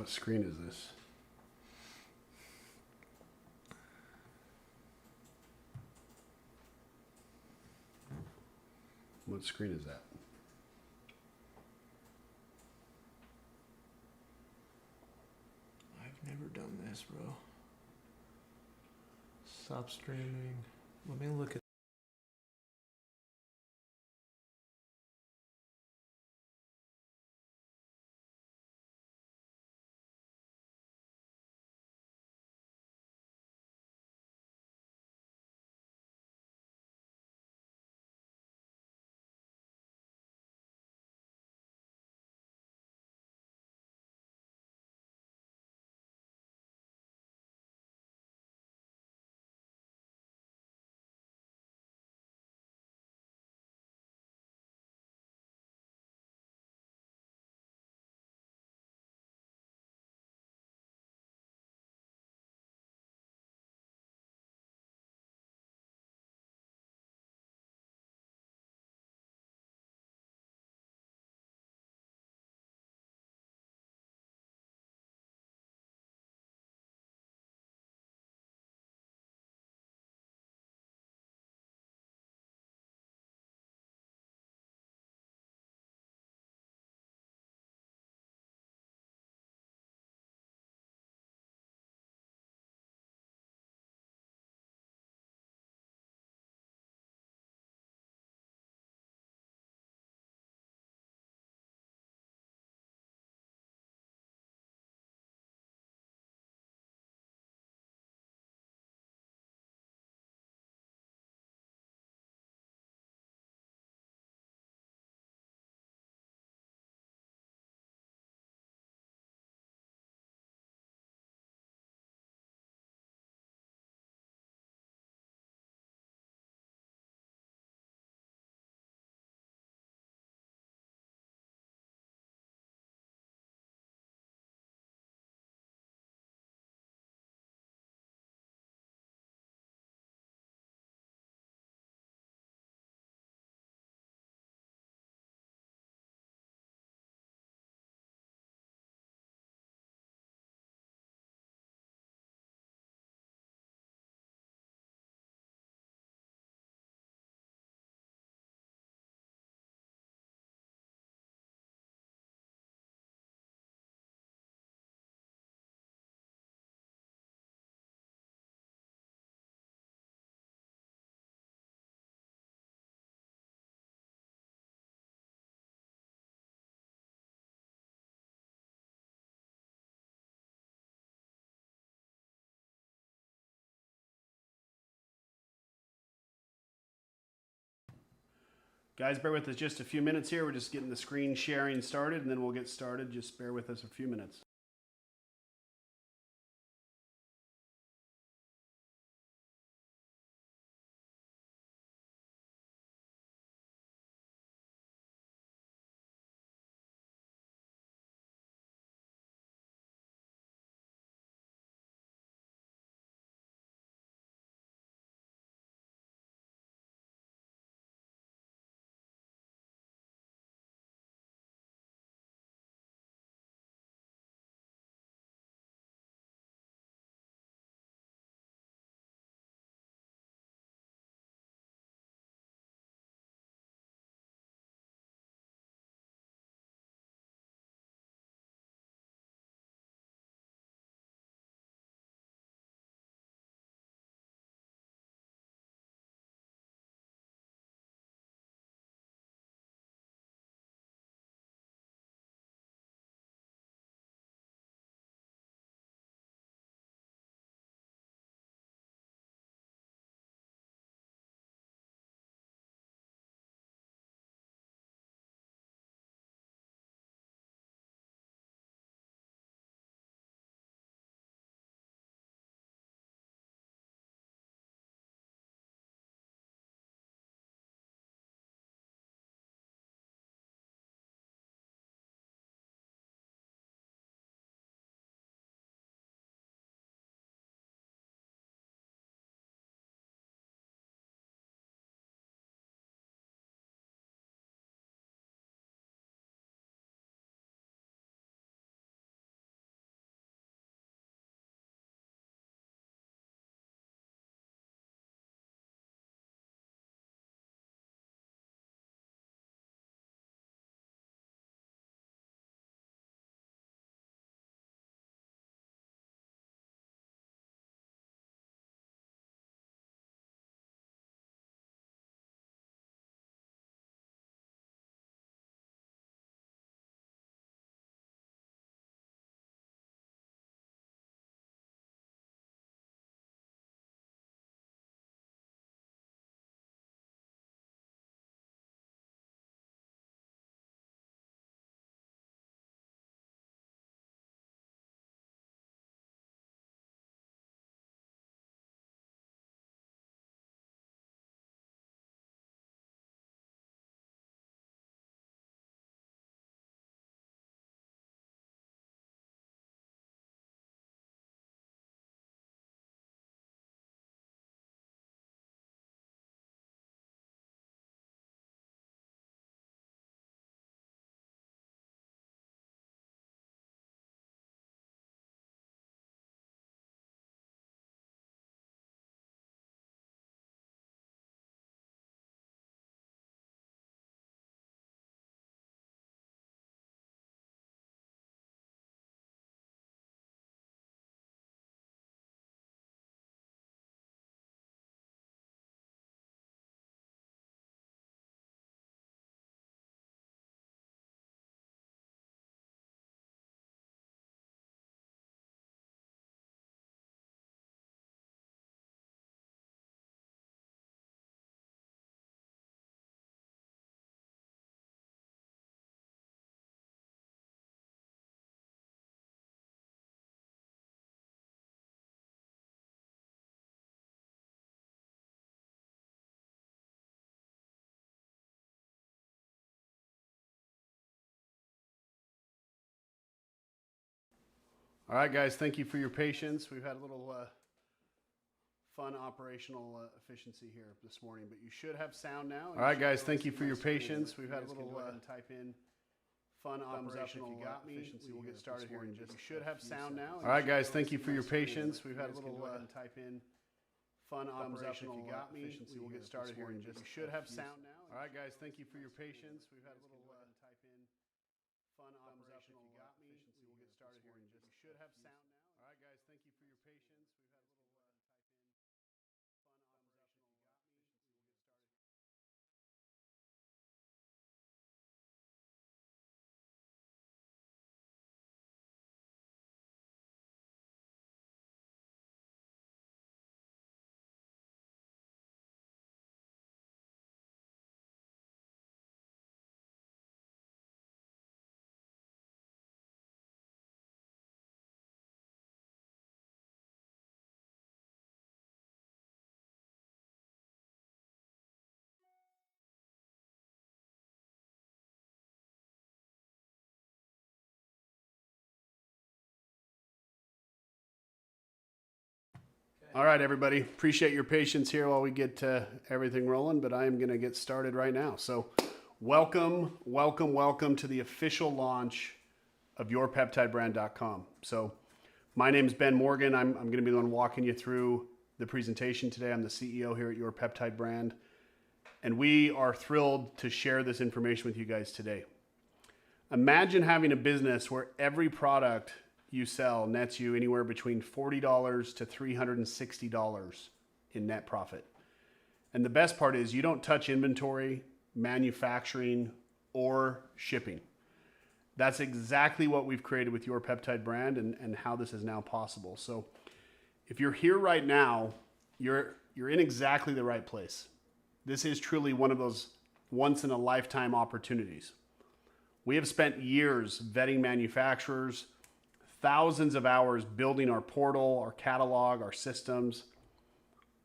What screen is this? What screen is that? I've never done this, bro. Stop streaming. Let me look at. Guys, bear with us just a few minutes here. We're just getting the screen sharing started, and then we'll get started. Just bear with us a few minutes. All right, guys, thank you for your patience. We've had a little fun operational efficiency here this morning, but you should have sound now. All right, guys, thank you for your patience. We've had a little type in fun operational efficiency. We'll get started here in just. You should have sound now. All right, guys, thank you for your patience. We've had a little type in fun operational efficiency. We'll get started here in just. You should have sound now. All right, guys, thank you for your patience. We've had a little type in fun operational efficiency. We'll get started here in just. You should have sound now. All right, guys, thank you for your patience. We've had a little type in fun operational efficiency. We'll get started. All right, everybody. Appreciate your patience here while we get everything rolling, but I am going to get started right now. So welcome to the official launch of yourpeptidebrand.com. So my name is Ben Morgan. I'm going to be the one walking you through the presentation today. I'm the CEO here at Your Peptide Brand, and we are thrilled to share this information with you guys today. Imagine having a business where every product you sell nets you anywhere between $40 to $360 in net profit. And the best part is you don't touch inventory, manufacturing, or shipping. That's exactly what we've created with Your Peptide Brand and how this is now possible. So if you're here right now, you're in exactly the right place. This is truly one of those once in a lifetime opportunities. We have spent years vetting manufacturers, thousands of hours building our portal, our catalog, our systems.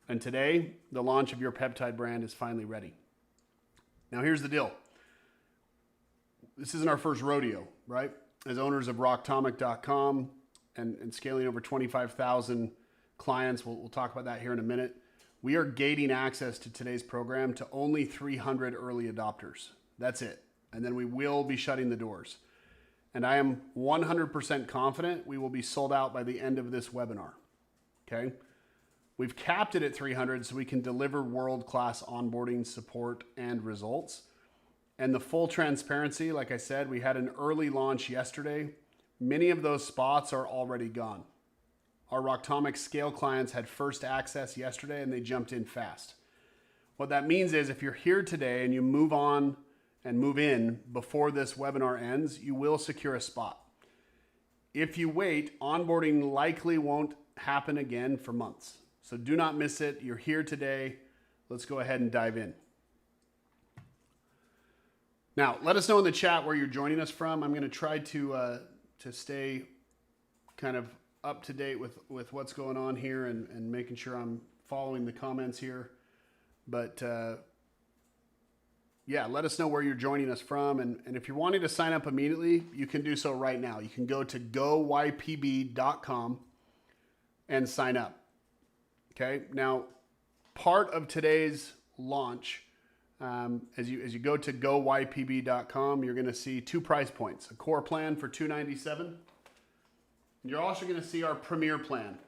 And today, the launch of Your Peptide Brand is finally ready. Now, here's the deal. This isn't our first rodeo, right? As owners of rocktomic.com and scaling over 25,000 clients, we'll talk about that here in a minute. We are gating access to today's program to only 300 early adopters. That's it. And then we will be shutting the doors. And I am 100% confident we will be sold out by the end of this webinar, okay? We've capped it at 300 so we can deliver world-class onboarding, support, and results. And the full transparency, like I said, we had an early launch yesterday. Many of those spots are already gone. Our Rocktomic scale clients had first access yesterday and they jumped in fast. What that means is if you're here today and you move on and move in before this webinar ends, you will secure a spot. If you wait, onboarding likely won't happen again for months. So do not miss it. You're here today. Let's go ahead and dive in. Now, let us know in the chat where you're joining us from. I'm going to try to stay kind of up to date with what's going on here and making sure I'm following the comments here. But yeah, let us know where you're joining us from. And if you're wanting to sign up immediately, you can do so right now. You can go to goypb.com and sign up. Okay. Now, part of today's launch, as you go to goypb.com, you're going to see two price points: a core plan for $297. You're also going to see our premier plan.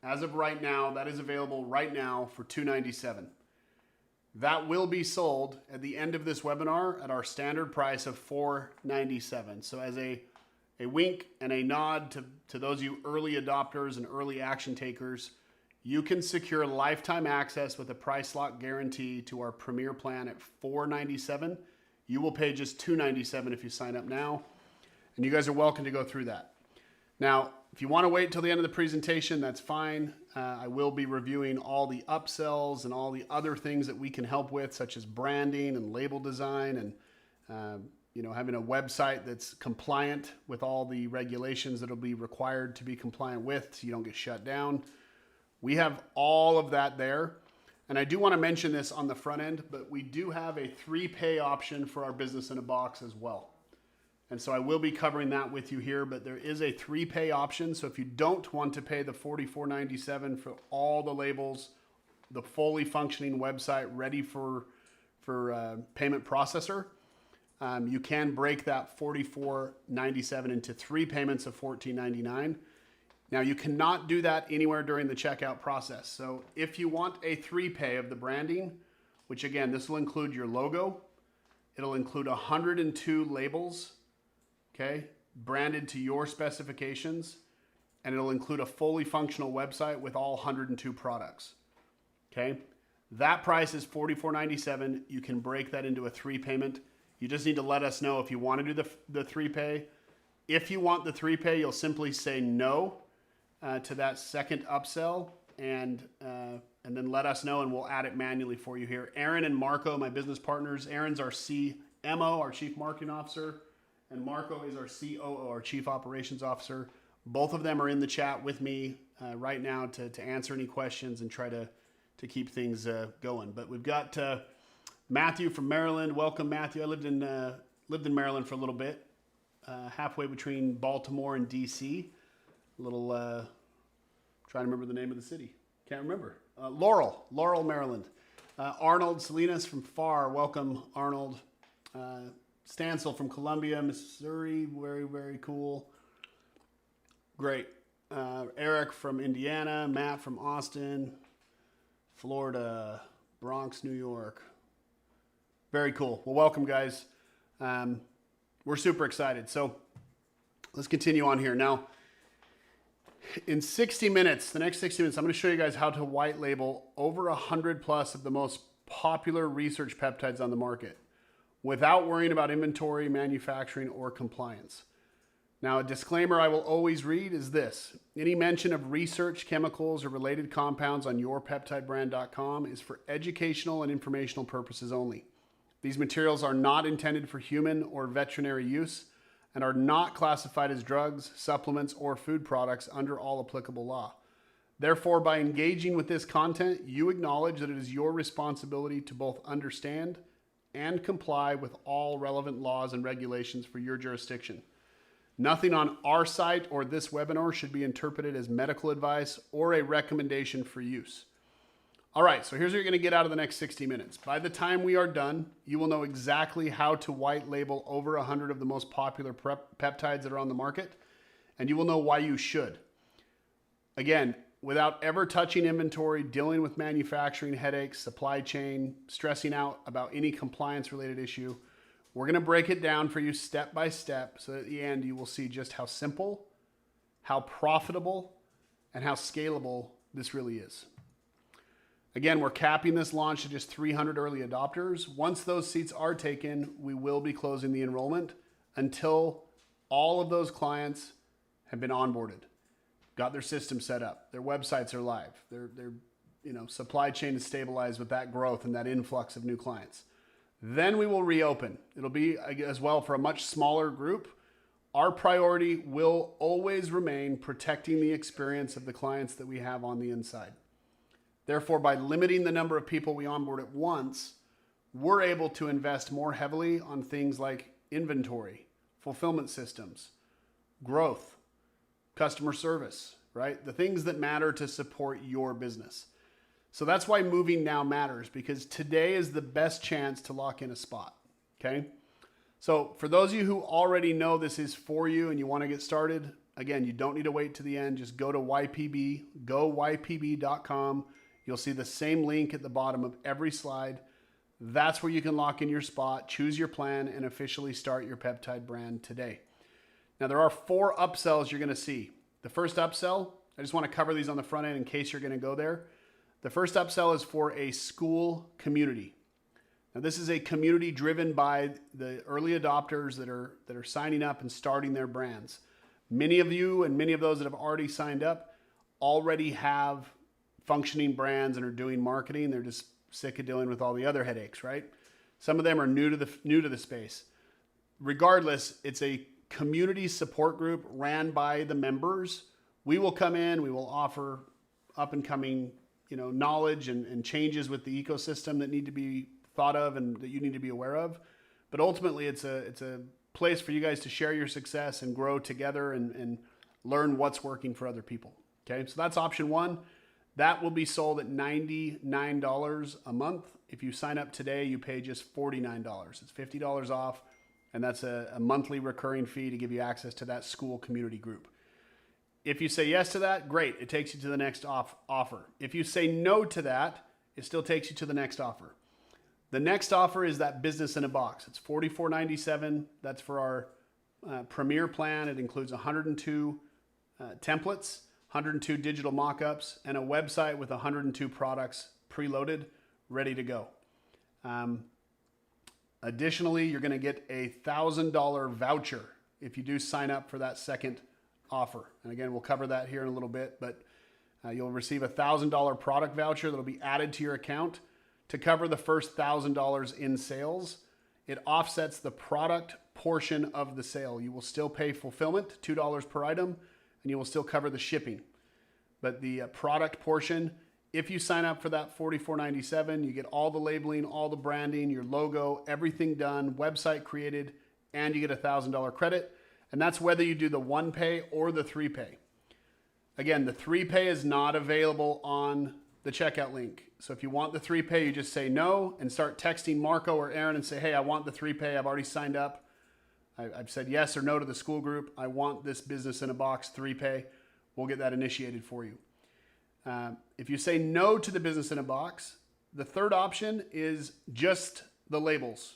As of right now, that is available right now for $297. That will be sold at the end of this webinar at our standard price of $497. So as a wink and a nod to those of you early adopters and early action takers, you can secure lifetime access with a price lock guarantee to our premier plan at $497. You will pay just $297 if you sign up now. And you guys are welcome to go through that. Now, if you want to wait till the end of the presentation, that's fine. I will be reviewing all the upsells and all the other things that we can help with, such as branding and label design and having a website that's compliant with all the regulations that will be required to be compliant with so you don't get shut down. We have all of that there. And I do want to mention this on the front end, but we do have a 3-pay option for our business in a box as well. And so I will be covering that with you here, but there is a 3-pay option. So if you don't want to pay the $44.97 for all the labels, the fully functioning website ready for payment processor, you can break that $44.97 into 3 payments of $14.99. Now you cannot do that anywhere during the checkout process. So if you want a 3-pay of the branding, which again, this will include your logo, it'll include 102 labels, okay, branded to your specifications, and it'll include a fully functional website with all 102 products, okay? That price is $44.97. You can break that into a 3-payment. You just need to let us know if you want to do the 3-pay. If you want the 3-pay, you'll simply say no to that second upsell, and then let us know, and we'll add it manually for you here. Aaron and Marco, my business partners. Aaron's our CMO, our Chief Marketing Officer, and Marco is our COO, our Chief Operations Officer. Both of them are in the chat with me right now to answer any questions and try to keep things going. But we've got Matthew from Maryland. Welcome, Matthew. I lived in Maryland for a little bit, halfway between Baltimore and DC. A little trying to remember the name of the city. Can't remember. Laurel, Maryland. Arnold Salinas from FAR. Welcome, Arnold. Stansel from Columbia, Missouri. Very, very cool. Great. Eric from Indiana. Matt from Austin, Florida. Bronx, New York. Very cool. Well, welcome, guys. We're super excited. So let's continue on here. Now, in 60 minutes, the next 60 minutes, I'm going to show you guys how to white label over 100 plus of the most popular research peptides on the market without worrying about inventory, manufacturing, or compliance. Now, a disclaimer I will always read is this: any mention of research, chemicals, or related compounds on yourpeptidebrand.com is for educational and informational purposes only. These materials are not intended for human or veterinary use and are not classified as drugs, supplements, or food products under all applicable law. Therefore, by engaging with this content, you acknowledge that it is your responsibility to both understand and comply with all relevant laws and regulations for your jurisdiction. Nothing on our site or this webinar should be interpreted as medical advice or a recommendation for use. All right, so here's what you're going to get out of the next 60 minutes. By the time we are done, you will know exactly how to white label over 100 of the most popular peptides that are on the market, and you will know why you should. Again, without ever touching inventory, dealing with manufacturing headaches, supply chain, stressing out about any compliance-related issue, we're going to break it down for you step by step, so at the end you will see just how simple, how profitable, and how scalable this really is. Again, we're capping this launch to just 300 early adopters. Once those seats are taken, we will be closing the enrollment until all of those clients have been onboarded, got their system set up, their websites are live, their supply chain is stabilized with that growth and that influx of new clients. Then we will reopen. It'll be as well for a much smaller group. Our priority will always remain protecting the experience of the clients that we have on the inside. Therefore, by limiting the number of people we onboard at once, we're able to invest more heavily on things like inventory, fulfillment systems, growth, customer service, right? The things that matter to support your business. So that's why moving now matters, because today is the best chance to lock in a spot, okay? So for those of you who already know this is for you and you want to get started, again, you don't need to wait to the end. Just go to ypb.com. You'll see the same link at the bottom of every slide. That's where you can lock in your spot, choose your plan, and officially start your peptide brand today. Now, there are 4 upsells you're going to see. The first upsell, I just want to cover these on the front end in case you're going to go there. The first upsell is for a school community. Now, this is a community driven by the early adopters that are signing up and starting their brands. Many of you and many of those that have already signed up already have functioning brands and are doing marketing. They're just sick of dealing with all the other headaches, right? Some of them are new to the space. Regardless, it's a community support group ran by the members. We will come in, we will offer up and coming, knowledge and changes with the ecosystem that need to be thought of and that you need to be aware of. But ultimately, it's a place for you guys to share your success and grow together and learn what's working for other people. Okay, so that's option one. That will be sold at $99 a month. If you sign up today, you pay just $49. It's $50 off, and that's a monthly recurring fee to give you access to that school community group. If you say yes to that, great. It takes you to the next offer. If you say no to that, it still takes you to the next offer. The next offer is that business in a box. It's $44.97. That's for our premier plan. It includes 102 templates, 102 digital mock-ups, and a website with 102 products preloaded, ready to go. Additionally, you're going to get a $1,000 voucher if you do sign up for that second offer. And again, we'll cover that here in a little bit, but you'll receive a $1,000 product voucher that'll be added to your account to cover the first $1,000 in sales. It offsets the product portion of the sale. You will still pay fulfillment, $2 per item, and you will still cover the shipping. But the product portion, if you sign up for that $44.97, you get all the labeling, all the branding, your logo, everything done, website created, and you get a $1,000 credit. And that's whether you do the 1-pay or the 3-pay. Again, the 3-pay is not available on the checkout link. So if you want the 3-pay, you just say no and start texting Marco or Aaron and say, hey, I want the 3-pay. I've already signed up. I've said yes or no to the school group. I want this business in a box 3-pay. We'll get that initiated for you. If you say no to the business in a box, the third option is just the labels.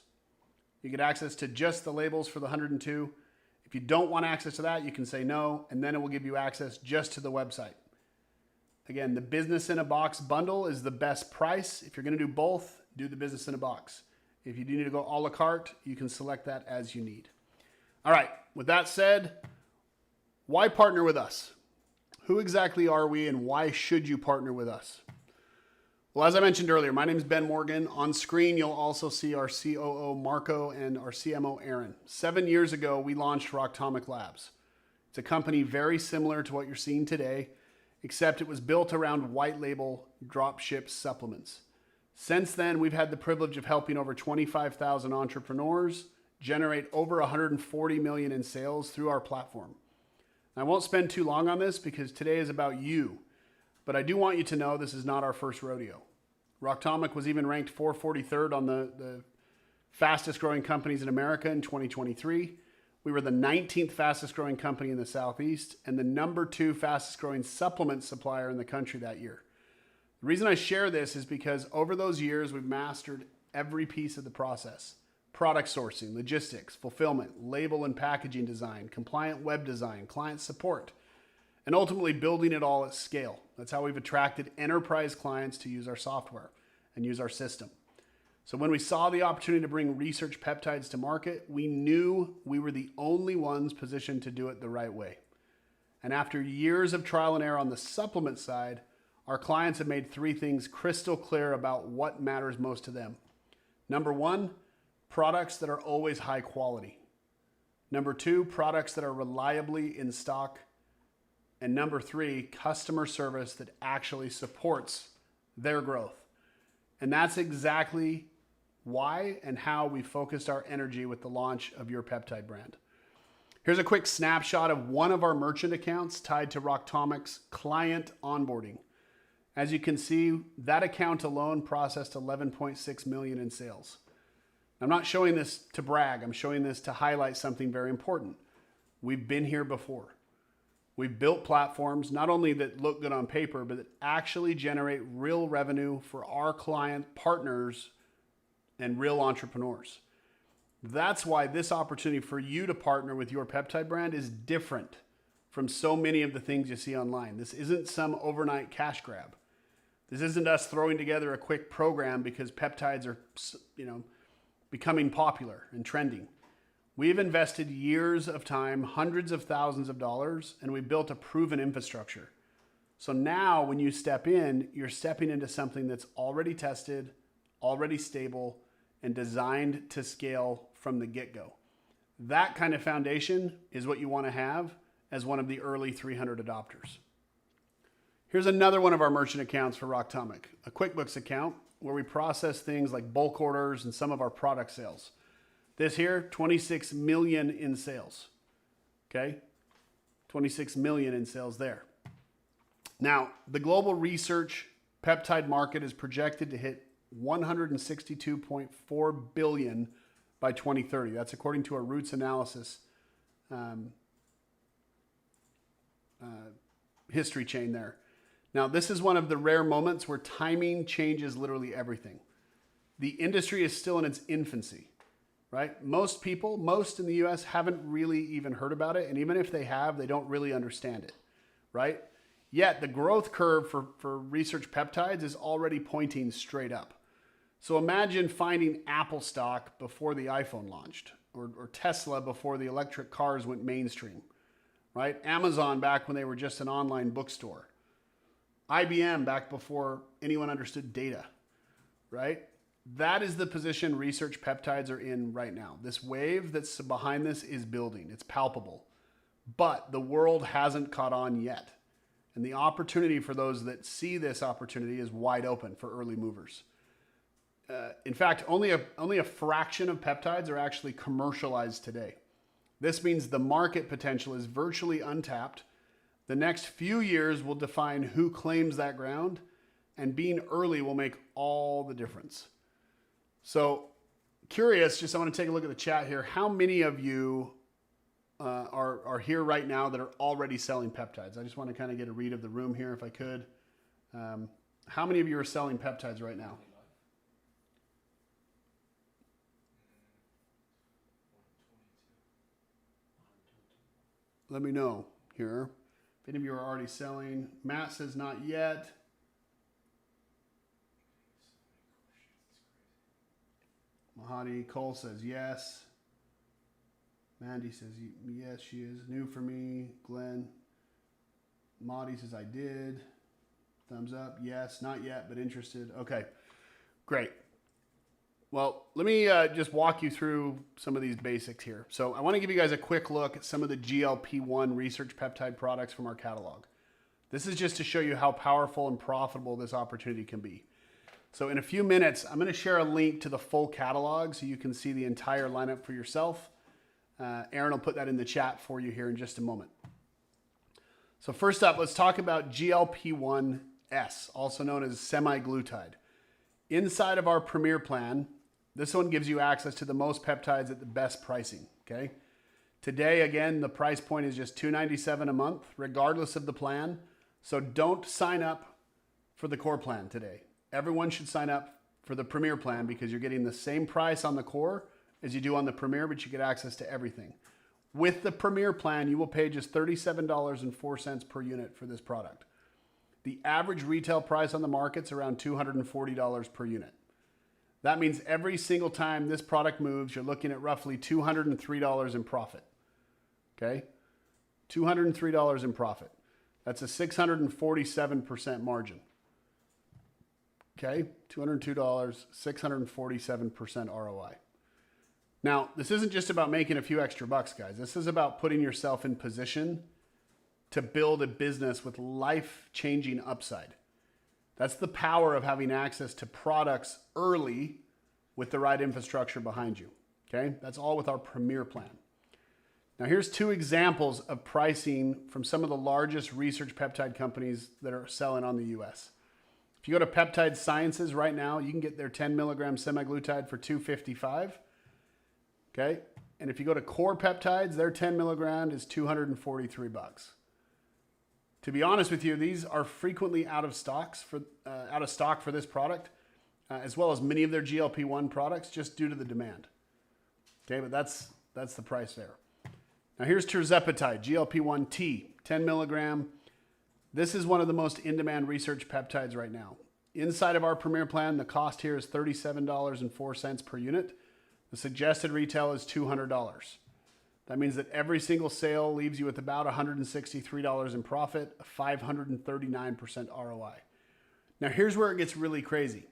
You get access to just the labels for the 102. If you don't want access to that, you can say no, and then it will give you access just to the website. Again, the business in a box bundle is the best price. If you're going to do both, do the business in a box. If you do need to go a la carte, you can select that as you need. All right, with that said, why partner with us? Who exactly are we and why should you partner with us? Well, as I mentioned earlier, my name is Ben Morgan. On screen, you'll also see our COO, Marco, and our CMO, Aaron. 7 years ago, we launched Rocktomic Labs. It's a company very similar to what you're seeing today, except it was built around white label drop ship supplements. Since then, we've had the privilege of helping over 25,000 entrepreneurs generate over 140 million in sales through our platform. I won't spend too long on this because today is about you. But I do want you to know this is not our first rodeo. Rocktomic was even ranked 443rd on the fastest growing companies in America in 2023. We were the 19th fastest growing company in the Southeast and the number 2 fastest growing supplement supplier in the country that year. The reason I share this is because over those years, we've mastered every piece of the process. Product sourcing, logistics, fulfillment, label and packaging design, compliant web design, client support, and ultimately building it all at scale. That's how we've attracted enterprise clients to use our software and use our system. So when we saw the opportunity to bring research peptides to market, we knew we were the only ones positioned to do it the right way. And after years of trial and error on the supplement side, our clients have made 3 things crystal clear about what matters most to them. Number 1, products that are always high quality. Number 2, products that are reliably in stock. And number 3, customer service that actually supports their growth. And that's exactly why and how we focused our energy with the launch of your Peptide brand. Here's a quick snapshot of one of our merchant accounts tied to Rocktomic's client onboarding. As you can see, that account alone processed 11.6 million in sales. I'm not showing this to brag. I'm showing this to highlight something very important. We've been here before. We've built platforms not only that look good on paper, but that actually generate real revenue for our client partners and real entrepreneurs. That's why this opportunity for you to partner with your Peptide brand is different from so many of the things you see online. This isn't some overnight cash grab. This isn't us throwing together a quick program because peptides are, becoming popular and trending. We've invested years of time, hundreds of thousands of dollars, and we built a proven infrastructure. So now when you step in, you're stepping into something that's already tested, already stable, and designed to scale from the get-go. That kind of foundation is what you want to have as one of the early 300 adopters. Here's another one of our merchant accounts for Rocktomic, a QuickBooks account where we process things like bulk orders and some of our product sales. This here, 26 million in sales. Okay? 26 million in sales there. Now, the global research peptide market is projected to hit 162.4 billion by 2030. That's according to a Roots analysis history chain there. Now, this is one of the rare moments where timing changes literally everything. The industry is still in its infancy, right? Most people, most in the US haven't really even heard about it. And even if they have, they don't really understand it, right? Yet the growth curve for research peptides is already pointing straight up. So imagine finding Apple stock before the iPhone launched, or Tesla before the electric cars went mainstream, right? Amazon back when they were just an online bookstore. IBM back before anyone understood data, right? That is the position research peptides are in right now. This wave that's behind this is building. It's palpable. But the world hasn't caught on yet. And the opportunity for those that see this opportunity is wide open for early movers. In fact, only a fraction of peptides are actually commercialized today. This means the market potential is virtually untapped. The next few years will define who claims that ground, and being early will make all the difference. So, curious, just I want to take a look at the chat here. How many of you are here right now that are already selling peptides? I just want to kind of get a read of the room here if I could. How many of you are selling peptides right now? Let me know here. If any of you are already selling. Matt says not yet. Mahadi Cole says yes. Mandy says yes, she is. New for me. Glenn. Mahdi says I did. Thumbs up. Yes, not yet, but interested. Okay, great. Well, let me just walk you through some of these basics here. So I want to give you guys a quick look at some of the GLP-1 research peptide products from our catalog. This is just to show you how powerful and profitable this opportunity can be. So in a few minutes, I'm going to share a link to the full catalog so you can see the entire lineup for yourself. Aaron will put that in the chat for you here in just a moment. So first up, let's talk about GLP-1S, also known as semaglutide. Inside of our Premier plan, this one gives you access to the most peptides at the best pricing, okay? Today, again, the price point is just $297 a month, regardless of the plan. So don't sign up for the core plan today. Everyone should sign up for the Premier plan because you're getting the same price on the core as you do on the Premier, but you get access to everything. With the Premier plan, you will pay just $37.04 per unit for this product. The average retail price on the market's around $240 per unit. That means every single time this product moves, you're looking at roughly $203 in profit. Okay? $203 in profit. That's a 647% margin. Okay? $202, 647% ROI. Now, this isn't just about making a few extra bucks, guys. This is about putting yourself in position to build a business with life-changing upside. That's the power of having access to products early with the right infrastructure behind you. Okay? That's all with our Premier plan. Now, here's two examples of pricing from some of the largest research peptide companies that are selling on the US. If you go to Peptide Sciences right now, you can get their 10 milligram semaglutide for $255. Okay? And if you go to Core Peptides, their 10 milligram is $243. To be honest with you, these are frequently out of stock for this product, as well as many of their GLP-1 products, just due to the demand. Okay, but that's the price there. Now here's tirzepatide, GLP-1T, 10 milligram. This is one of the most in-demand research peptides right now. Inside of our Premier plan, the cost here is $37.04 per unit. The suggested retail is $200. That means that every single sale leaves you with about $163 in profit, a 539% ROI. Now here's where it gets really crazy.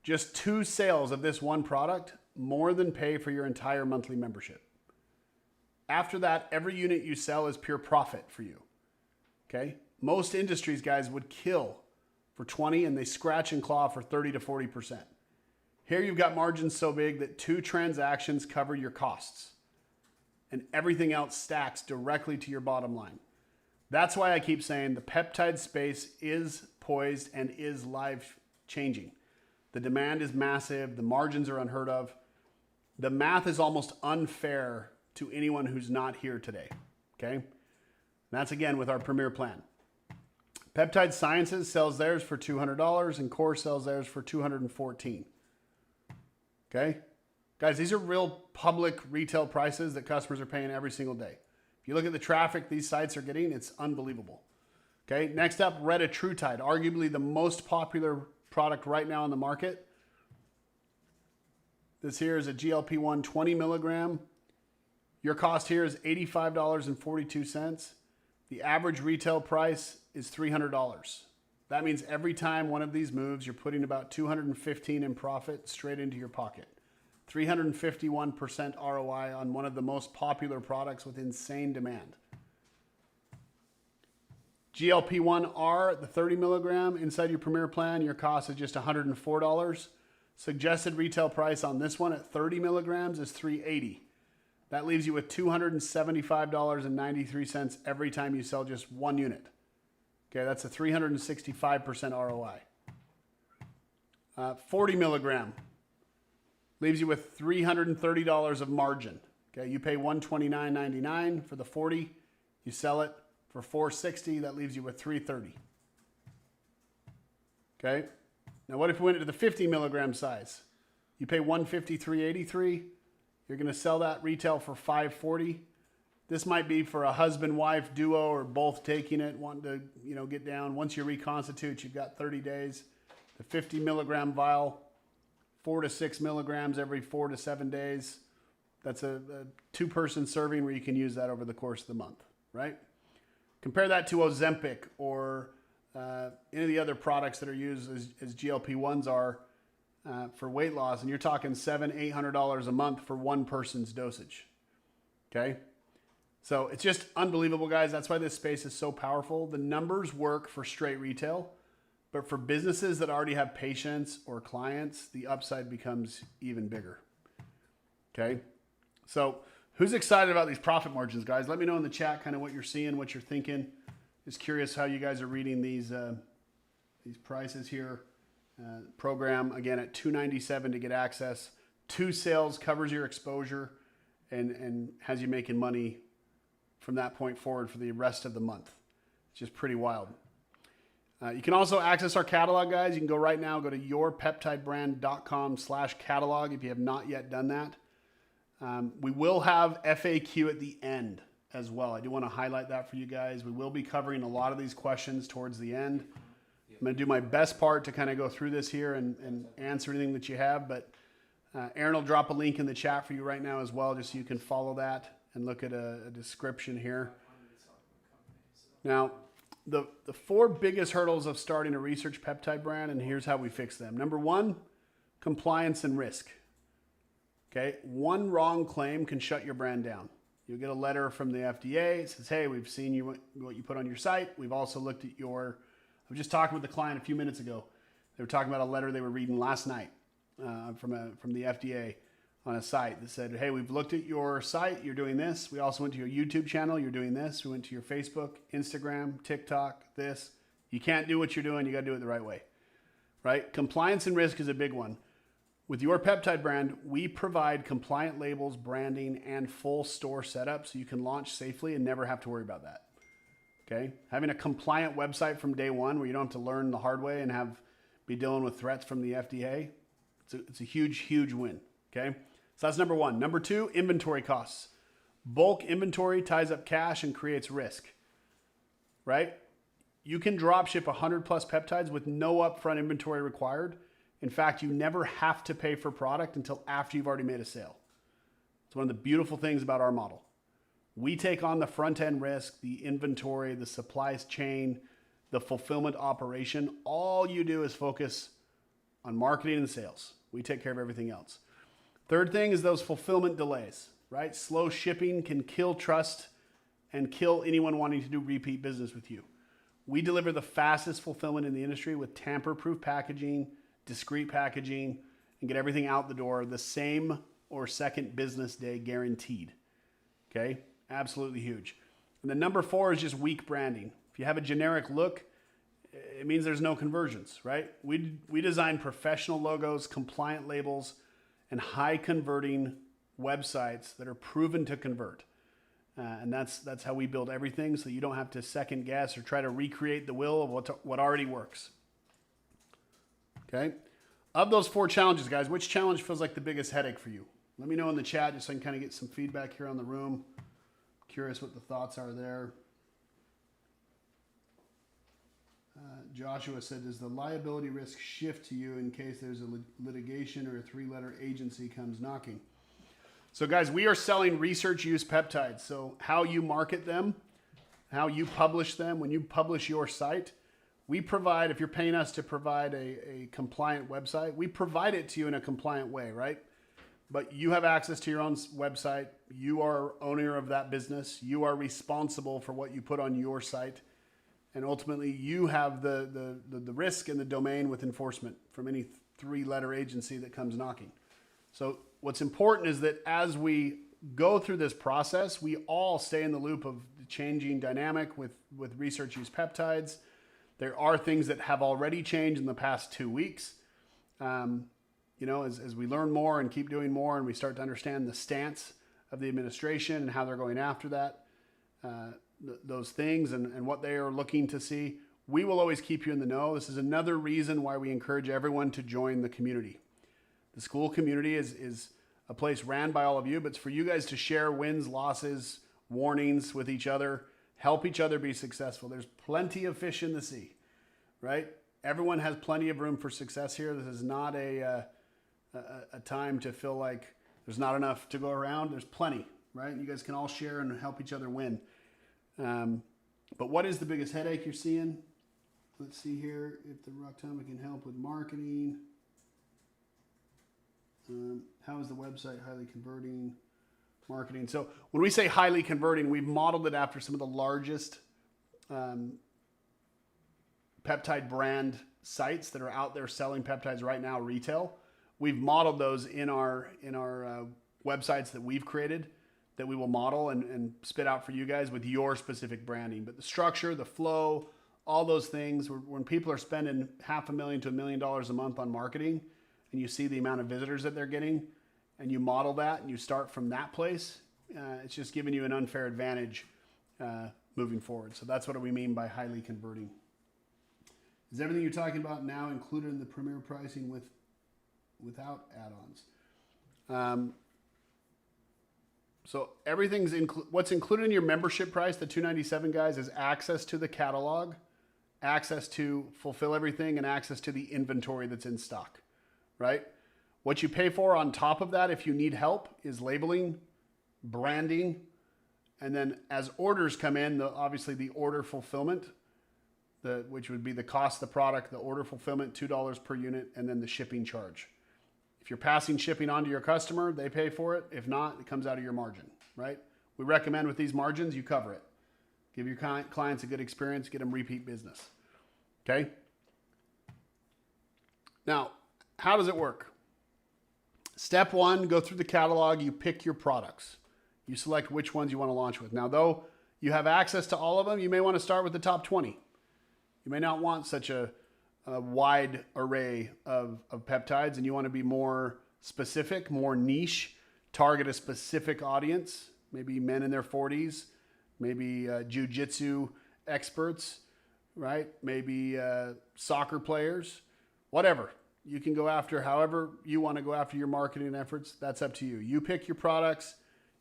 Just 2 sales of this one product more than pay for your entire monthly membership. After that, every unit you sell is pure profit for you. Okay? Most industries, guys, would kill for 20 and they scratch and claw for 30 to 40%. Here you've got margins so big that 2 transactions cover your costs and everything else stacks directly to your bottom line. That's why I keep saying the peptide space is poised and is life changing. The demand is massive. The margins are unheard of. The math is almost unfair to anyone who's not here today. Okay. And that's again with our Premier plan. Peptide Sciences sells theirs for $200 and Core sells theirs for $214. Okay. Guys, these are real public retail prices that customers are paying every single day. If you look at the traffic these sites are getting, it's unbelievable. Okay. Next up, Retatrutide, arguably the most popular product right now on the market. This here is a GLP-1 20 milligram. Your cost here is $85.42. The average retail price is $300. That means every time one of these moves, you're putting about $215 in profit straight into your pocket. 351% ROI on one of the most popular products with insane demand. GLP-1R, the 30 milligram inside your Premier plan, your cost is just $104. Suggested retail price on this one at 30 milligrams is $380. That leaves you with $275.93 every time you sell just one unit. Okay, that's a 365% ROI. 40 milligram leaves you with $330 of margin. Okay, you pay $129.99 for the 40. You sell it for $460. That leaves you with $330. Okay. Now, what if we went to the 50 milligram size? You pay $153.83. You're going to sell that retail for $540. This might be for a husband-wife duo or both taking it, wanting to, get down. Once you reconstitute, you've got 30 days. The 50 milligram vial, 4 to 6 milligrams every 4 to 7 days. That's a 2-person serving where you can use that over the course of the month, right? Compare that to Ozempic or any of the other products that are used as GLP-1s are for weight loss, and you're talking $700-800 a month for one person's dosage. Okay, so it's just unbelievable, guys. That's why this space is so powerful. The numbers work for straight retail, but for businesses that already have patients or clients, the upside becomes even bigger. Okay, so who's excited about these profit margins, guys? Let me know in the chat kind of what you're seeing, what you're thinking. Just curious how you guys are reading these prices here. Program again at $297 to get access. 2 sales covers your exposure and has you making money from that point forward for the rest of the month. It's just pretty wild. You can also access our catalog, guys. You can go right now, go to yourpeptidebrand.com/catalog if you have not yet done that. We will have FAQ at the end as well. I do want to highlight that for you guys. We will be covering a lot of these questions towards the end. I'm going to do my best part to kind of go through this here and answer anything that you have, but Aaron will drop a link in the chat for you right now as well, just so you can follow that and look at a description here. Now, the 4 biggest hurdles of starting a research peptide brand, and here's how we fix them. Number 1, compliance and risk. Okay, one wrong claim can shut your brand down. You'll get a letter from the FDA. It says, hey, we've seen what you put on your site. We've also looked at your... I was just talking with the client a few minutes ago. They were talking about a letter they were reading last night from the FDA on a site that said, hey, we've looked at your site. You're doing this. We also went to your YouTube channel. You're doing this. We went to your Facebook, Instagram, TikTok, this. You can't do what you're doing. You got to do it the right way, right? Compliance and risk is a big one. With your peptide brand, we provide compliant labels, branding, and full store setup so you can launch safely and never have to worry about that. Okay, having a compliant website from day one where you don't have to learn the hard way and be dealing with threats from the FDA, it's a huge, huge win. Okay, so that's number 1. Number 2, inventory costs. Bulk inventory ties up cash and creates risk, right? You can drop ship 100 plus peptides with no upfront inventory required. In fact, you never have to pay for product until after you've already made a sale. It's one of the beautiful things about our model. We take on the front-end risk, the inventory, the supply chain, the fulfillment operation. All you do is focus on marketing and sales. We take care of everything else. Third thing is those fulfillment delays, right? Slow shipping can kill trust and kill anyone wanting to do repeat business with you. We deliver the fastest fulfillment in the industry with tamper-proof packaging, discreet packaging, and get everything out the door the same or second business day guaranteed. Okay, absolutely huge. And then number 4 is just weak branding. If you have a generic look, it means there's no conversions, right? We design professional logos, compliant labels, and high converting websites that are proven to convert. And that's how we build everything, so you don't have to second guess or try to recreate the wheel of what already works. Okay? Of those 4 challenges, guys, which challenge feels like the biggest headache for you? Let me know in the chat just so I can kind of get some feedback here on the room. Curious what the thoughts are there. Joshua said, does the liability risk shift to you in case there's a litigation or a 3-letter agency comes knocking? So guys, we are selling research use peptides. So how you market them, how you publish them, when you publish your site, we provide, if you're paying us to provide a compliant website, we provide it to you in a compliant way, right? But you have access to your own website. You are owner of that business. You are responsible for what you put on your site. And ultimately, you have the risk and the domain with enforcement from any 3-letter agency that comes knocking. So what's important is that as we go through this process, we all stay in the loop of the changing dynamic with research use peptides. There are things that have already changed in the past 2 weeks. You know, as we learn more and keep doing more and we start to understand the stance of the administration and how they're going after that, those things and what they are looking to see, we will always keep you in the know. This is another reason why we encourage everyone to join the community. The school community is a place ran by all of you, but it's for you guys to share wins, losses, warnings with each other, help each other be successful. There's plenty of fish in the sea, right? Everyone has plenty of room for success here. This is not a time to feel like there's not enough to go around. There's plenty, right? You guys can all share and help each other win. But what is the biggest headache you're seeing? Let's see here if the Rocktoma can help with marketing. How is the website highly converting? Marketing. So when we say highly converting, we've modeled it after some of the largest peptide brand sites that are out there selling peptides right now, retail. We've modeled those in our websites that we've created that we will model and spit out for you guys with your specific branding. But the structure, the flow, all those things, when people are spending $500,000 to $1 million a month on marketing and you see the amount of visitors that they're getting and you model that and you start from that place, it's just giving you an unfair advantage moving forward. So that's what we mean by highly converting. Is everything you're talking about now included in the premier pricing without add-ons? So everything's what's included in your membership price, the $297, guys, is access to the catalog, access to fulfill everything, and access to the inventory that's in stock, right? What you pay for on top of that, if you need help, is labeling, branding, and then as orders come in, obviously the order fulfillment, which would be the cost of the product, the order fulfillment, $2 per unit, and then the shipping charge. If you're passing shipping on to your customer, they pay for it. If not, it comes out of your margin, right? We recommend with these margins, you cover it. Give your clients a good experience, get them repeat business, okay? Now, how does it work? Step 1, go through the catalog, you pick your products. You select which ones you want to launch with. Now, though you have access to all of them, you may want to start with the top 20. You may not want such a wide array of peptides, and you want to be more specific, more niche, target a specific audience, maybe men in their 40s, maybe jiu-jitsu experts, right? Maybe soccer players, whatever. You can go after however you want to go after your marketing efforts. That's up to you. You pick your products.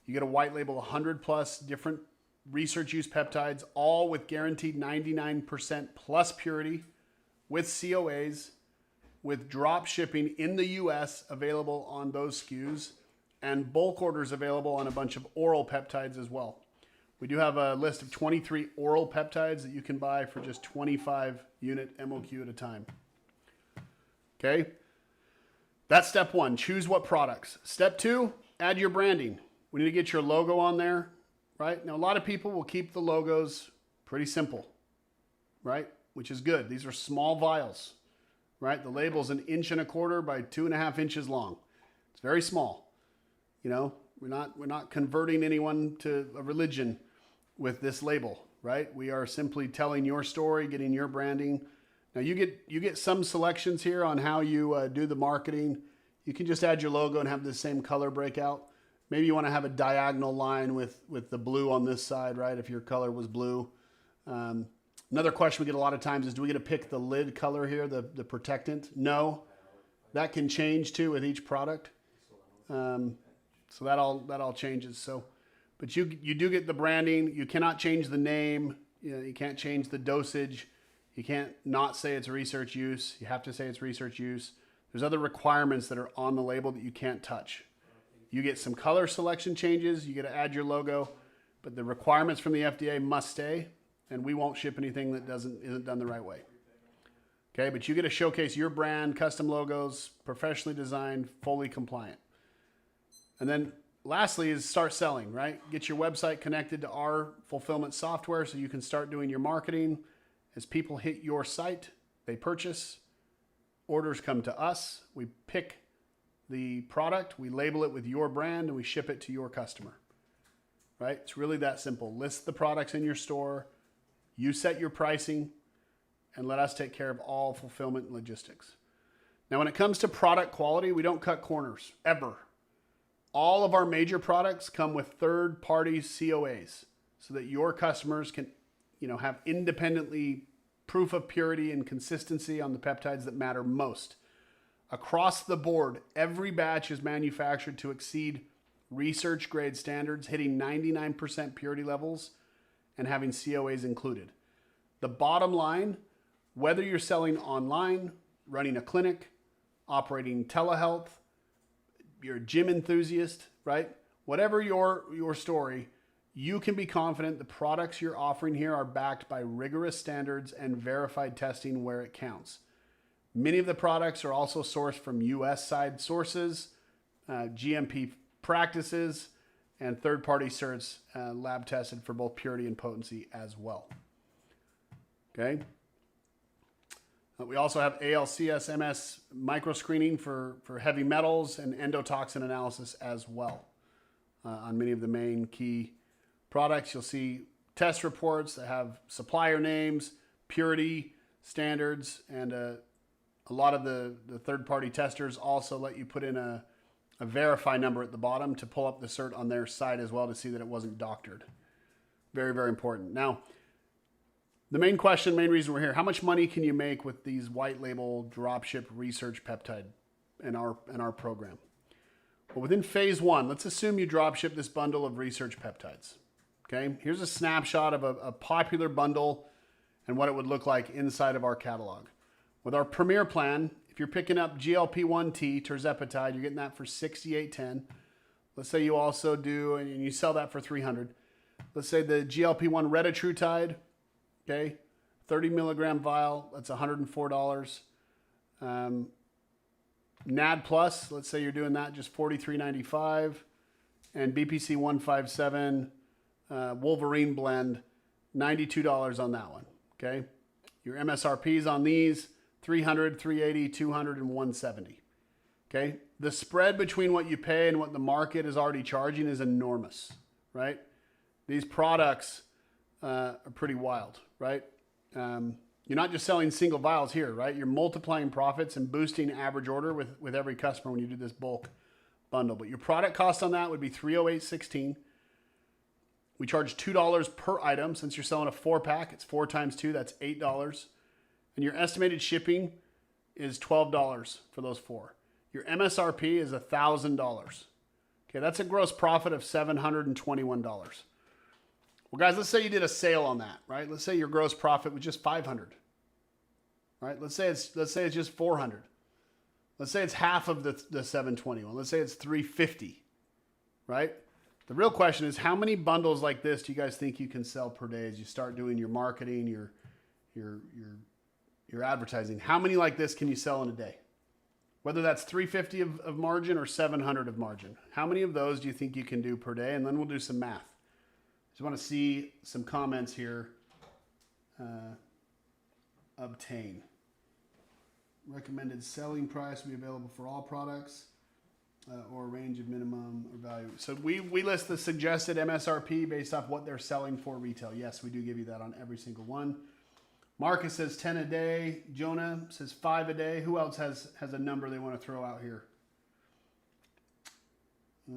You get a white label 100 plus different research use peptides, all with guaranteed 99% plus purity, with COAs, with drop shipping in the US available on those SKUs, and bulk orders available on a bunch of oral peptides as well. We do have a list of 23 oral peptides that you can buy for just 25 unit MOQ at a time. Okay? That's step 1. Choose what products. Step 2, add your branding. We need to get your logo on there, right? Now, a lot of people will keep the logos pretty simple, right? Which is good. These are small vials. right? The label's 1.25 inches by 2.5 inches long. It's very small. You know, we're not converting anyone to a religion with this label, right? We are simply telling your story, getting your branding. Now you get some selections here on how you do the marketing. You can just add your logo and have the same color breakout. Maybe you want to have a diagonal line with the blue on this side, right? If your color was blue. Another question we get a lot of times is, do we get to pick the lid color here, the protectant? No, that can change too with each product. So that all changes. So, but you do get the branding. You cannot change the name. You can't change the dosage. You can't not say it's research use. You have to say it's research use. There's other requirements that are on the label that you can't touch. You get some color selection changes. You get to add your logo, but the requirements from the FDA must stay, and we won't ship anything that isn't done the right way. Okay, but you get to showcase your brand, custom logos, professionally designed, fully compliant. And then lastly is start selling, right? Get your website connected to our fulfillment software so you can start doing your marketing. As people hit your site, they purchase. Orders come to us. We pick the product, we label it with your brand, and we ship it to your customer, right? It's really that simple. List the products in your store. You set your pricing, and let us take care of all fulfillment and logistics. Now, when it comes to product quality, we don't cut corners, ever. All of our major products come with third-party COAs so that your customers can, have independently proof of purity and consistency on the peptides that matter most. Across the board, every batch is manufactured to exceed research grade standards, hitting 99% purity levels and having COAs included. The bottom line, whether you're selling online, running a clinic, operating telehealth, you're a gym enthusiast, right? Whatever your story, you can be confident the products you're offering here are backed by rigorous standards and verified testing where it counts. Many of the products are also sourced from US side sources, GMP practices, and third-party certs, lab tested for both purity and potency as well. Okay. We also have ALCS MS microscreening for heavy metals and endotoxin analysis as well. On many of the main key products, you'll see test reports that have supplier names, purity standards, and a lot of the third-party testers also let you put in a verify number at the bottom to pull up the cert on their site as well to see that it wasn't doctored. Very, very important. Now, the main reason we're here, how much money can you make with these white label dropship research peptide in our program? Well, within phase 1, let's assume you dropship this bundle of research peptides. Okay, here's a snapshot of a popular bundle and what it would look like inside of our catalog. With our premier plan, if you're picking up GLP-1T, tirzepatide, you're getting that for $68.10. Let's say you also do, and you sell that for $300. Let's say the GLP-1 retatrutide, okay, 30 milligram vial, that's $104. NAD Plus, let's say you're doing that just $43.95. And BPC 157 Wolverine blend, $92 on that one, okay? Your MSRPs on these, $300, $380, $200, and $170. Okay? The spread between what you pay and what the market is already charging is enormous, right? These products are pretty wild, right? You're not just selling single vials here, right? You're multiplying profits and boosting average order with every customer when you do this bulk bundle. But your product cost on that would be $308.16. We charge $2 per item. Since you're selling a 4-pack, it's 4 times 2, that's $8. And your estimated shipping is $12 for those 4. Your MSRP is $1,000. Okay, that's a gross profit of $721. Well, guys, let's say you did a sale on that, right? Let's say your gross profit was just $500. Right? Let's say it's just $400. Let's say it's half of the $721. Let's say it's $350. Right? The real question is, how many bundles like this do you guys think you can sell per day as you start doing your marketing, your advertising? How many like this can you sell in a day? Whether that's $350 of margin or $700 of margin. How many of those do you think you can do per day? And then we'll do some math. Just want to see some comments here. Obtain. recommended selling price will be available for all products or a range of minimum or value. So we list the suggested MSRP based off what they're selling for retail. Yes, we do give you that on every single one. Marcus says 10 a day. Jonah says 5 a day. Who else has a number they want to throw out here? Do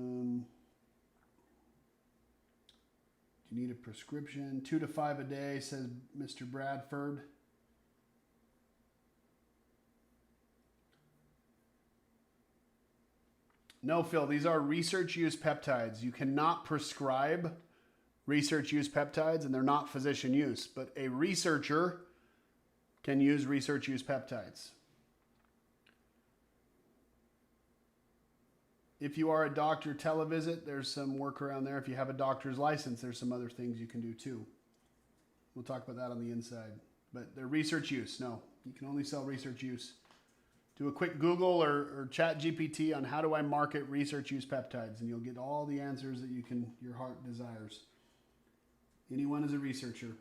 you need a prescription? 2 to 5 a day, says Mr. Bradford. No, Phil, these are research use peptides. You cannot prescribe research use peptides, and they're not physician use, but a researcher can use research use peptides. If you are a doctor televisit, there's some workaround there. If you have a doctor's license, there's some other things you can do too. We'll talk about that on the inside. But they're research use. No, you can only sell research use. Do a quick Google or chat GPT on how do I market research use peptides, and you'll get all the answers that your heart desires. Anyone is a researcher.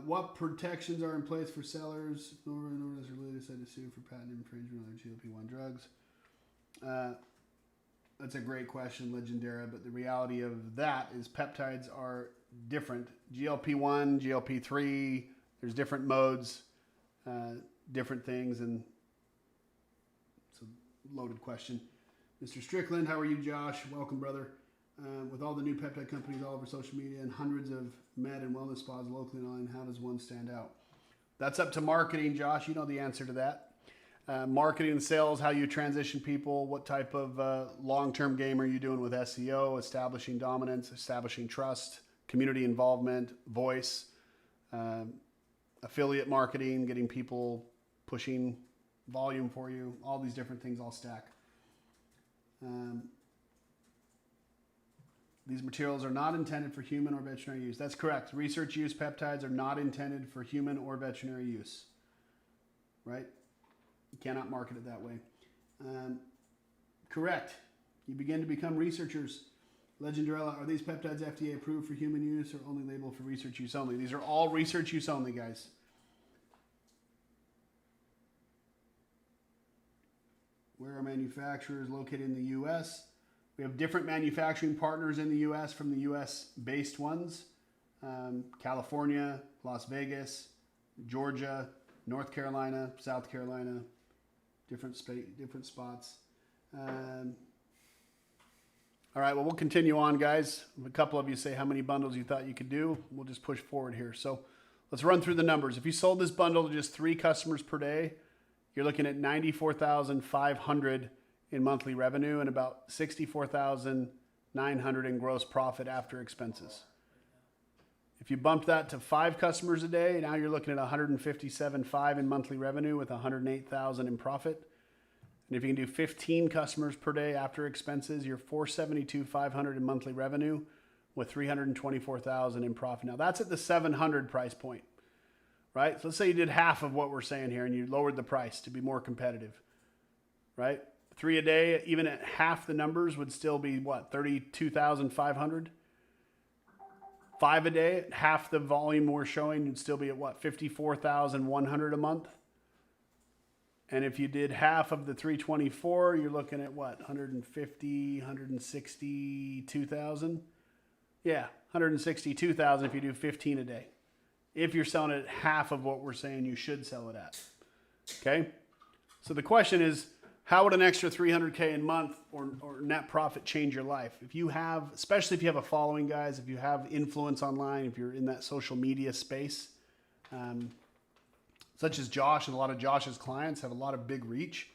What protections are in place for sellers? No is related said to sue for patent infringement on GLP-1 drugs. That's a great question, Legendara, but the reality of that is peptides are different. GLP-1, GLP-3, there's different modes, different things, and it's a loaded question. Mr. Strickland, how are you, Josh? Welcome, brother. With all the new peptide companies all over social media and hundreds of med and wellness spas locally and online, how does one stand out? That's up to marketing, Josh. You know the answer to that. Marketing and sales, how you transition people, what type of long-term game are you doing with SEO, establishing dominance, establishing trust, community involvement, voice, affiliate marketing, getting people pushing volume for you, all these different things all stack. These materials are not intended for human or veterinary use. That's correct. Research use peptides are not intended for human or veterinary use, right? You cannot market it that way. Correct. You begin to become researchers. Legendarella, are these peptides FDA approved for human use or only labeled for research use only? These are all research use only, guys. Where are manufacturers located in the U.S.? We have different manufacturing partners in the U.S. from the U.S.-based ones. California, Las Vegas, Georgia, North Carolina, South Carolina, different spots. All right, well, we'll continue on, guys. A couple of you say how many bundles you thought you could do. We'll just push forward here. So let's run through the numbers. If you sold this bundle to just 3 customers per day, you're looking at $94,500 in monthly revenue and about $64,900 in gross profit after expenses. If you bump that to 5 customers a day, now you're looking at $157,500 in monthly revenue with $108,000 in profit. And if you can do 15 customers per day after expenses, you're $472,500 in monthly revenue with $324,000 in profit. Now that's at the 700 price point, right? So let's say you did half of what we're saying here and you lowered the price to be more competitive, right? 3 a day, even at half the numbers, would still be what, 32,500? 5 a day, at half the volume we're showing, you'd still be at what, 54,100 a month? And if you did half of the 324, you're looking at what, 150, 162,000? Yeah, 162,000 if you do 15 a day. If you're selling it at half of what we're saying you should sell it at. Okay? So the question is, how would an extra $300K a month or net profit change your life? If you have, especially if you have a following, guys, if you have influence online, if you're in that social media space, such as Josh, and a lot of Josh's clients have a lot of big reach.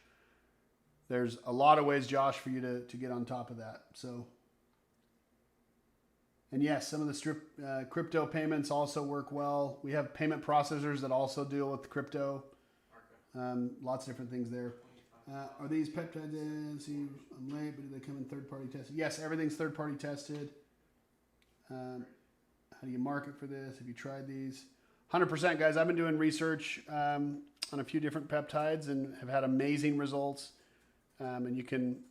There's a lot of ways, Josh, for you to get on top of that. So, and yes, some of the crypto payments also work well. We have payment processors that also deal with crypto. Lots of different things there. Are these peptides? See, I'm late, but do they come in third-party tested? Yes, everything's third-party tested. How do you market for this? Have you tried these? 100%, guys. I've been doing research on a few different peptides and have had amazing results. And you can,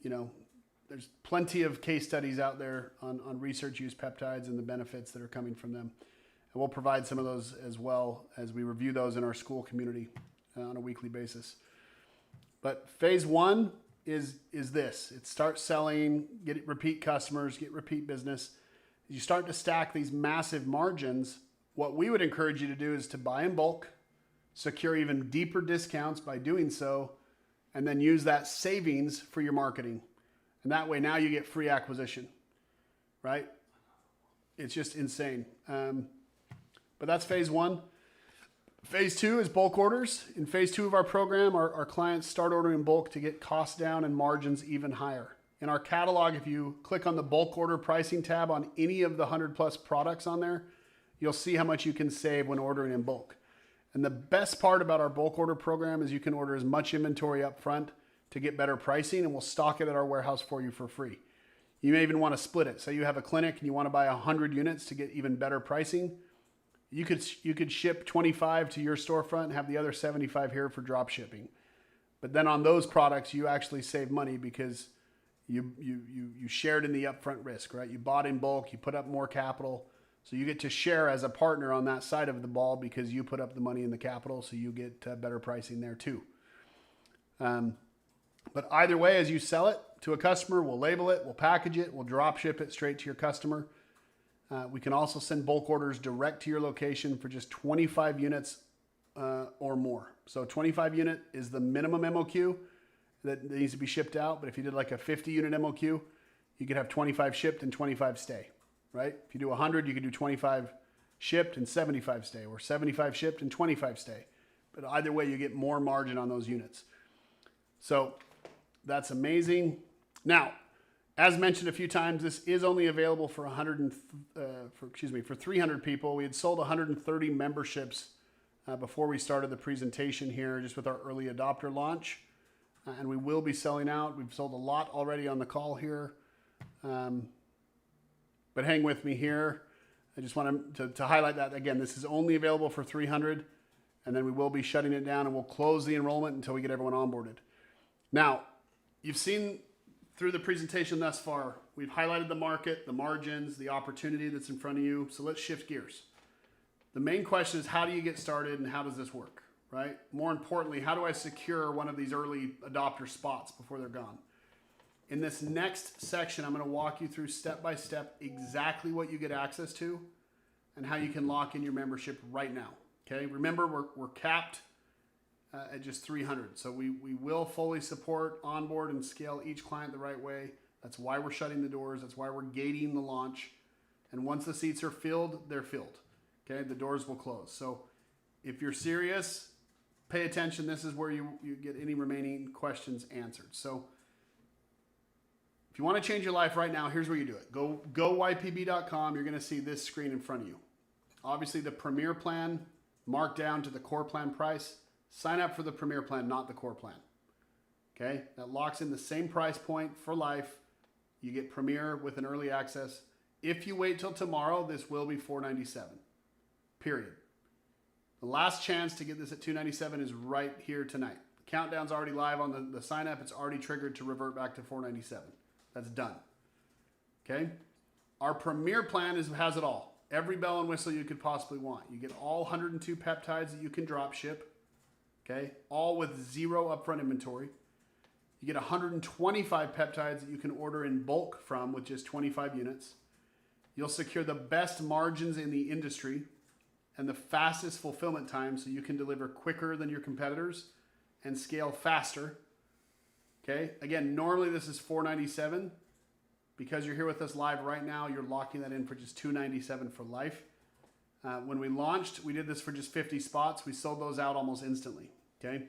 there's plenty of case studies out there on research use peptides and the benefits that are coming from them. And we'll provide some of those as well as we review those in our school community. on a weekly basis. But phase one is this. It starts selling, get repeat customers, get repeat business. You start to stack these massive margins. What we would encourage you to do is to buy in bulk, secure even deeper discounts by doing so, and then use that savings for your marketing. And that way now you get free acquisition, right? It's just insane. But that's phase one. Phase two is bulk orders. In phase two of our program, our clients start ordering in bulk to get costs down and margins even higher. In our catalog, if you click on the bulk order pricing tab on any of the 100+ products on there, you'll see how much you can save when ordering in bulk. And the best part about our bulk order program is you can order as much inventory up front to get better pricing, and we'll stock it at our warehouse for you for free. You may even want to split it. So you have a clinic and you want to buy 100 units to get even better pricing. You could ship 25 to your storefront and have the other 75 here for drop shipping. But then on those products, you actually save money because you shared in the upfront risk, right? You bought in bulk, you put up more capital. So you get to share as a partner on that side of the ball because you put up the money in the capital, so you get better pricing there too. But either way, as you sell it to a customer, we'll label it, we'll package it, we'll drop ship it straight to your customer. We can also send bulk orders direct to your location for just 25 units or more. So 25 unit is the minimum MOQ that needs to be shipped out. But if you did like a 50 unit MOQ, you could have 25 shipped and 25 stay, right? If you do 100, you could do 25 shipped and 75 stay, or 75 shipped and 25 stay. But either way, you get more margin on those units. So that's amazing. Now, as mentioned a few times, this is only available for 300 people. We had sold 130 memberships before we started the presentation here, just with our early adopter launch. And we will be selling out. We've sold a lot already on the call here. But hang with me here. I just want to highlight that again. This is only available for 300, and then we will be shutting it down, and we'll close the enrollment until we get everyone onboarded. Now, you've seen through the presentation thus far, we've highlighted the market, the margins, the opportunity that's in front of you. So let's shift gears. The main question is, how do you get started and how does this work, right? More importantly, how do I secure one of these early adopter spots before they're gone? In this next section, I'm going to walk you through step by step exactly what you get access to and how you can lock in your membership right now. Okay, remember we're capped at just 300. So we will fully support, onboard, and scale each client the right way. That's why we're shutting the doors. That's why we're gating the launch. And once the seats are filled, they're filled. Okay, the doors will close. So if you're serious, pay attention. This is where you get any remaining questions answered. So if you want to change your life right now, here's where you do it. Go ypb.com. You're going to see this screen in front of you. Obviously, the Premier plan marked down to the core plan price. Sign up for the Premier plan, not the core plan. Okay, that locks in the same price point for life. You get Premier with an early access. If you wait till tomorrow, this will be $497. Period. The last chance to get this at $297 is right here tonight. The countdown's already live on the sign up. It's already triggered to revert back to $497. That's done. Okay. Our Premier plan has it all. Every bell and whistle you could possibly want. You get all 102 peptides that you can drop ship. Okay. All with zero upfront inventory. You get 125 peptides that you can order in bulk from with just 25 units. You'll secure the best margins in the industry and the fastest fulfillment time, so you can deliver quicker than your competitors and scale faster. Okay, again, normally this is $497. Because you're here with us live right now, you're locking that in for just $297 for life. When we launched, we did this for just 50 spots. We sold those out almost instantly. Okay.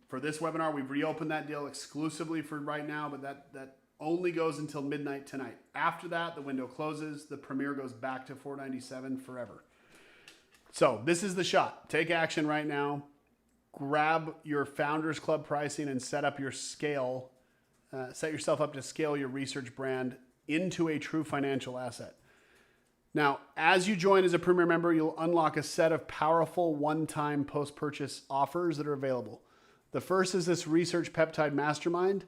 For this webinar, we've reopened that deal exclusively for right now, but that only goes until midnight tonight. After that, the window closes. The Premier goes back to $497 forever. So this is the shot. Take action right now. Grab your Founders Club pricing and set up your scale. Set yourself up to scale your research brand into a true financial asset. Now, as you join as a Premier member, you'll unlock a set of powerful one-time post-purchase offers that are available. The first is this Research Peptide Mastermind.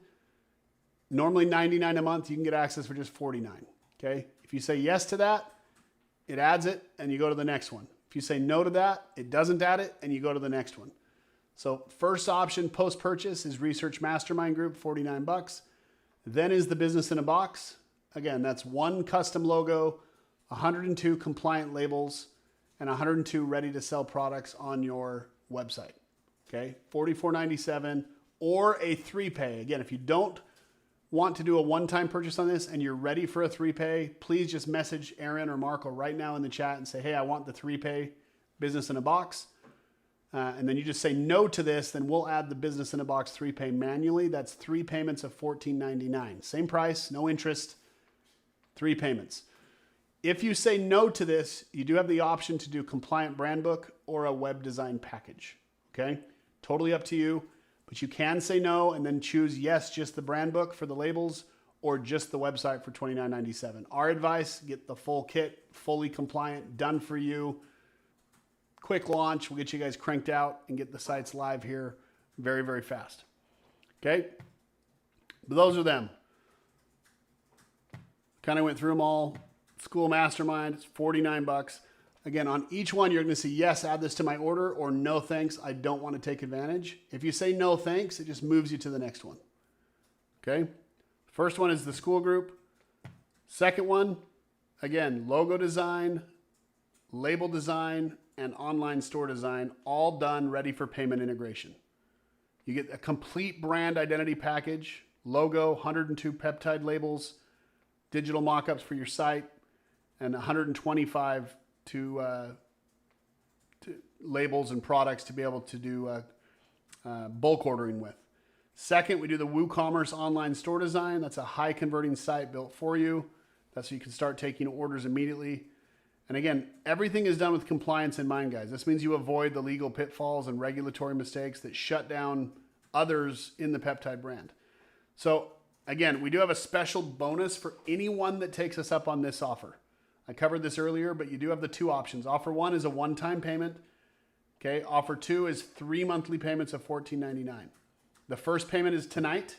Normally $99 a month, you can get access for just $49. Okay? If you say yes to that, it adds it and you go to the next one. If you say no to that, it doesn't add it and you go to the next one. So first option post-purchase is Research Mastermind Group, $49. Then is the Business in a Box. Again, that's one custom logo, 102 compliant labels, and 102 ready to sell products on your website. Okay, $44.97 or a 3-pay. Again, if you don't want to do a one-time purchase on this and you're ready for a 3-pay, please just message Aaron or Marco right now in the chat and say, hey, I want the 3-pay Business in a Box. And then you just say no to this, then we'll add the Business in a Box 3-pay manually. That's 3 payments of $14.99. Same price, no interest, 3 payments. If you say no to this, you do have the option to do compliant brand book or a web design package. Okay? Totally up to you. But you can say no and then choose yes, just the brand book for the labels or just the website for $29.97. Our advice, get the full kit, fully compliant, done for you. Quick launch. We'll get you guys cranked out and get the sites live here very, very fast. Okay? But those are them. Kind of went through them all. School Mastermind, it's $49. Again, on each one, you're going to see, yes, add this to my order, or no, thanks, I don't want to take advantage. If you say no, thanks, it just moves you to the next one. Okay? First one is the school group. Second one, again, logo design, label design, and online store design, all done, ready for payment integration. You get a complete brand identity package, logo, 102 peptide labels, digital mock-ups for your site, and 125 to labels and products to be able to do bulk ordering with. Second, we do the WooCommerce online store design. That's a high converting site built for you. That's so you can start taking orders immediately. And again, everything is done with compliance in mind, guys. This means you avoid the legal pitfalls and regulatory mistakes that shut down others in the Peptide brand. So again, we do have a special bonus for anyone that takes us up on this offer. I covered this earlier, but you do have the 2 options. Offer 1 is a one-time payment. Okay. Offer 2 is 3 monthly payments of $14.99. The first payment is tonight.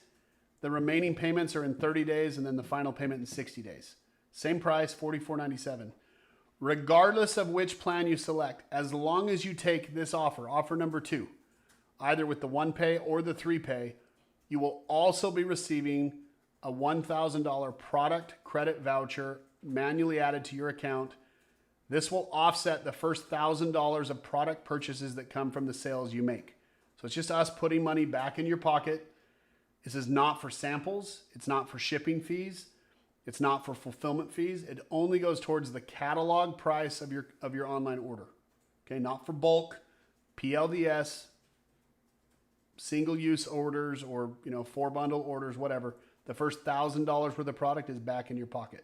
The remaining payments are in 30 days, and then the final payment in 60 days. Same price, $44.97. Regardless of which plan you select, as long as you take this offer, offer number 2, either with the 1-pay or the 3-pay, you will also be receiving a $1,000 product credit voucher manually added to your account. This will offset the first $1,000 of product purchases that come from the sales you make. So it's just us putting money back in your pocket. This is not for samples. It's not for shipping fees. It's not for fulfillment fees. It only goes towards the catalog price of your online order. Okay, not for bulk, PLDS, single-use orders, or 4-bundle orders, whatever. The first $1,000 worth of product is back in your pocket.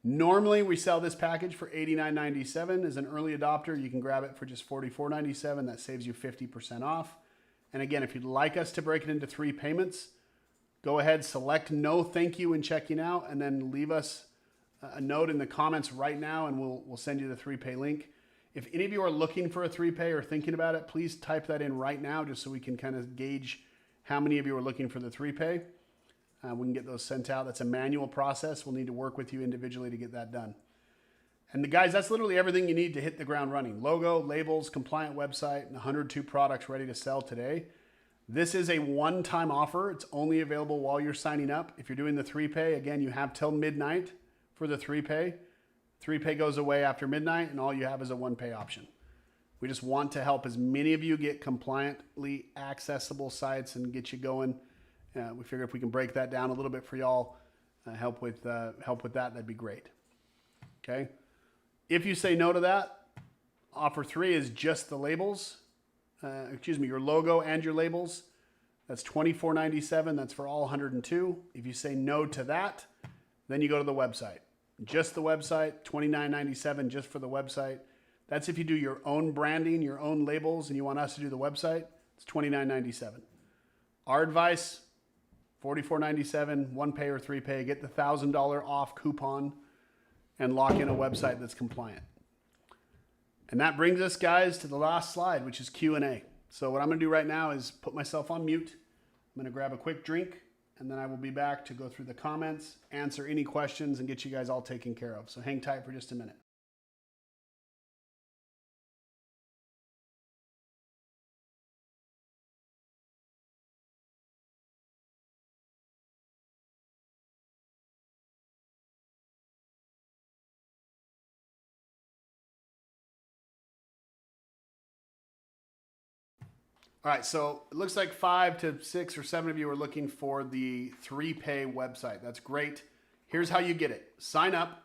Normally, we sell this package for $89.97. As an early adopter, you can grab it for just $44.97. That saves you 50% off. And again, if you'd like us to break it into 3 payments, go ahead, select no thank you in checking out, and then leave us a note in the comments right now, and we'll send you the 3-pay link. If any of you are looking for a 3-pay or thinking about it, please type that in right now just so we can kind of gauge how many of you are looking for the 3-pay. We can get those sent out. That's a manual process. We'll need to work with you individually to get that done. And guys, that's literally everything you need to hit the ground running. Logo, labels, compliant website, and 102 products ready to sell today. This is a one-time offer. It's only available while you're signing up. If you're doing the 3-pay, again, you have till midnight for the 3-pay. 3-pay goes away after midnight, and all you have is a 1-pay option. We just want to help as many of you get compliantly accessible sites and get you going. We figure if we can break that down a little bit for y'all, help with that, that'd be great. Okay. If you say no to that, offer 3 is just the labels. Your logo and your labels. That's $24.97. That's for all 102. If you say no to that, then you go to the website. Just the website, $29.97 just for the website. That's if you do your own branding, your own labels, and you want us to do the website, it's $29.97. Our advice, $44.97, 1-pay or 3-pay. Get the $1,000 off coupon and lock in a website that's compliant. And that brings us, guys, to the last slide, which is Q&A. So what I'm going to do right now is put myself on mute. I'm going to grab a quick drink, and then I will be back to go through the comments, answer any questions, and get you guys all taken care of. So hang tight for just a minute. All right, so it looks like 5 to 6 or 7 of you are looking for the 3Pay website. That's great. Here's how you get it. Sign up.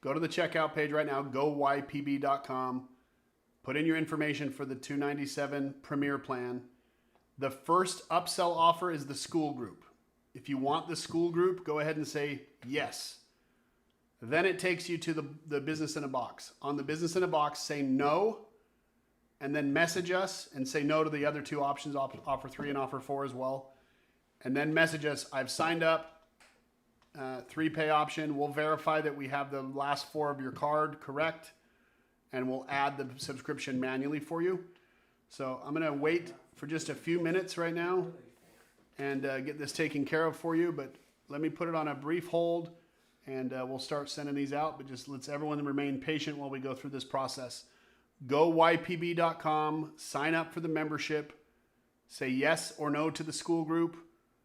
Go to the checkout page right now, goypb.com. Put in your information for the $297 Premier plan. The first upsell offer is the school group. If you want the school group, go ahead and say yes. Then it takes you to the business in a box. On the business in a box, say no, and then message us and say no to the other two options, offer 3 and offer 4 as well. And then message us, I've signed up, 3Pay option. We'll verify that we have the last 4 of your card correct, and we'll add the subscription manually for you. So I'm gonna wait for just a few minutes right now and get this taken care of for you, but let me put it on a brief hold and we'll start sending these out, but just let's everyone remain patient while we go through this process. GoYPB.com, sign up for the membership, say yes or no to the school group.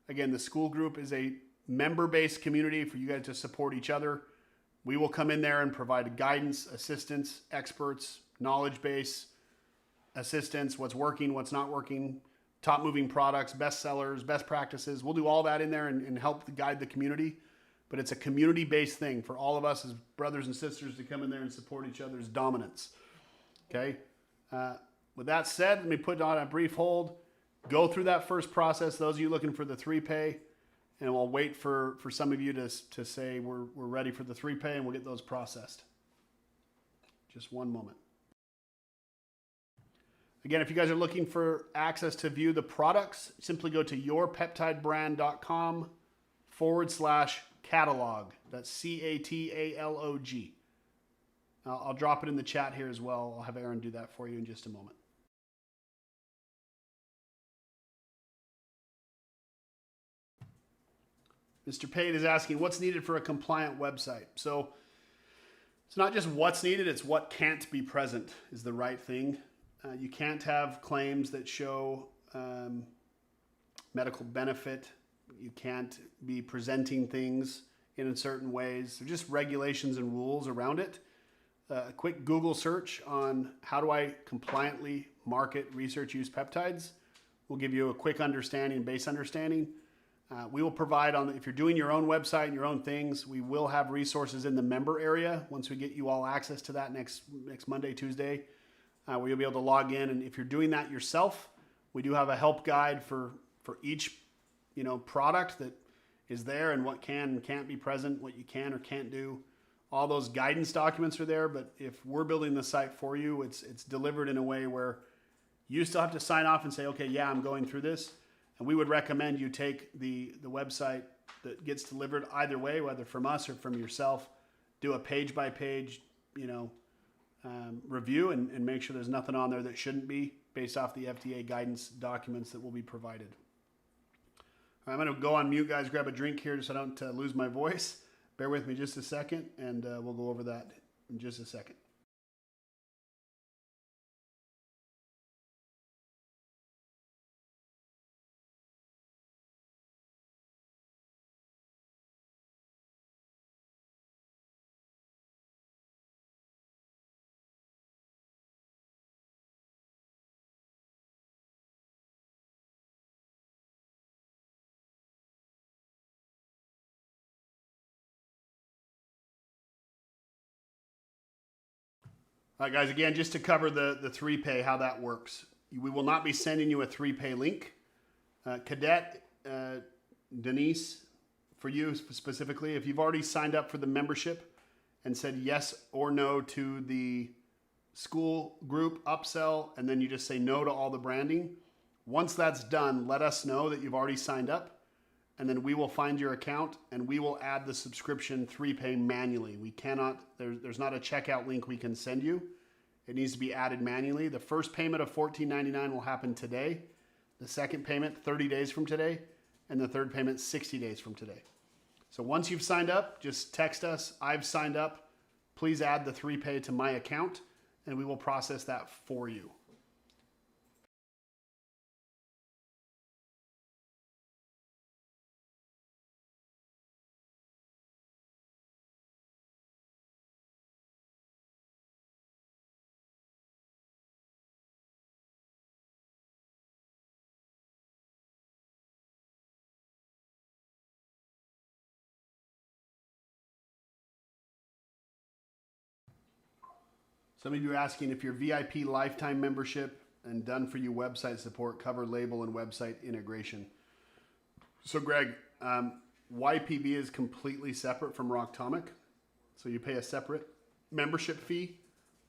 Again, the school group is a member-based community for you guys to support each other. We will come in there and provide guidance, assistance, experts, knowledge base, assistance, what's working, what's not working, top moving products, best sellers, best practices. We'll do all that in there and help guide the community. But it's a community-based thing for all of us as brothers and sisters to come in there and support each other's dominance. Okay? With that said, let me put on a brief hold, go through that first process, those of you looking for the 3Pay, and we'll wait for some of you to say we're ready for the 3Pay, and we'll get those processed. Just one moment. Again, if you guys are looking for access to view the products, simply go to yourpeptidebrand.com/catalog. That's CATALOG. I'll drop it in the chat here as well. I'll have Aaron do that for you in just a moment. Mr. Pate is asking, what's needed for a compliant website? So it's not just what's needed, it's what can't be present is the right thing. You can't have claims that show medical benefit. You can't be presenting things in certain ways. They're just regulations and rules around it. A quick Google search on how do I compliantly market research use peptides will give you a quick understanding, base understanding. We will provide if you're doing your own website and your own things, we will have resources in the member area once we get you all access to that next Monday, Tuesday, where you'll be able to log in. And if you're doing that yourself, we do have a help guide for each product that is there and what can and can't be present, what you can or can't do. All those guidance documents are there, but if we're building the site for you, it's delivered in a way where you still have to sign off and say, okay, yeah, I'm going through this. And we would recommend you take the website that gets delivered either way, whether from us or from yourself, do a page-by-page, review and make sure there's nothing on there that shouldn't be based off the FDA guidance documents that will be provided. I'm going to go on mute, guys, grab a drink here so I don't lose my voice. Bear with me just a second, and we'll go over that in just a second. All right, guys, again, just to cover the 3Pay, how that works. We will not be sending you a 3Pay link. Cadet, Denise, for you specifically, if you've already signed up for the membership and said yes or no to the school group upsell, and then you just say no to all the branding, once that's done, let us know that you've already signed up, and then we will find your account and we will add the subscription 3Pay manually. We cannot, there's not a checkout link we can send you. It needs to be added manually. The first payment of $14.99 will happen today. The second payment 30 days from today, and the third payment 60 days from today. So once you've signed up, just text us, I've signed up. Please add the 3Pay to my account and we will process that for you. Some of you are asking if your VIP lifetime membership and done for you website support cover label and website integration. So Greg, YPB is completely separate from Rocktomic. So you pay a separate membership fee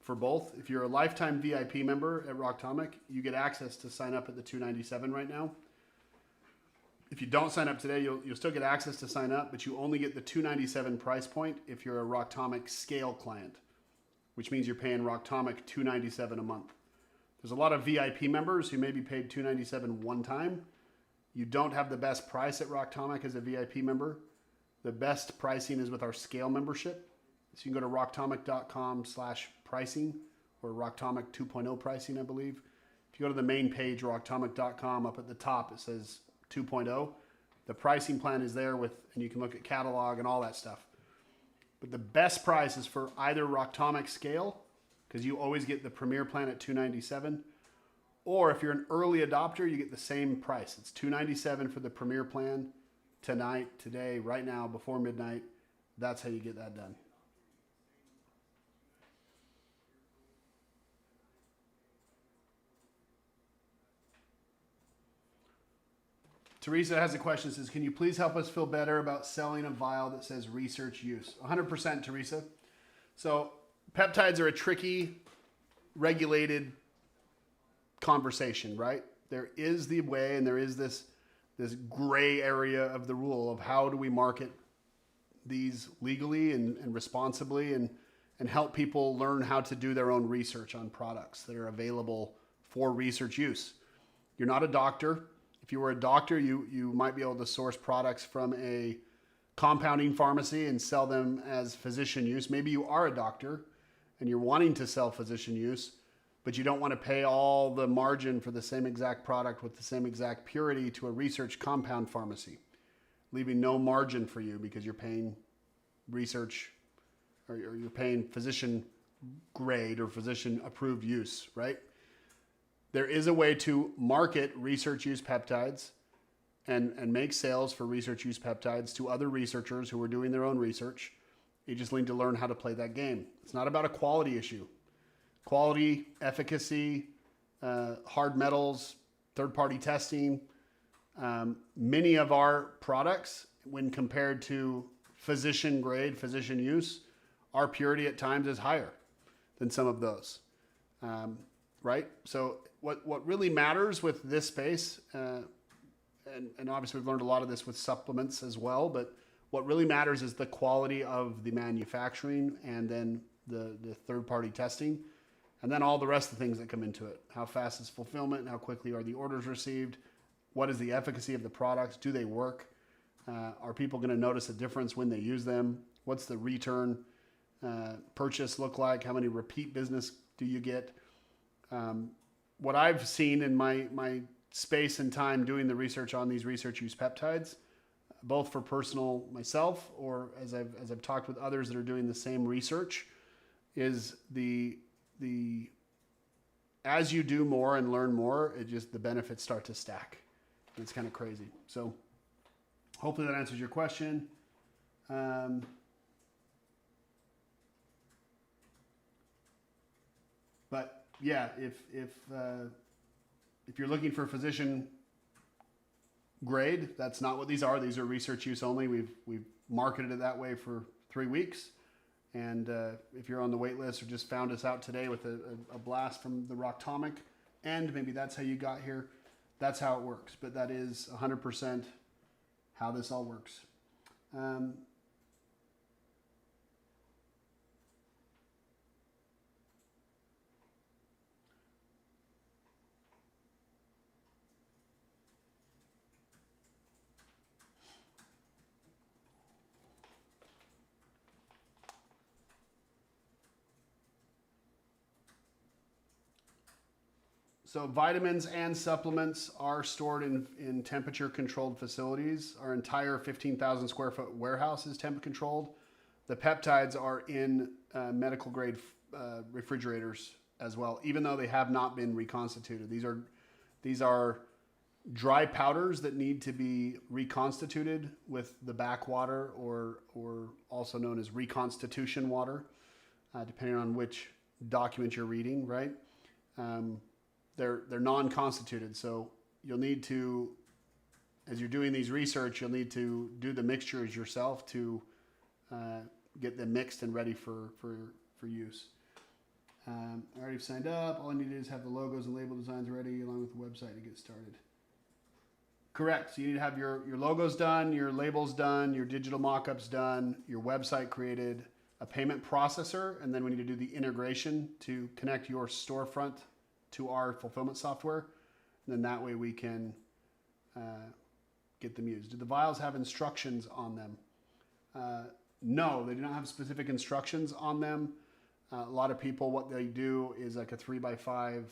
for both. If you're a lifetime VIP member at Rocktomic, you get access to sign up at the $297 right now. If you don't sign up today, you'll still get access to sign up, but you only get the $297 price point if you're a Rocktomic scale client, which means you're paying Rocktomic $297 a month. There's a lot of VIP members who maybe paid $297 one time. You don't have the best price at Rocktomic as a VIP member. The best pricing is with our scale membership. So you can go to rocktomic.com/pricing or Rocktomic 2.0 pricing, I believe. If you go to the main page, rocktomic.com, up at the top, it says 2.0. The pricing plan is there and you can look at catalog and all that stuff. But the best price is for either Rocktomic scale, because you always get the premier plan at $297, or if you're an early adopter, you get the same price. It's $297 for the premier plan tonight, today, right now, before midnight. That's how you get that done. Teresa has a question, says, can you please help us feel better about selling a vial that says research use? 100%, Teresa. So peptides are a tricky, regulated conversation, right? There is the way, and there is this gray area of the rule of how do we market these legally and responsibly and help people learn how to do their own research on products that are available for research use. You're not a doctor. If you were a doctor, you might be able to source products from a compounding pharmacy and sell them as physician use. Maybe you are a doctor and you're wanting to sell physician use, but you don't want to pay all the margin for the same exact product with the same exact purity to a research compound pharmacy, leaving no margin for you because you're paying research or you're paying physician grade or physician approved use, right? There is a way to market research use peptides and make sales for research use peptides to other researchers who are doing their own research. You just need to learn how to play that game. It's not about a quality issue. Quality, efficacy, hard metals, third-party testing. Many of our products, when compared to physician grade, physician use, our purity at times is higher than some of those, right? So what really matters with this space, and obviously we've learned a lot of this with supplements as well, but what really matters is the quality of the manufacturing and then the third-party testing, and then all the rest of the things that come into it. How fast is fulfillment? How quickly are the orders received? What is the efficacy of the products? Do they work? Are people going to notice a difference when they use them? What's the return purchase look like? How many repeat business do you get? What I've seen in my space and time doing the research on these research use peptides, both for personal myself or as I've talked with others that are doing the same research, is the as you do more and learn more, the benefits start to stack. It's kind of crazy. So hopefully that answers your question. But yeah, if you're looking for physician grade, that's not what these are. These are research use only. We've marketed it that way for 3 weeks. And if you're on the wait list or just found us out today with a blast from the Rocktomic end, maybe that's how you got here. That's how it works. But that is 100% how this all works. So vitamins and supplements are stored in temperature controlled facilities. Our entire 15,000 square foot warehouse is temp controlled. The peptides are in medical grade refrigerators as well, even though they have not been reconstituted. These are dry powders that need to be reconstituted with the backwater or also known as reconstitution water, depending on which document you're reading, right? They're non-constituted, so you'll need to, as you're doing these research, you'll need to do the mixtures yourself to get them mixed and ready for use. I already signed up. All I need to do is have the logos and label designs ready along with the website to get started. Correct. So you need to have your logos done, your labels done, your digital mock-ups done, your website created, a payment processor, and then we need to do the integration to connect your storefront to our fulfillment software. And then that way we can get them used. Do the vials have instructions on them? No, they do not have specific instructions on them. A lot of people, what they do is like a 3x5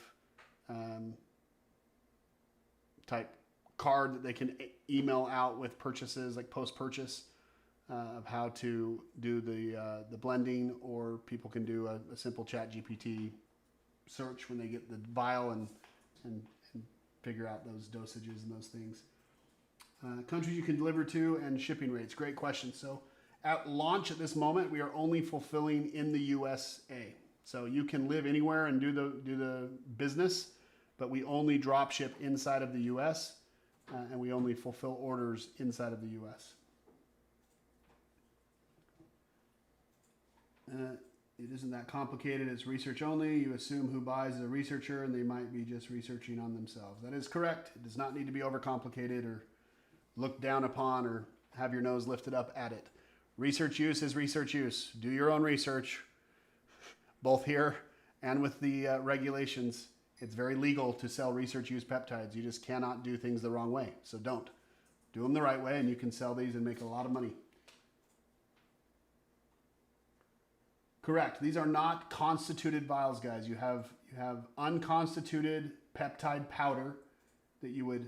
type card that they can email out with purchases, like post-purchase, of how to do the blending, or people can do a simple chat GPT search when they get the vial and figure out those dosages and those things. Countries you can deliver to and shipping rates. Great question. So at launch at this moment, we are only fulfilling in the USA. So you can live anywhere and do the business, but we only drop ship inside of the US, and we only fulfill orders inside of the US. It isn't that complicated. It's research only. You assume who buys is a researcher, and they might be just researching on themselves. That is correct. It does not need to be overcomplicated or looked down upon or have your nose lifted up at it. Research use is research use. Do your own research, both here and with the regulations. It's very legal to sell research use peptides. You just cannot do things the wrong way. So don't. Do them the right way, and you can sell these and make a lot of money. Correct. These are not constituted vials, guys. You have unconstituted peptide powder that you would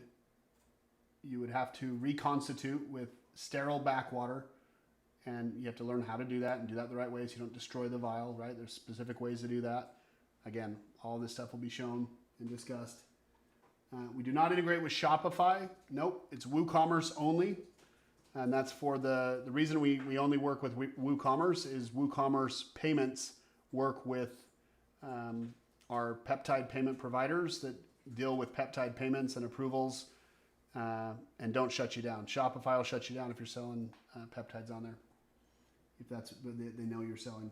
have to reconstitute with sterile backwater, and you have to learn how to do that and do that the right way so you don't destroy the vial, right? There's specific ways to do that. Again, all this stuff will be shown and discussed. We do not integrate with Shopify. Nope, it's WooCommerce only. And that's for the reason we only work with WooCommerce is WooCommerce payments work with our peptide payment providers that deal with peptide payments and approvals and don't shut you down. Shopify will shut you down if you're selling peptides on there, if that's what they know you're selling.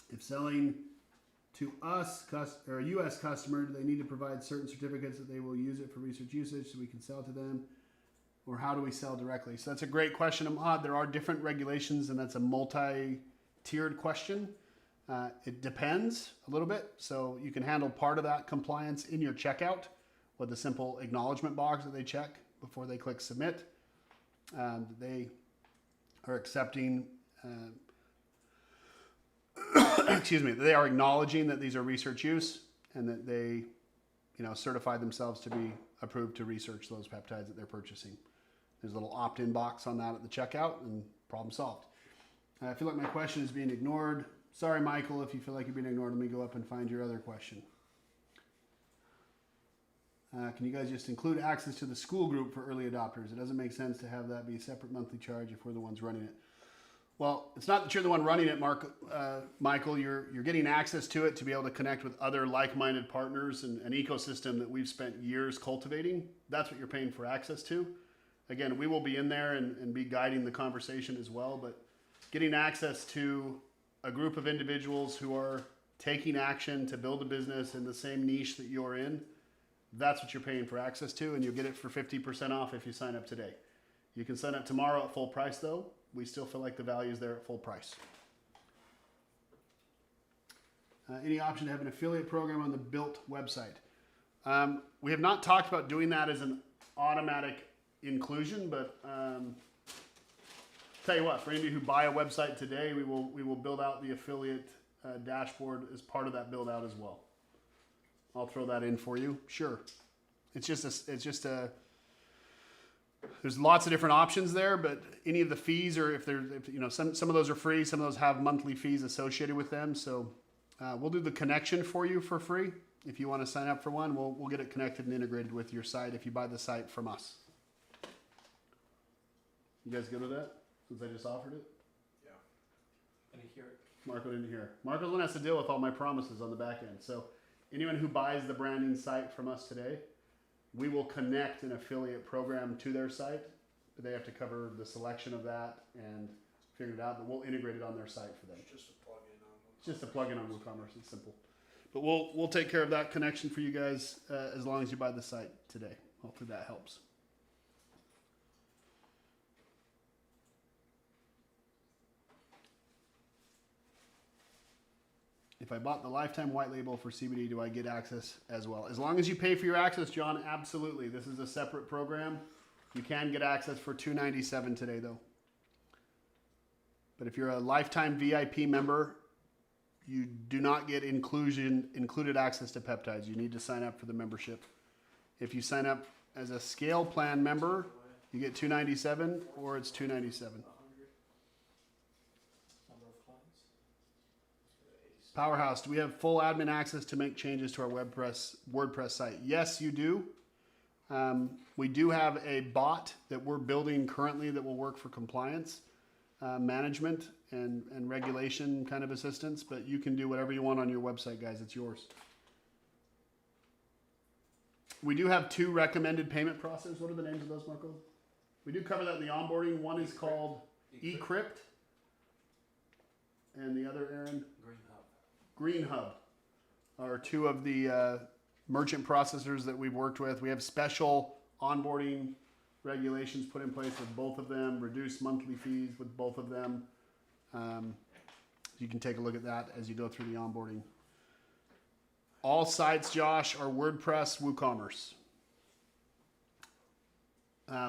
If selling to us or a U.S. customer, do they need to provide certain certificates that they will use it for research usage so we can sell to them? Or how do we sell directly? So that's a great question, Ahmad. There are different regulations, and that's a multi-tiered question. It depends a little bit. So you can handle part of that compliance in your checkout with a simple acknowledgement box that they check before they click submit. They are accepting, excuse me, they are acknowledging that these are research use and that they, certify themselves to be approved to research those peptides that they're purchasing. There's a little opt-in box on that at the checkout, and problem solved. I feel like my question is being ignored. Sorry, Michael, if you feel like you're being ignored, let me go up and find your other question. Can you guys just include access to the school group for early adopters? It doesn't make sense to have that be a separate monthly charge if we're the ones running it. Well, it's not that you're the one running it, Michael. You're getting access to it to be able to connect with other like-minded partners and an ecosystem that we've spent years cultivating. That's what you're paying for access to. Again, we will be in there and be guiding the conversation as well, but getting access to a group of individuals who are taking action to build a business in the same niche that you're in, that's what you're paying for access to, and you'll get it for 50% off if you sign up today. You can sign up tomorrow at full price, though. We still feel like the value is there at full price. Any option to have an affiliate program on the Built website? We have not talked about doing that as an automatic inclusion, but tell you what, for any of you who buy a website today, we will build out the affiliate dashboard as part of that build out as well. I'll throw that in for you. Sure. There's lots of different options there, but any of the fees, or if some of those are free, some of those have monthly fees associated with them. So we'll do the connection for you for free. If you want to sign up for one, we'll get it connected and integrated with your site if you buy the site from us. You guys good with that? Since I just offered it? Yeah. And you hear it. Marco didn't hear. Marco's the one that has to deal with all my promises on the back end. So anyone who buys the branding site from us today, we will connect an affiliate program to their site. They have to cover the selection of that and figure it out, but we'll integrate it on their site for them. It's just a plug-in on WooCommerce. It's just a plug-in on WooCommerce. It's simple. But we'll take care of that connection for you guys as long as you buy the site today. Hopefully that helps. If I bought the lifetime white label for CBD, do I get access as well? As long as you pay for your access, John, absolutely. This is a separate program. You can get access for $297 today, though. But if you're a lifetime VIP member, you do not get included access to Peptides. You need to sign up for the membership. If you sign up as a scale plan member, you get $297 or it's $297. Number of clients? Powerhouse, do we have full admin access to make changes to our WordPress site? Yes, you do. We do have a bot that we're building currently that will work for compliance management and regulation kind of assistance, but you can do whatever you want on your website, guys. It's yours. We do have 2 recommended payment processors. What are the names of those, Marco? We do cover that in the onboarding. One is called eCrypt, and the other, Aaron? Green Hub are 2 of the merchant processors that we've worked with. We have special onboarding regulations put in place with both of them, reduced monthly fees with both of them. You can take a look at that as you go through the onboarding. All sites, Josh, are WordPress, WooCommerce.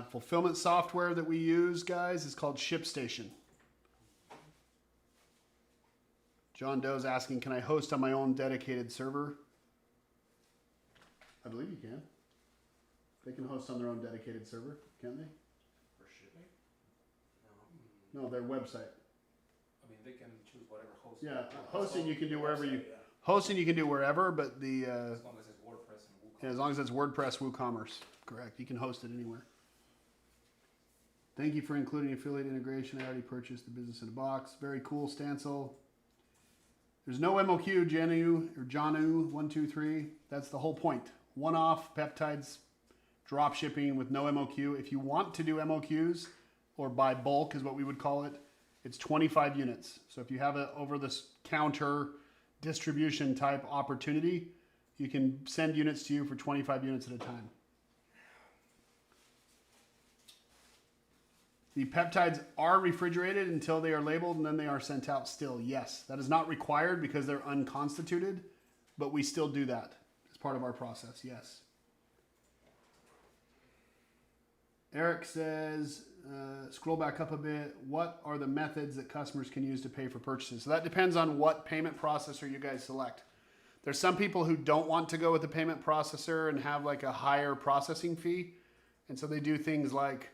Fulfillment software that we use, guys, is called ShipStation. John Doe's asking, can I host on my own dedicated server? I believe you can. They can host on their own dedicated server, can't they? For shipping? No, their website. I mean, they can choose whatever host. Yeah, hosting you can do wherever you. Yeah. Hosting you can do wherever, but the As long as it's WordPress and WooCommerce. yeah, as long as it's WordPress, WooCommerce, correct. You can host it anywhere. Thank you for including affiliate integration. I already purchased the business in a box. Very cool, Stancil. There's no MOQ, Janu or Janu123. That's the whole point. One-off peptides, drop shipping with no MOQ. If you want to do MOQs or buy bulk is what we would call it, it's 25 units. So if you have a over-the-counter distribution type opportunity, you can send units to you for 25 units at a time. The peptides are refrigerated until they are labeled and then they are sent out still. Yes, that is not required because they're unconstituted, but we still do that as part of our process, yes. Eric says, scroll back up a bit. What are the methods that customers can use to pay for purchases? So that depends on what payment processor you guys select. There's some people who don't want to go with the payment processor and have like a higher processing fee. And so they do things like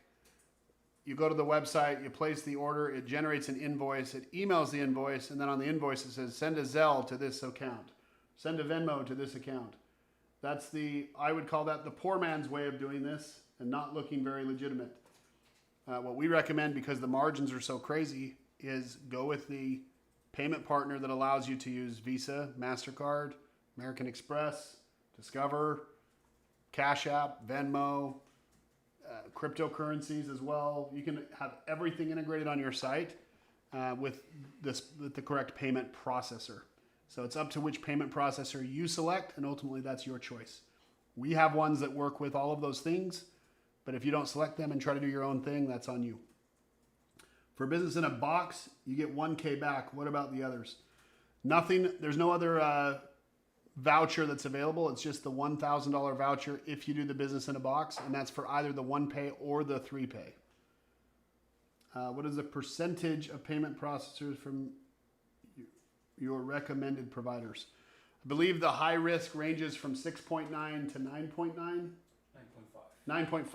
you go to the website, you place the order, it generates an invoice, it emails the invoice, and then on the invoice it says, send a Zelle to this account, send a Venmo to this account. That's I would call that the poor man's way of doing this and not looking very legitimate. What we recommend, because the margins are so crazy, is go with the payment partner that allows you to use Visa, MasterCard, American Express, Discover, Cash App, Venmo, cryptocurrencies as well. You can have everything integrated on your site with the correct payment processor. So it's up to which payment processor you select, and ultimately that's your choice. We have ones that work with all of those things, but if you don't select them and try to do your own thing, that's on you. For business in a box, you get 1K back. What about the others? Nothing. There's no other voucher that's available. It's just the $1,000 voucher if you do the business in a box, and that's for either the 1Pay or the 3Pay. What is the percentage of payment processors from your recommended providers? I believe the high risk ranges from 6.9 to 9.9. 9.5.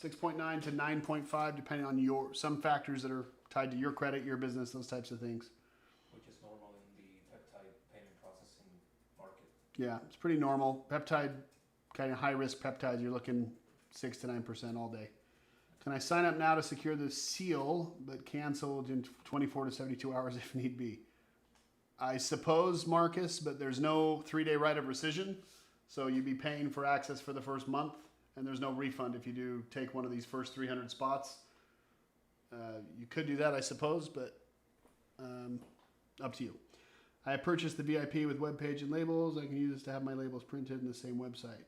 6.9 to 9.5, depending on some factors that are tied to your credit, your business, those types of things. Which is normal in the peptide payment processing market. Yeah, it's pretty normal. Peptide, kind of high risk peptides, you're looking 6 to 9% all day. Can I sign up now to secure the seal, but cancel in 24 to 72 hours if need be? I suppose, Marcus, but there's no 3-day right of rescission. So you'd be paying for access for the first month, and there's no refund if you do take one of these first 300 spots. You could do that, I suppose, but up to you. I purchased the VIP with web page and labels. I can use this to have my labels printed in the same website.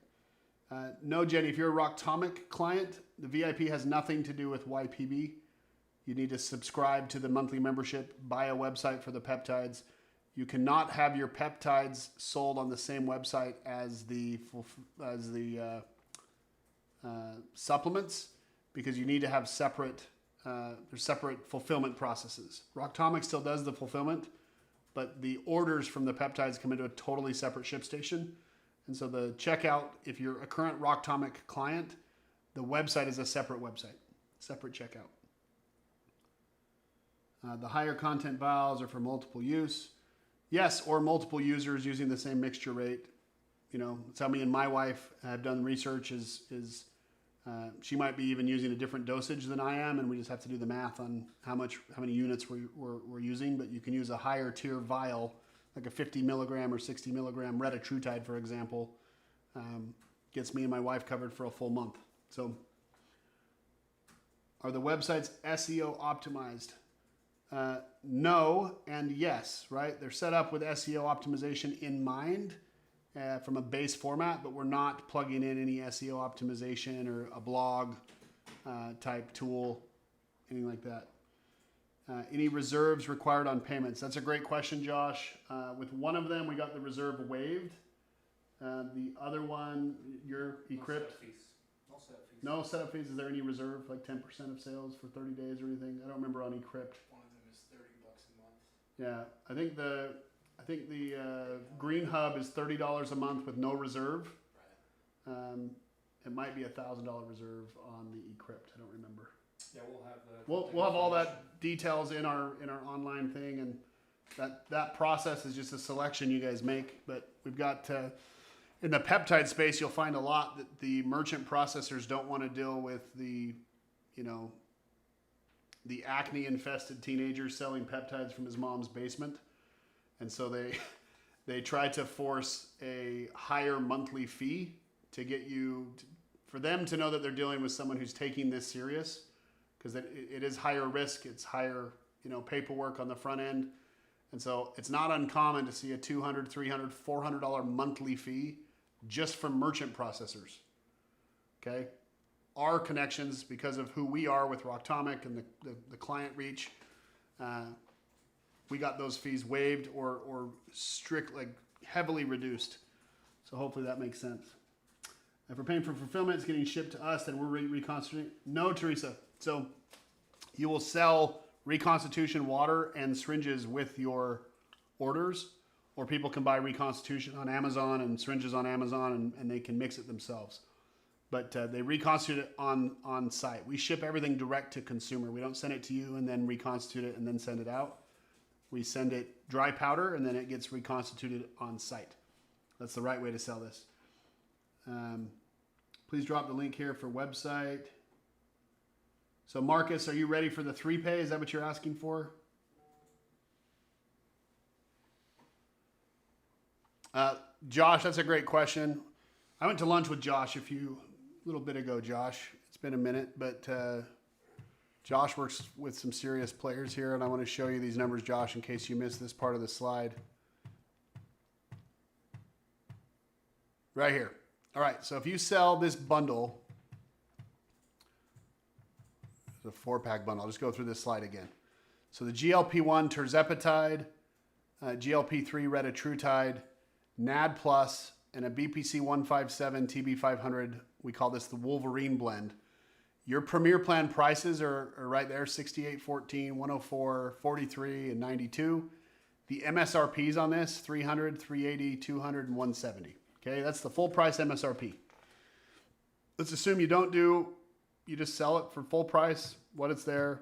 No, Jenny, if you're a Rocktomic client, the VIP has nothing to do with YPB. You need to subscribe to the monthly membership, buy a website for the peptides. You cannot have your peptides sold on the same website as the supplements, because you need to have separate there's separate fulfillment processes. Rocktomic still does the fulfillment, but the orders from the peptides come into a totally separate ship station. And so the checkout, if you're a current Rocktomic client, the website is a separate website, separate checkout. The higher content vials are for multiple use. Yes, or multiple users using the same mixture rate. You know, that's how me and my wife have done research she might be even using a different dosage than I am, and we just have to do the math on how many units we're using. But you can use a higher tier vial, like a 50 milligram or 60 milligram retatrutide, for example. Gets me and my wife covered for a full month. So, are the websites SEO optimized? No and yes, right? They're set up with SEO optimization in mind. From a base format, but we're not plugging in any SEO optimization or a blog type tool, anything like that. Any reserves required on payments? That's a great question, Josh. With one of them, we got the reserve waived. The other one, your Encrypt. No setup fees. Is there any reserve, like 10% of sales for 30 days or anything? I don't remember on Encrypt. One of them is $30 a month. Yeah, I think the Green Hub is $30 a month with no reserve. Right. It might be $1,000 reserve on the Encrypt. I don't remember. Yeah, we'll have the. We'll have all that details in our online thing, and that process is just a selection you guys make. But we've got in the peptide space, you'll find a lot that the merchant processors don't want to deal with the acne infested teenager selling peptides from his mom's basement. And so they try to force a higher monthly fee to get for them to know that they're dealing with someone who's taking this serious, because it is higher risk. It's higher, paperwork on the front end. And so it's not uncommon to see a $200, $300, $400 monthly fee just from merchant processors. Okay. Our connections, because of who we are with Rocktomic and the client reach, we got those fees waived or strict, like heavily reduced. So hopefully that makes sense. If we're paying for fulfillment, it's getting shipped to us, then we're reconstituting. No, Teresa. So you will sell reconstitution water and syringes with your orders, or people can buy reconstitution on Amazon and syringes on Amazon, and they can mix it themselves. But they reconstitute it on site. We ship everything direct to consumer. We don't send it to you and then reconstitute it and then send it out. We send it dry powder, and then it gets reconstituted on site. That's the right way to sell this. Please drop the link here for website. So Marcus, are you ready for the 3-pay? Is that what you're asking for? Josh, that's a great question. I went to lunch with Josh a little bit ago, Josh. It's been a minute, but Josh works with some serious players here, and I want to show you these numbers, Josh, in case you missed this part of the slide. Right here. All right, so if you sell this bundle, the 4-pack bundle, I'll just go through this slide again. So the GLP-1 tirzepatide, GLP-3 retatrutide, NAD+, and a BPC 157 TB500. We call this the Wolverine blend. Your Premier Plan prices are right there, $68.14, $104, $43, and $92. The MSRPs on this, $300, $380, $200, and $170. Okay, that's the full price MSRP. Let's assume you just sell it for full price, what it's there.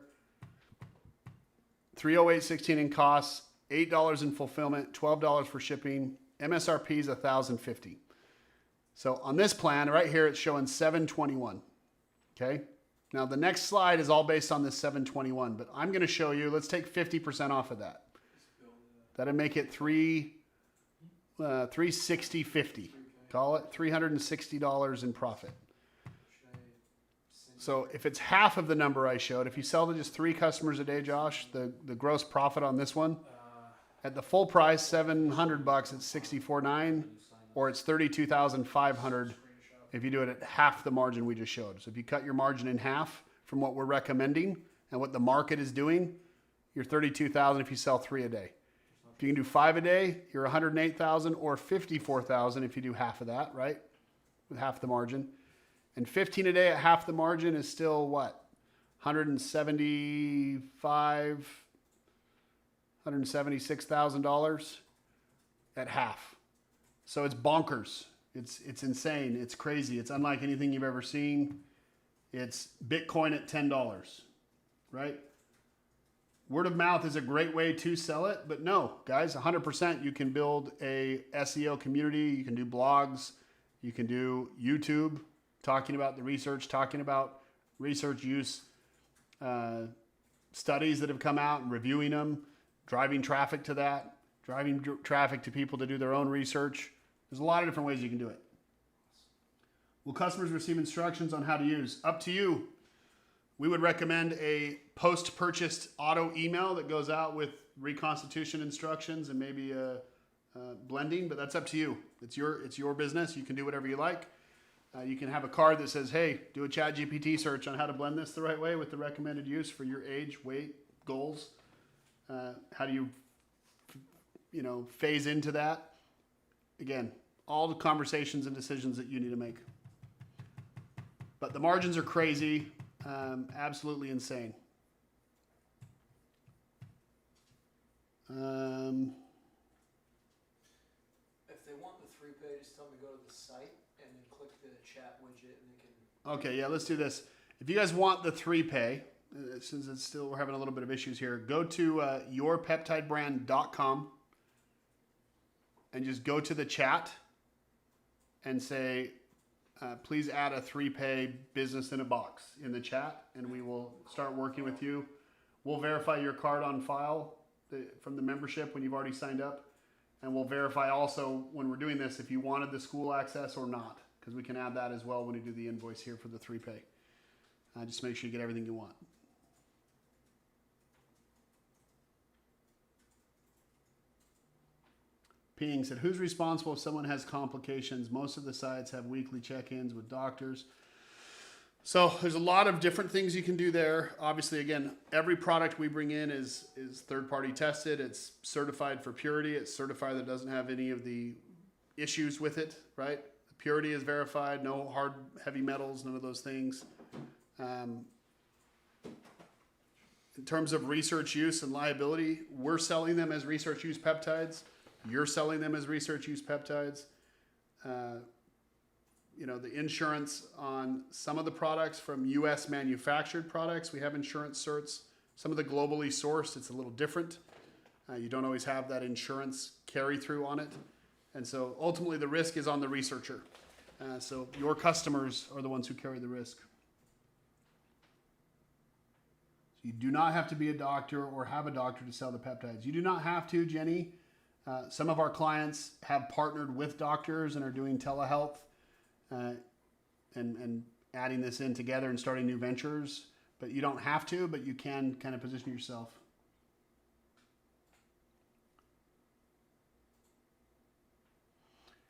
$308.16 in costs, $8 in fulfillment, $12 for shipping. MSRP is $1,050. So on this plan right here, it's showing $721. Okay. Now the next slide is all based on this $721, but I'm going to show you. Let's take 50% off of that. That'd make it 360.50. Call it $360 in profit. Should I send So if it's half of the number I showed, if you sell to just 3 customers a day, Josh, the gross profit on this one at the full price, $700, it's $64.9, or it's $32,500 if you do it at half the margin we just showed. So if you cut your margin in half from what we're recommending and what the market is doing, you're $32,000 if you sell 3 a day. If you can do 5 a day, you're $108,000, or $54,000 if you do half of that, right? With half the margin. And 15 a day at half the margin is still what? $176,000 at half. So it's bonkers. It's insane. It's crazy. It's unlike anything you've ever seen. It's Bitcoin at $10, right? Word of mouth is a great way to sell it, but no, guys, 100% you can build a SEO community. You can do blogs. You can do YouTube, talking about the research, talking about research use studies that have come out and reviewing them, driving traffic to that, driving traffic to people to do their own research. There's a lot of different ways you can do it. Will customers receive instructions on how to use? Up to you. We would recommend a post-purchased auto email that goes out with reconstitution instructions and maybe blending, but that's up to you. It's your business. You can do whatever you like. You can have a card that says, hey, do a ChatGPT search on how to blend this the right way with the recommended use for your age, weight, goals. How do you phase into that? Again, all the conversations and decisions that you need to make. But the margins are crazy, absolutely insane. If they want the 3-pay, just tell them to go to the site and then click the chat widget and they can. Okay, yeah, let's do this. If you guys want the 3-pay, since it's still, we're having a little bit of issues here, go to yourpeptidebrand.com and just go to the chat and say, please add a 3-pay business in a box in the chat, and we will start working with you. We'll verify your card on file from the membership when you've already signed up, and we'll verify also when we're doing this if you wanted the school access or not, because we can add that as well when we do the invoice here for the 3-pay. Just make sure you get everything you want. Ping said, who's responsible if someone has complications? Most of the sites have weekly check-ins with doctors. So there's a lot of different things you can do there. Obviously, again, every product we bring in is third-party tested. It's certified for purity. It's certified that it doesn't have any of the issues with it, right? The purity is verified, no hard, heavy metals, none of those things. In terms of research use and liability, we're selling them as research use peptides. You're selling them as research use peptides. The insurance on some of the products from U.S. manufactured products, we have insurance certs. Some of the globally sourced, it's a little different. You don't always have that insurance carry through on it. And so ultimately the risk is on the researcher. So your customers are the ones who carry the risk. You do not have to be a doctor or have a doctor to sell the peptides. You do not have to, Jenny. Some of our clients have partnered with doctors and are doing telehealth and adding this in together and starting new ventures. But you don't have to, but you can kind of position yourself.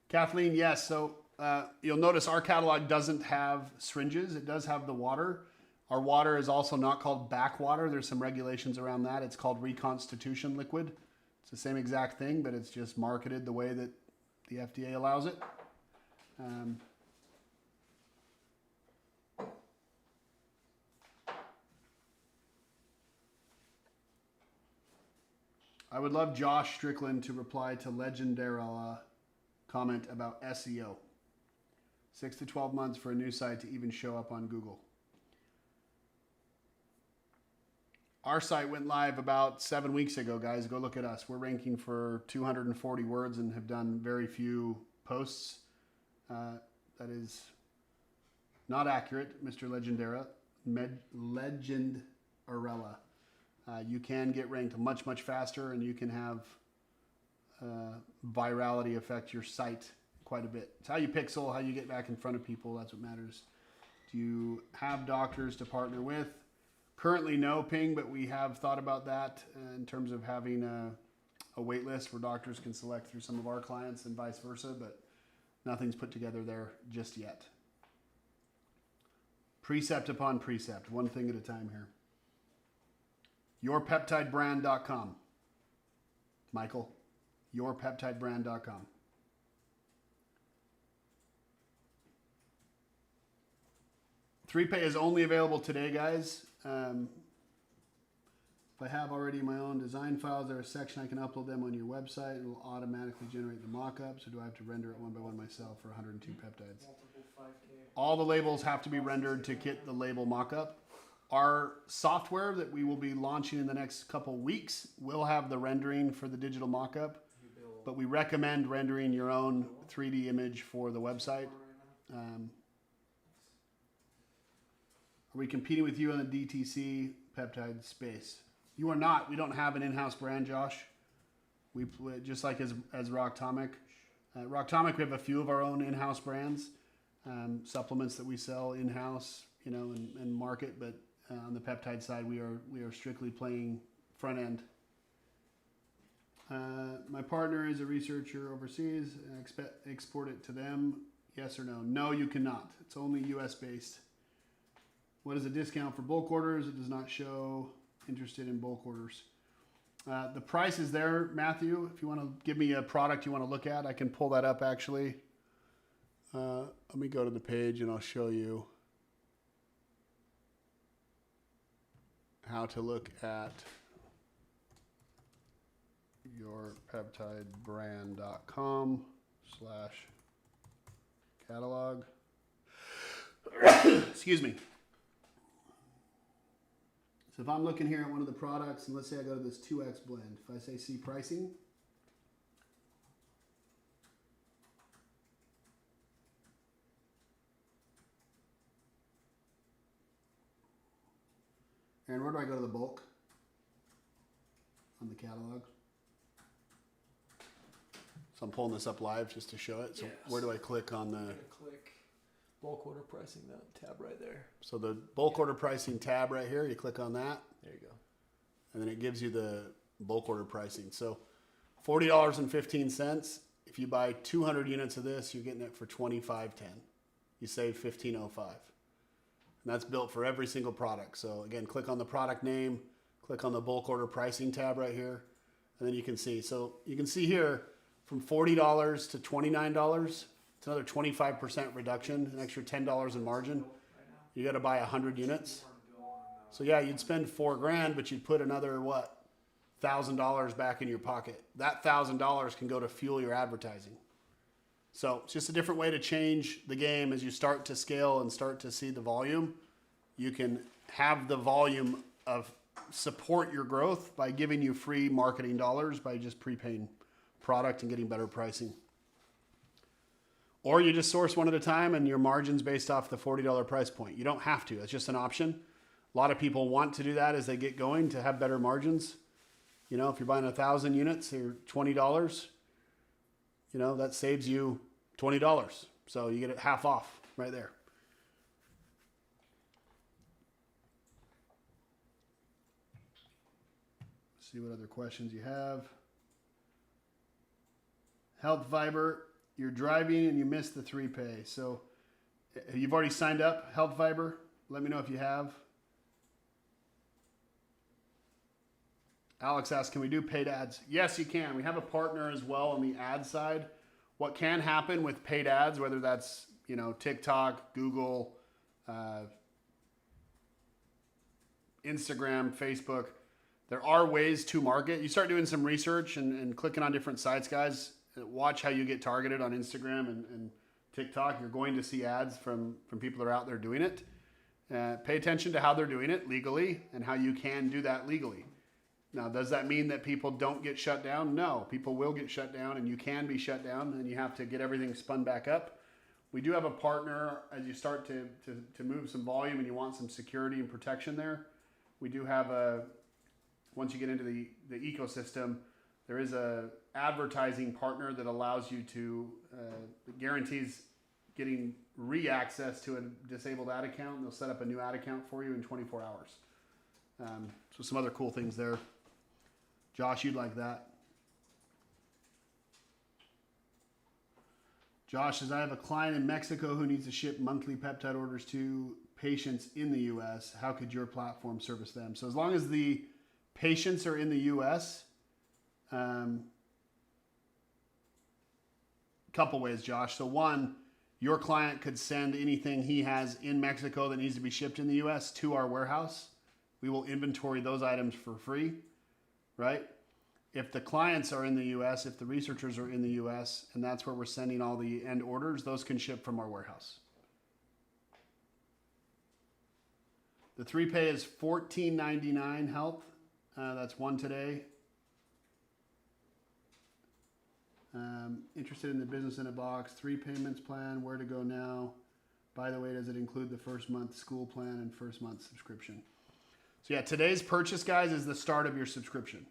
Kathleen, yes. So you'll notice our catalog doesn't have syringes. It does have the water. Our water is also not called backwater. There's some regulations around that. It's called reconstitution liquid. It's the same exact thing, but it's just marketed the way that the FDA allows it. I would love Josh Strickland to reply to Legendara comment about SEO. 6 to 12 months for a new site to even show up on Google. Our site went live about 7 weeks ago, guys. Go look at us. We're ranking for 240 words and have done very few posts. That is not accurate, Mr. Legendarella. You can get ranked much, much faster, and you can have virality affect your site quite a bit. It's how you pixel, how you get back in front of people. That's what matters. Do you have doctors to partner with? Currently, no, Ping, but we have thought about that in terms of having a wait list where doctors can select through some of our clients and vice versa, but nothing's put together there just yet. Precept upon precept, one thing at a time here. Yourpeptidebrand.com. Michael, yourpeptidebrand.com. Three-pay is only available today, guys. If I have already my own design files, there's a section I can upload them on your website. It will automatically generate the mock-ups, or do I have to render it one by one myself for 102 peptides? Multiple 5K. All the labels have to be rendered to get the label mock-up. Our software that we will be launching in the next couple weeks will have the rendering for the digital mock-up, but we recommend rendering your own 3D image for the website. Are we competing with you in the DTC peptide space? You are not. We don't have an in-house brand, Josh. We just like as Rocktomic. Rocktomic, we have a few of our own in-house brands, supplements that we sell in-house, and market. But on the peptide side, we are strictly playing front end. My partner is a researcher overseas. Export it to them. Yes or no? No, you cannot. It's only U.S. based. What is a discount for bulk orders? It does not show interested in bulk orders. The price is there, Matthew. If you want to give me a product you want to look at, I can pull that up actually. Let me go to the page and I'll show you how to look at yourpeptidebrand.com/catalog. Excuse me. So if I'm looking here at one of the products, and let's say I go to this 2X blend, if I say see pricing, and where do I go to the bulk on the catalog? So I'm pulling this up live just to show it. So Yes. Where do I click on the... Click bulk order pricing, that tab right there. So the bulk order pricing tab right here, you click on that. There you go. And then it gives you the bulk order pricing. So $40.15. If you buy 200 units of this, you're getting it for $25.10. You save $15.05. And that's built for every single product. So again, click on the product name, click on the bulk order pricing tab right here, and then you can see. So you can see here from $40 to $29, it's another 25% reduction, an extra $10 in margin. You got to buy 100 units. So yeah, you'd spend $4,000, but you'd put another what, $1,000 back in your pocket. That $1,000 can go to fuel your advertising. So it's just a different way to change the game as you start to scale and start to see the volume. You can have the volume of support your growth by giving you free marketing dollars by just prepaying product and getting better pricing. Or you just source one at a time and your margin's based off the $40 price point. You don't have to. It's just an option. A lot of people want to do that as they get going to have better margins. If you're buying 1,000 units, they're $20. That saves you $20. So you get it half off right there. See what other questions you have. Health Fiber, you're driving and you missed the 3-pay. So you've already signed up, Health Fiber. Let me know if you have. Alex asks, can we do paid ads? Yes, you can. We have a partner as well on the ad side. What can happen with paid ads, whether that's TikTok, Google, Instagram, Facebook, there are ways to market. You start doing some research and clicking on different sites, guys. Watch how you get targeted on Instagram and TikTok. You're going to see ads from people that are out there doing it. Pay attention to how they're doing it legally and how you can do that legally. Now, does that mean that people don't get shut down? No, people will get shut down and you can be shut down and you have to get everything spun back up. We do have a partner as you start to move some volume and you want some security and protection there. We do have once you get into the ecosystem, there is a advertising partner that allows you to guarantees getting re-access to a disabled ad account. And they'll set up a new ad account for you in 24 hours. So some other cool things there. Josh, you'd like that. Josh says, I have a client in Mexico who needs to ship monthly peptide orders to patients in the U.S. How could your platform service them? So as long as the patients are in the U.S., couple ways, Josh. So one, your client could send anything he has in Mexico that needs to be shipped in the U.S. to our warehouse. We will inventory those items for free, right? If the clients are in the U.S., if the researchers are in the U.S., and that's where we're sending all the end orders, those can ship from our warehouse. The 3-pay is $14.99 health. That's one today. Interested in the business in a box, 3 payments plan, where to go now. By the way, does it include the first month school plan and first month subscription? So yeah, today's purchase, guys, is the start of your subscription.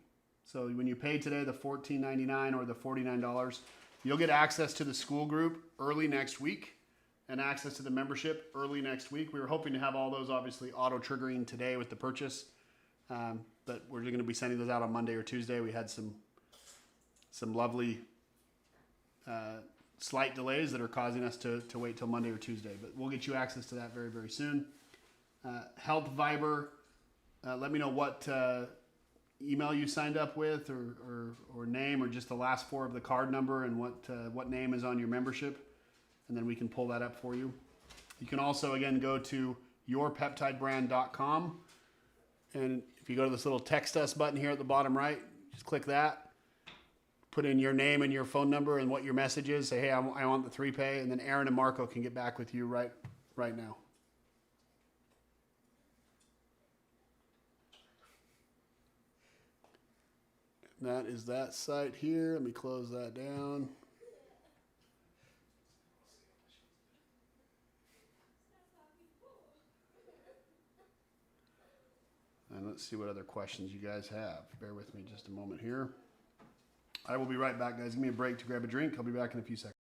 So when you pay today the $14.99 or the $49, you'll get access to the school group early next week and access to the membership early next week. We were hoping to have all those obviously auto-triggering today with the purchase, but we're going to be sending those out on Monday or Tuesday. We had some lovely slight delays that are causing us to wait till Monday or Tuesday, but we'll get you access to that very, very soon. Health Viber, let me know what email you signed up with or name, or just the last 4 of the card number, and what name is on your membership, and then we can pull that up for you. You can also, again, go to yourpeptidebrand.com, and if you go to this little text us button here at the bottom right, just click that. Put in your name and your phone number and what your message is. Say, hey, I want the 3-pay, and then Aaron and Marco can get back with you right now. And that is that site here. Let me close that down. And let's see what other questions you guys have. Bear with me just a moment here. I will be right back, guys. Give me a break to grab a drink. I'll be back in a few seconds.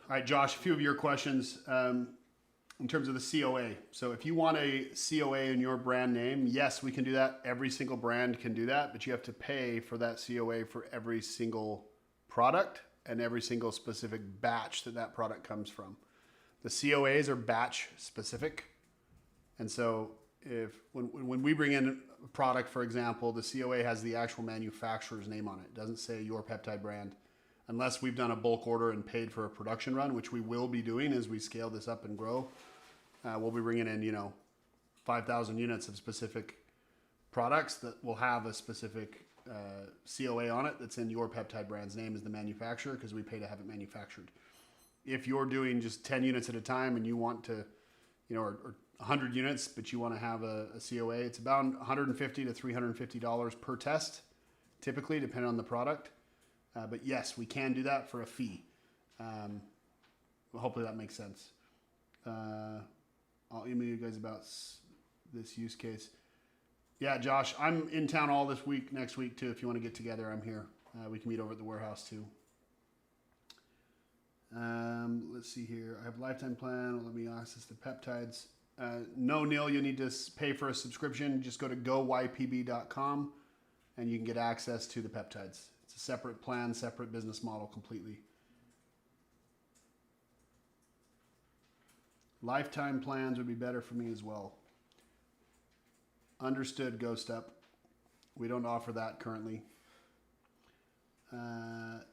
All right, Josh, a few of your questions in terms of the COA. So if you want a COA in your brand name, yes, we can do that. Every single brand can do that, but you have to pay for that COA for every single product and every single specific batch that that product comes from. The COAs are batch specific. And so when we bring in a product, for example, the COA has the actual manufacturer's name on it. It doesn't say your Peptide brand, unless we've done a bulk order and paid for a production run, which we will be doing as we scale this up and grow. We'll be bringing in, 5,000 units of specific products that will have a specific COA on it that's in your Peptide brand's name as the manufacturer, because we pay to have it manufactured. If you're doing just 10 units at a time and you want to, or 100 units, but you want to have a COA, it's about $150 to $350 per test, typically, depending on the product. But yes, we can do that for a fee. Hopefully that makes sense. I'll email you guys about this use case. Yeah, Josh, I'm in town all this week, next week too. If you want to get together, I'm here. We can meet over at the warehouse too. Let's see here. I have a lifetime plan. Let me access the peptides. No, Neil, you need to pay for a subscription. Just go to goypb.com and you can get access to the peptides. It's a separate plan, separate business model completely. Lifetime plans would be better for me as well. Understood, Ghost Up. We don't offer that currently.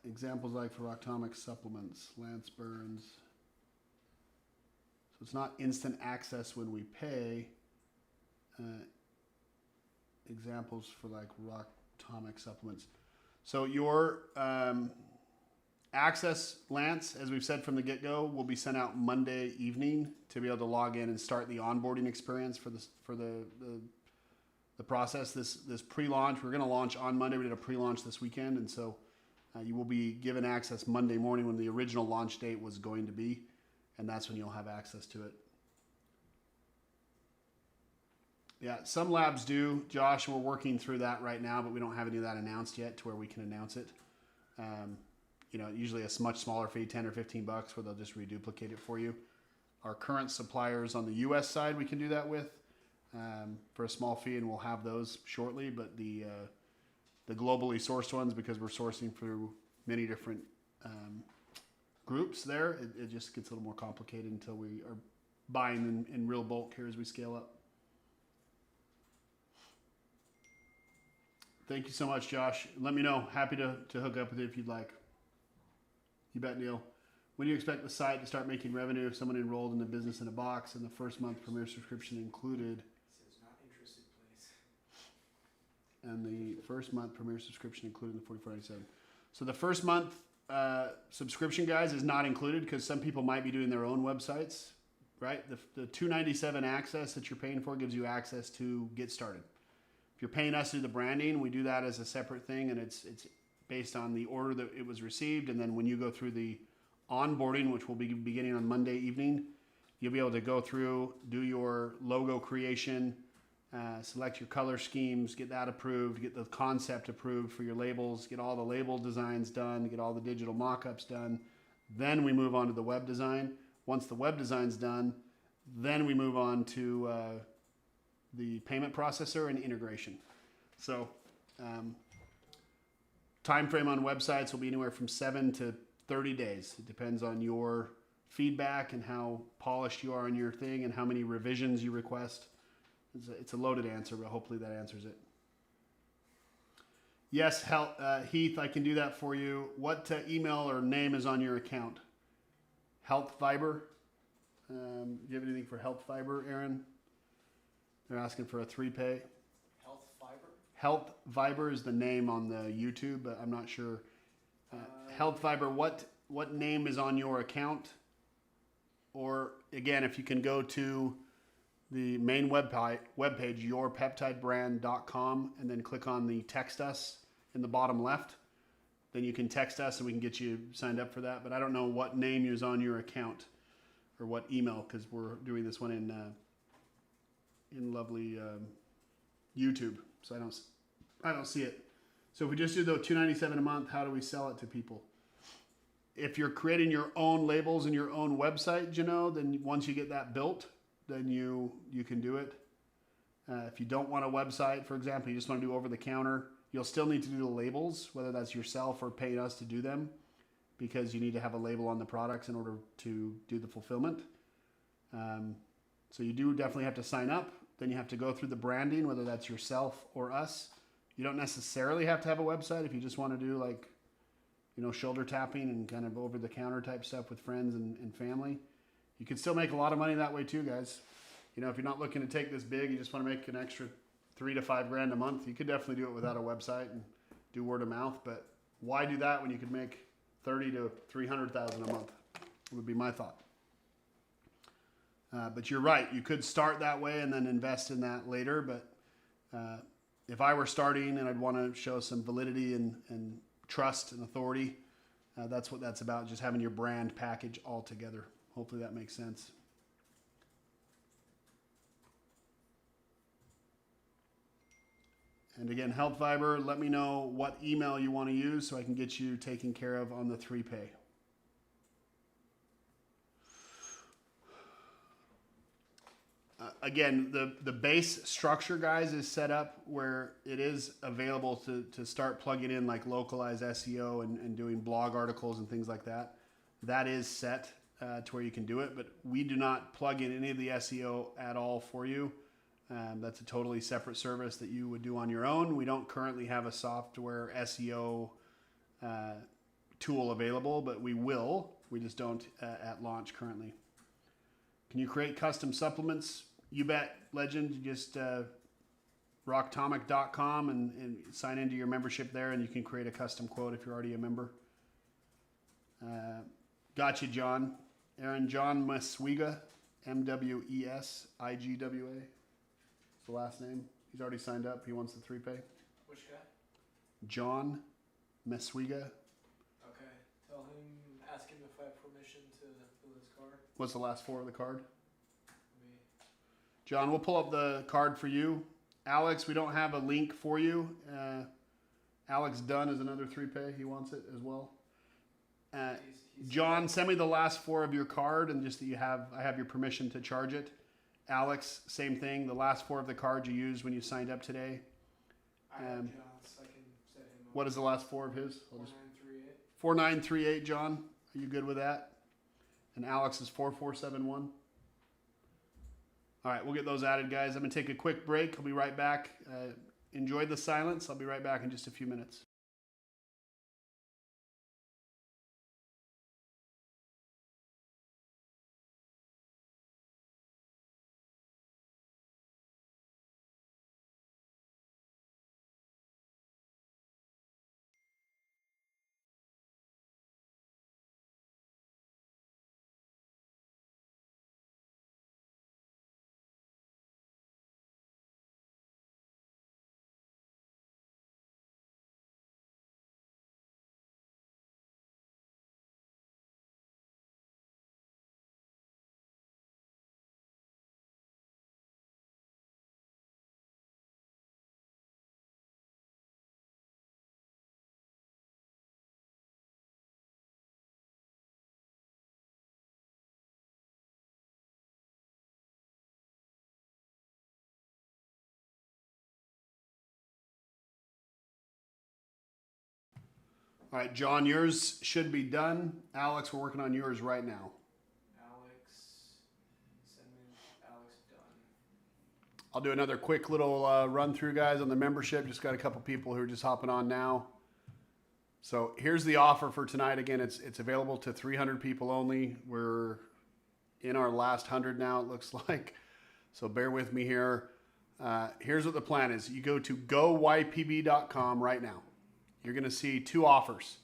Examples like for Octomic supplements, Lance Burns. So it's not instant access when we pay. Examples for like Octomic supplements. So your access, Lance, as we've said from the get-go, will be sent out Monday evening to be able to log in and start the onboarding experience for the process. This pre-launch, we're going to launch on Monday. We did a pre-launch this weekend, and so you will be given access Monday morning when the original launch date was going to be, and that's when you'll have access to it. Yeah, some labs do, Josh. We're working through that right now, but we don't have any of that announced yet to where we can announce it. Usually a much smaller fee, 10 or 15 bucks, where they'll just reduplicate it for you. Our current suppliers on the U.S. side, we can do that with for a small fee, and we'll have those shortly. But the globally sourced ones, because we're sourcing through many different groups there, it just gets a little more complicated until we are buying in real bulk here as we scale up. Thank you so much, Josh. Let me know. Happy to hook up with you if you'd like. You bet, Neil. When do you expect the site to start making revenue if someone enrolled in the business in a box and the first month Premier subscription included? Says not interested, please. And the first month Premier subscription included in the $44.97. So the first month subscription, guys, is not included because some people might be doing their own websites, right? The $297 access that you're paying for gives you access to get started. If you're paying us through the branding, we do that as a separate thing, and it's based on the order that it was received. And then when you go through the onboarding, which will be beginning on Monday evening, you'll be able to go through, do your logo creation, select your color schemes, get that approved, get the concept approved for your labels, get all the label designs done, get all the digital mock-ups done. Then we move on to the web design. Once the web design's done, then we move on to the payment processor and integration. So time frame on websites will be anywhere from 7 to 30 days. It depends on your feedback and how polished you are on your thing and how many revisions you request. It's a loaded answer, but hopefully that answers it. Yes, Heath, I can do that for you. What email or name is on your account? Health Fiber. Do you have anything for Health Fiber, Aaron? They're asking for a 3-pay. Health Fiber? Health Fiber is the name on the YouTube, but I'm not sure. Health Fiber, what name is on your account? Or again, if you can go to the main webpage, yourpeptidebrand.com, and then click on the text us in the bottom left, then you can text us and we can get you signed up for that. But I don't know what name is on your account or what email, because we're doing this one in lovely YouTube, so I don't see it. So if we just do the $297 a month, how do we sell it to people? if you're creating your own labels and your own website, then once you get that built, then you can do it. If you don't want a website, for example, you just want to do over the counter, you'll still need to do the labels, whether that's yourself or paying us to do them, because you need to have a label on the products in order to do the fulfillment. So you do definitely have to sign up. Then you have to go through the branding, whether that's yourself or us. You don't necessarily have to have a website if you just want to do like, shoulder tapping and kind of over the counter type stuff with friends and family. You can still make a lot of money that way too, guys. If you're not looking to take this big, you just want to make an extra $3,000 to $5,000 a month. You could definitely do it without a website and do word of mouth. But why do that when you could make $30,000 to $300,000 a month? Would be my thought. But you're right. You could start that way and then invest in that later. But if I were starting and I'd want to show some validity and trust and authority, that's what that's about. Just having your brand package all together. Hopefully that makes sense. And again, Health Fiber, let me know what email you want to use so I can get you taken care of on the 3Pay. Again, the base structure, guys, is set up where it is available to start plugging in like localized SEO and doing blog articles and things like that. That is set to where you can do it, but we do not plug in any of the SEO at all for you. That's a totally separate service that you would do on your own. We don't currently have a software SEO tool available, but we will. We just don't at launch currently. Can you create custom supplements? You bet, legend. You just rocktomic.com and sign into your membership there, and you can create a custom quote if you're already a member. Gotcha, John. Aaron John Meswiga, MWESIGWA. The last name. He's already signed up. He wants the 3Pay. Which guy? John Meswiga. Okay. Tell him, ask him if I have permission to fill his card. What's the last four of the card? Me. John, we'll pull up the card for you. Alex, we don't have a link for you. Alex Dunn is another 3Pay. He wants it as well. He's John, send me the last four of your card and just that I have your permission to charge it. Alex, same thing. The last four of the card you used when you signed up today. I have John's. I can set him up. What is the last four of his? 4938. 4938, John. Are you good with that? And Alex is 4471. All right, we'll get those added, guys. I'm going to take a quick break. I'll be right back. Enjoy the silence. I'll be right back in just a few minutes. All right, John, yours should be done. Alex, we're working on yours right now. Send me Alex done. I'll do another quick little run through, guys, on the membership. Just got a couple people who are just hopping on now. So here's the offer for tonight. Again, it's available to 300 people only. We're in our last 100 now, it looks like. So bear with me here. Here's what the plan is. You go to goypb.com right now. You're going to see two offers.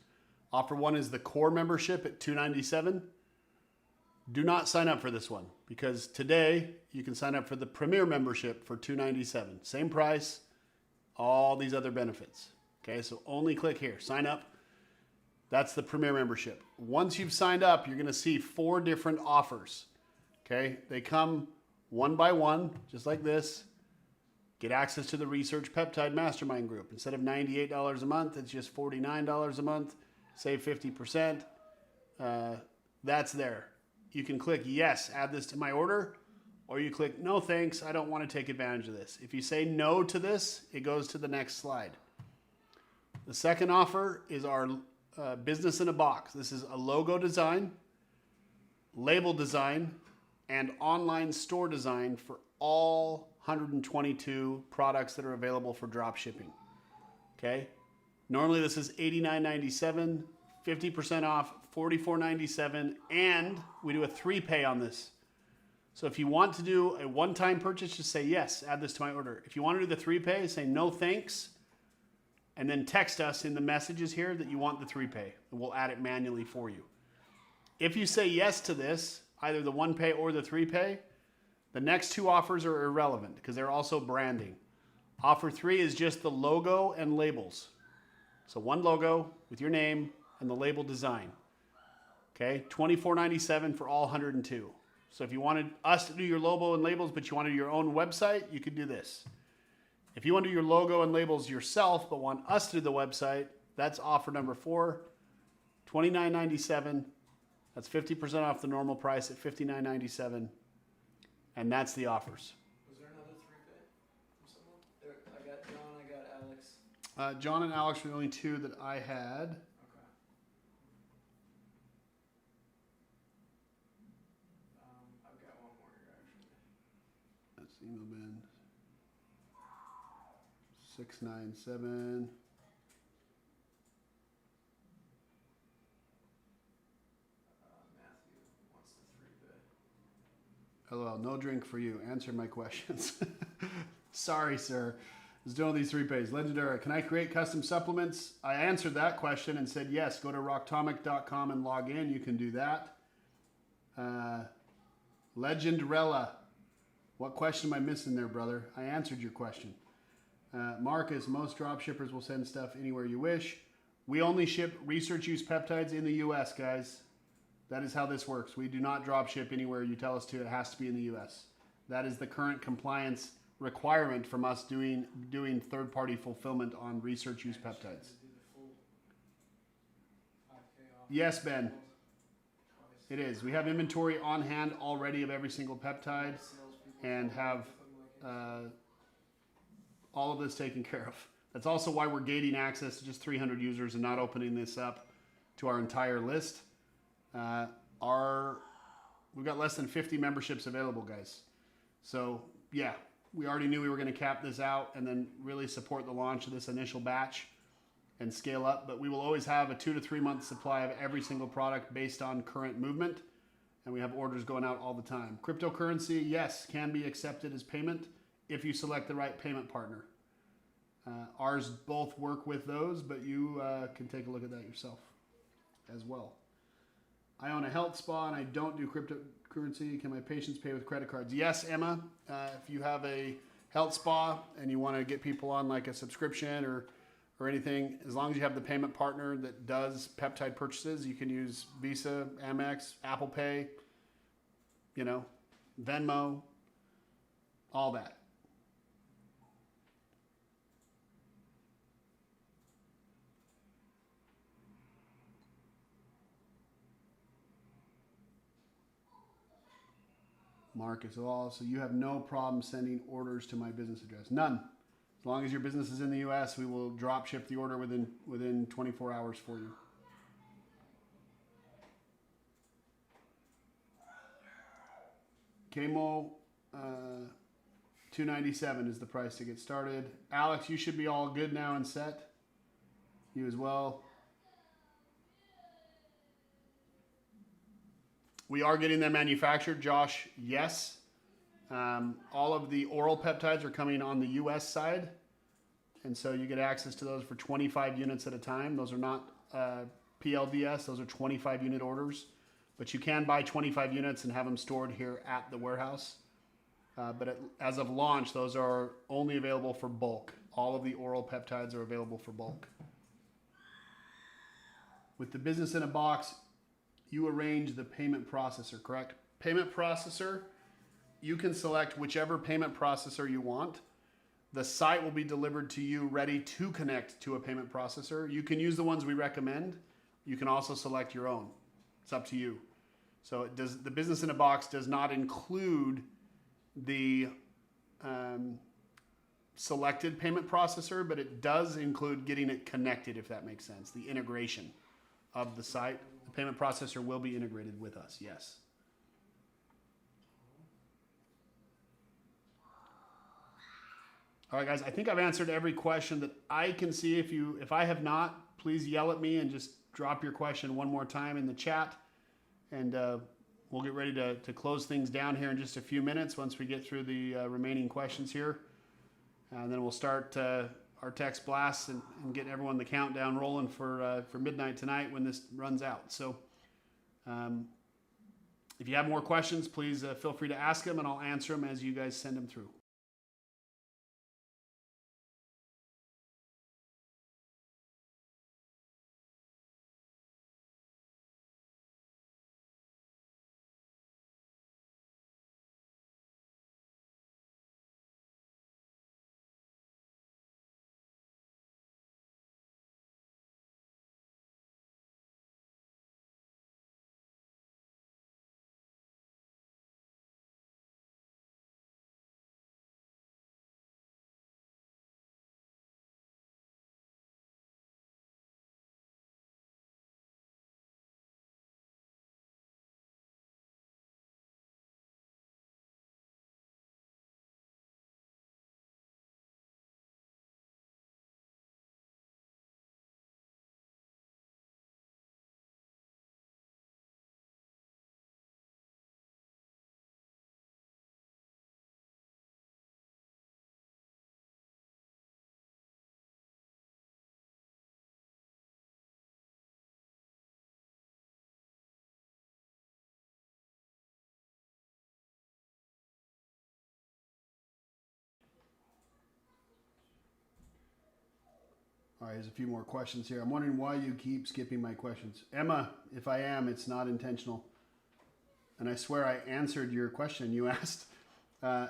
Offer one is the core membership at $297. Do not sign up for this one because today you can sign up for the premier membership for $297. Same price, all these other benefits. Okay, so only click here, sign up. That's the premier membership. Once you've signed up, you're going to see 4 different offers. Okay, they come one by one, just like this. Get access to the Research Peptide Mastermind Group. Instead of $98 a month, it's just $49 a month. Save 50%. that's there. You can click yes, add this to my order, or you click no thanks, I don't want to take advantage of this. If you say no to this, it goes to the next slide. The second offer is our business in a box. This is a logo design, label design, and online store design for all 122 products that are available for drop shipping. Okay? Normally this is $89.97, 50% off, $44.97, and we do a 3-pay on this. So if you want to do a one-time purchase, just say yes, add this to my order. If you want to do the 3-pay, say no thanks, and then text us in the messages here that you want the 3-pay, and we'll add it manually for you. If you say yes to this, either the 1-pay or the 3-pay, the next 2 offers are irrelevant because they're also branding. Offer 3 is just the logo and labels. So 1 logo with your name and the label design. Okay, $24.97 for all 102. So if you wanted us to do your logo and labels, but you wanted your own website, you could do this. If you want to do your logo and labels yourself, but want us to do the website, that's offer number 4, $29.97. That's 50% off the normal price at $59.97. And that's the offers. Was there another 3-pay from someone? I got John, I got Alex. John and Alex were the only 2 that I had. Okay. I've got one more here actually. That's email bin. 697. Matthew wants the 3-pay. LOL, no drink for you. Answer my questions. Sorry, sir. I was doing these 3-pays. Legendary, can I create custom supplements? I answered that question and said yes. Go to rocktomic.com and log in. You can do that. Legendrella, what question am I missing there, brother? I answered your question. Marcus, most drop shippers will send stuff anywhere you wish. We only ship research use peptides in the US, guys. That is how this works. We do not drop ship anywhere you tell us to. It has to be in the US. That is the current compliance requirement from us doing third-party fulfillment on research use peptides. Yes, Ben. It is. We have inventory on hand already of every single peptide and have all of this taken care of. That's also why we're gating access to just 300 users and not opening this up to our entire list. We've got less than 50 memberships available, guys. So yeah, we already knew we were going to cap this out and then really support the launch of this initial batch and scale up. But we will always have a 2 to 3 month supply of every single product based on current movement. And we have orders going out all the time. Cryptocurrency, yes, can be accepted as payment if you select the right payment partner. Ours both work with those, but you can take a look at that yourself as well. I own a health spa and I don't do cryptocurrency. Can my patients pay with credit cards? Yes, Emma. If you have a health spa and you want to get people on like a subscription or anything, as long as you have the payment partner that does peptide purchases, you can use Visa, Amex, Apple Pay, Venmo, all that. Marcus, so you have no problem sending orders to my business address? None. As long as your business is in the US, we will drop ship the order within 24 hours for you. Kmo, $297 is the price to get started. Alex, you should be all good now and set. You as well. We are getting them manufactured, Josh, yes. All of the oral peptides are coming on the US side. And so you get access to those for 25 units at a time. Those are not PLDS, those are 25 unit orders. But you can buy 25 units and have them stored here at the warehouse. As of launch, those are only available for bulk. All of the oral peptides are available for bulk. With the business in a box, you arrange the payment processor, correct? Payment processor, you can select whichever payment processor you want. The site will be delivered to you ready to connect to a payment processor. You can use the ones we recommend. You can also select your own. It's up to you. So the business in a box does not include the selected payment processor, but it does include getting it connected, if that makes sense. The integration of the site. The payment processor will be integrated with us, yes. All right, guys, I think I've answered every question that I can see. If I have not, please yell at me and just drop your question one more time in the chat. And we'll get ready to close things down here in just a few minutes once we get through the remaining questions here. And then we'll start our text blasts and get everyone the countdown rolling for midnight tonight when this runs out. So if you have more questions, please feel free to ask them and I'll answer them as you guys send them through. All right, there's a few more questions here. I'm wondering why you keep skipping my questions. Emma, if I am, it's not intentional. And I swear I answered your question. You asked,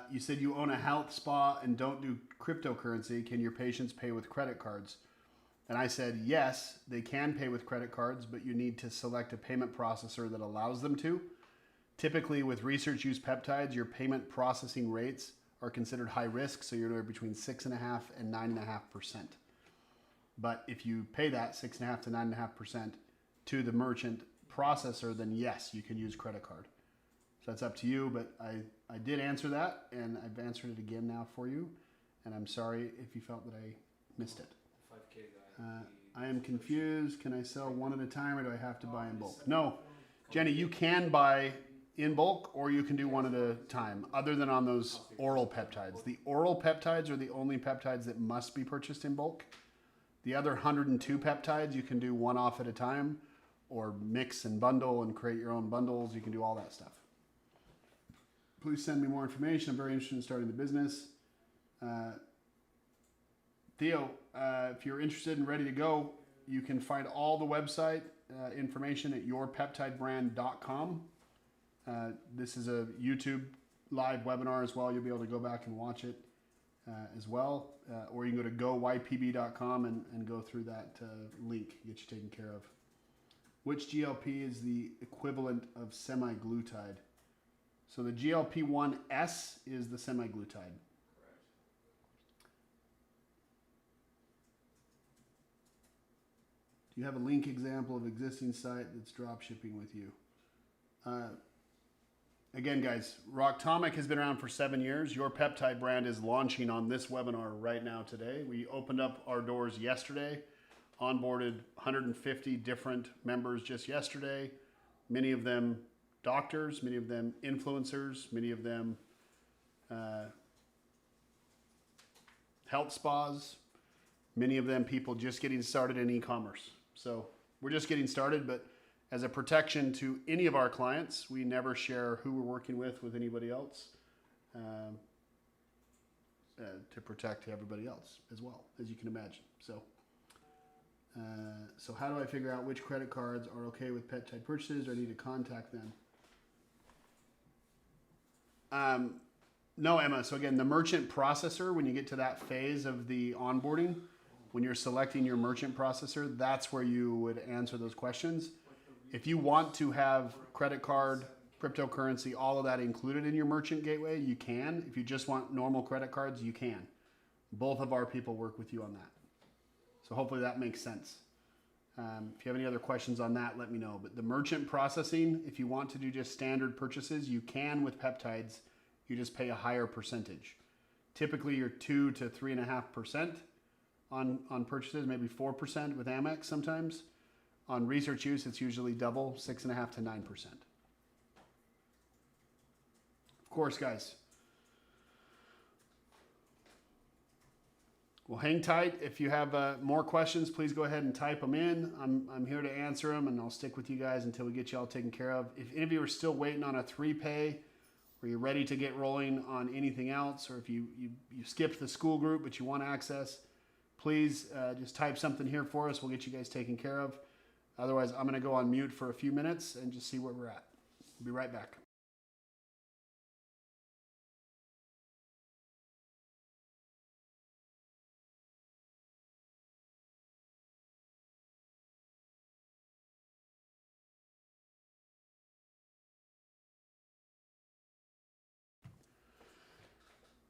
you said you own a health spa and don't do cryptocurrency. Can your patients pay with credit cards? And I said, yes, they can pay with credit cards, but you need to select a payment processor that allows them to. Typically with research use peptides, your payment processing rates are considered high risk. So you're between 6.5% and 9.5%. But if you pay that 6.5% to 9.5% to the merchant processor, then yes, you can use credit card. So that's up to you, but I did answer that, and I've answered it again now for you. And I'm sorry if you felt that I missed it. 5K guy. I am confused. Can I sell one at a time, or do I have to buy in bulk? No, Jenny, you can buy in bulk, or you can do one at a time, other than on those oral peptides. The oral peptides are the only peptides that must be purchased in bulk. The other 102 peptides, you can do one off at a time or mix and bundle and create your own bundles. You can do all that stuff. Please send me more information. I'm very interested in starting the business. Theo, if you're interested and ready to go, you can find all the website information at yourpeptidebrand.com. This is a YouTube live webinar as well. You'll be able to go back and watch it as well. Or you can go to goypb.com and go through that link, get you taken care of. Which GLP is the equivalent of semaglutide? So the GLP-1S is the semaglutide. Correct. Do you have a link example of existing site that's drop shipping with you? Again, guys, Rocktomic has been around for 7 years. Your Peptide brand is launching on this webinar right now today. We opened up our doors yesterday, onboarded 150 different members just yesterday, many of them doctors, many of them influencers, many of them health spas, many of them people just getting started in e-commerce. So we're just getting started, but as a protection to any of our clients, we never share who we're working with anybody else to protect everybody else as well, as you can imagine. So how do I figure out which credit cards are okay with Peptide purchases, or I need to contact them? No, Emma. So again, the merchant processor, when you get to that phase of the onboarding, when you're selecting your merchant processor, that's where you would answer those questions. If you want to have credit card, cryptocurrency, all of that included in your merchant gateway, you can. If you just want normal credit cards, you can. Both of our people work with you on that. So hopefully that makes sense. If you have any other questions on that, let me know. But the merchant processing, if you want to do just standard purchases, you can with Peptides. You just pay a higher percentage. Typically, you're 2 to 3.5% on purchases, maybe 4% with Amex sometimes. On research use, it's usually double, 6.5 to 9%. Of course, guys. Well, hang tight. If you have more questions, please go ahead and type them in. I'm here to answer them, and I'll stick with you guys until we get you all taken care of. If any of you are still waiting on a 3-pay, or you're ready to get rolling on anything else, or if you skipped the school group but you want access, please just type something here for us. We'll get you guys taken care of. Otherwise, I'm going to go on mute for a few minutes and just see where we're at. We'll be right back.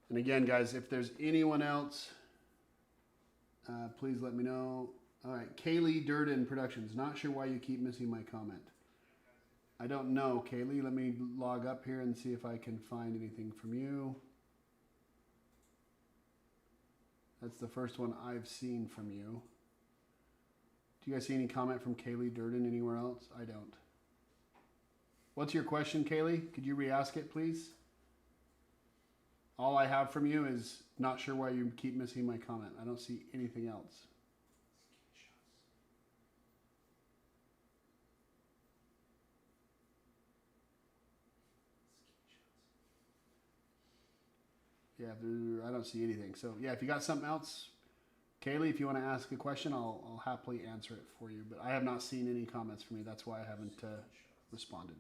And again, guys, if there's anyone else, please let me know. All right, Kaylee Durden Productions. Not sure why you keep missing my comment. I don't know, Kaylee. Let me log up here and see if I can find anything from you. That's the first one I've seen from you. Do you guys see any comment from Kaylee Durden anywhere else? I don't. What's your question, Kaylee? Could you re-ask it, please? All I have from you is not sure why you keep missing my comment. I don't see anything else. Yeah, I don't see anything. So yeah, if you got something else, Kaylee, if you want to ask a question, I'll happily answer it for you. But I have not seen any comments from you. That's why I haven't responded.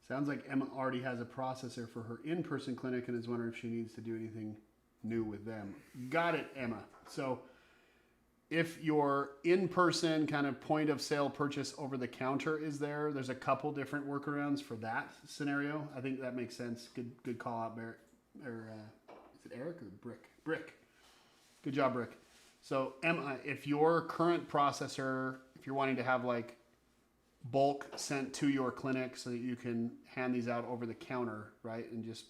Sounds like Emma already has a processor for her in-person clinic and is wondering if she needs to do anything new with them. Got it, Emma. So if your in-person kind of point of sale purchase over the counter is there, there's a couple different workarounds for that scenario. I think that makes sense. Good call out, Barrett. Or is it Eric or Brick? Brick. Good job, Brick. So Emma, if your current processor, if you're wanting to have like bulk sent to your clinic so that you can hand these out over the counter, right? And just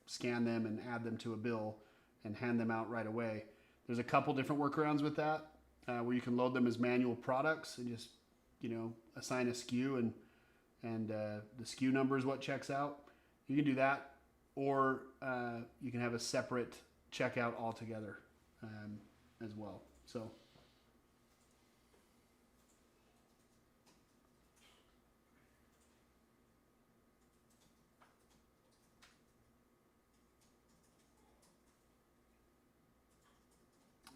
scan them and add them to a bill and hand them out right away. There's a couple different workarounds with that where you can load them as manual products and just, assign a SKU and the SKU number is what checks out. You can do that, or you can have a separate checkout altogether as well. So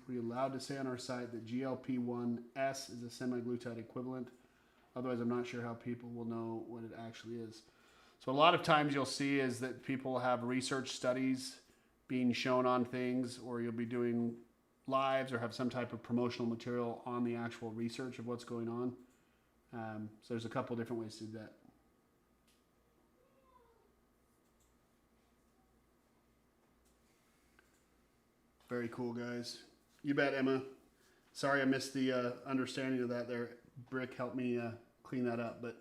we're allowed to say on our site that GLP-1S is a semaglutide equivalent. Otherwise, I'm not sure how people will know what it actually is. So a lot of times you'll see is that people have research studies being shown on things, or you'll be doing lives or have some type of promotional material on the actual research of what's going on. So there's a couple different ways to do that. Very cool, guys. You bet, Emma. Sorry I missed the understanding of that there. Brick helped me clean that up. But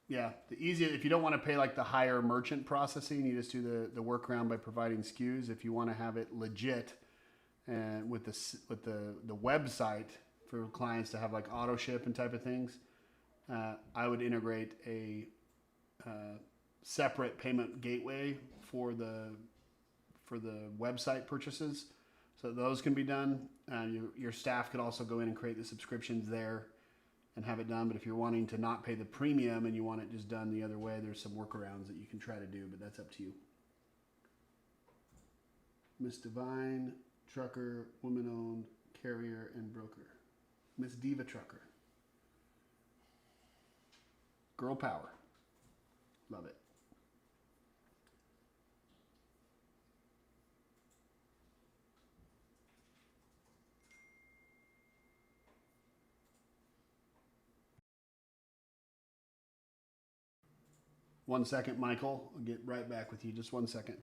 yeah, the easiest, if you don't want to pay like the higher merchant processing, you just do the workaround by providing SKUs. If you want to have it legit and with the website for clients to have like auto ship and type of things, I would integrate a separate payment gateway for the website purchases. So those can be done. Your staff could also go in and create the subscriptions there and have it done. But if you're wanting to not pay the premium and you want it just done the other way, there's some workarounds that you can try to do, but that's up to you. Miss Divine, trucker, woman-owned, carrier, and broker. Miss Diva Trucker. Girl power. Love it. One second, Michael. I'll get right back with you. Just 1 second.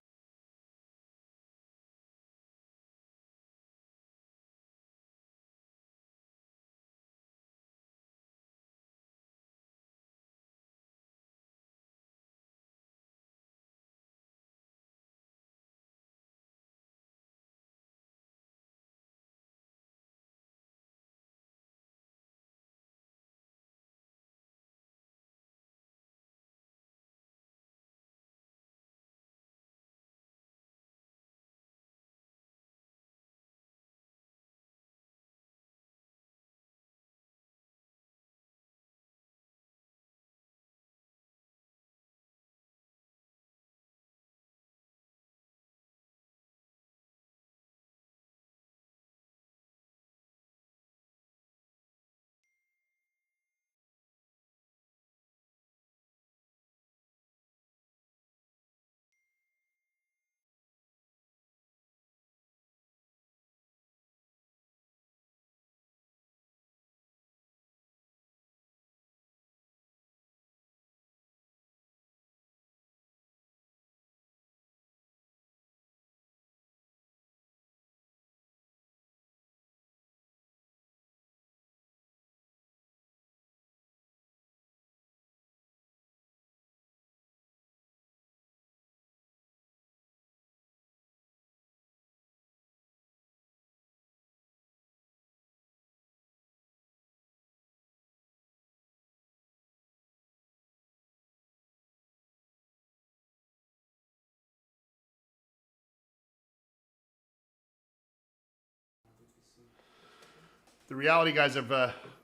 The reality, guys, of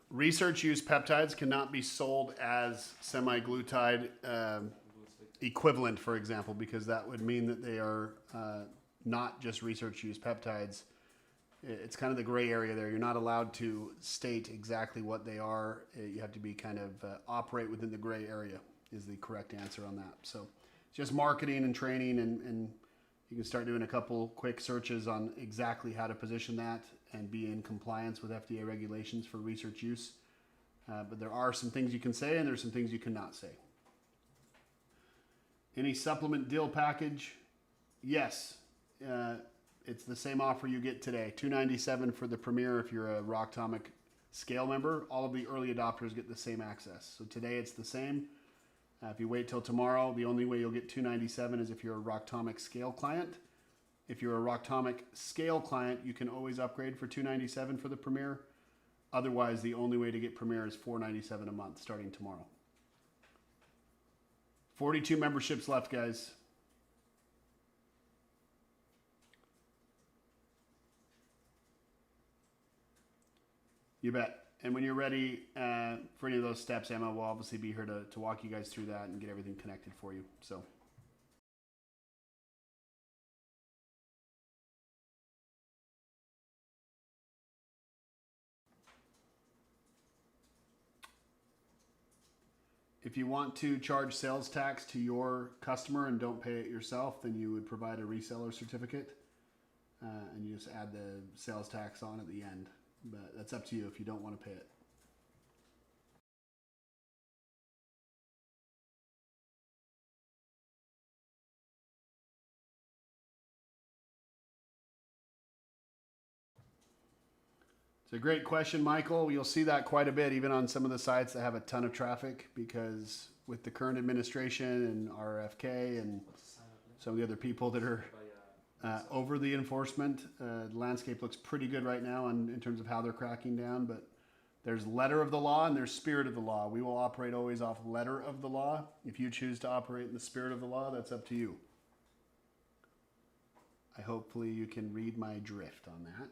research use peptides cannot be sold as semi-glutide equivalent, for example, because that would mean that they are not just research use peptides. It's kind of the gray area there. You're not allowed to state exactly what they are. You have to be kind of operate within the gray area is the correct answer on that. So just marketing and training, and you can start doing a couple quick searches on exactly how to position that and be in compliance with FDA regulations for research use. But there are some things you can say and there's some things you cannot say. Any supplement deal package? Yes. It's the same offer you get today. $297 for the Premier if you're a Rocktomic Scale member. All of the early adopters get the same access. So today it's the same. If you wait till tomorrow, the only way you'll get $297 is if you're a Rocktomic Scale client. If you're a Rocktomic Scale client, you can always upgrade for $297 for the Premier. Otherwise, the only way to get Premier is $497 a month starting tomorrow. 42 memberships left, guys. You bet. And when you're ready for any of those steps, Emma will obviously be here to walk you guys through that and get everything connected for you. So. If you want to charge sales tax to your customer and don't pay it yourself, then you would provide a reseller certificate and you just add the sales tax on at the end. But that's up to you if you don't want to pay it. It's a great question, Michael. You'll see that quite a bit, even on some of the sites that have a ton of traffic, because with the current administration and RFK and some of the other people that are over the enforcement, the landscape looks pretty good right now in terms of how they're cracking down, but there's letter of the law and there's spirit of the law. We will operate always off letter of the law. If you choose to operate in the spirit of the law, that's up to you. Hopefully you can read my drift on that.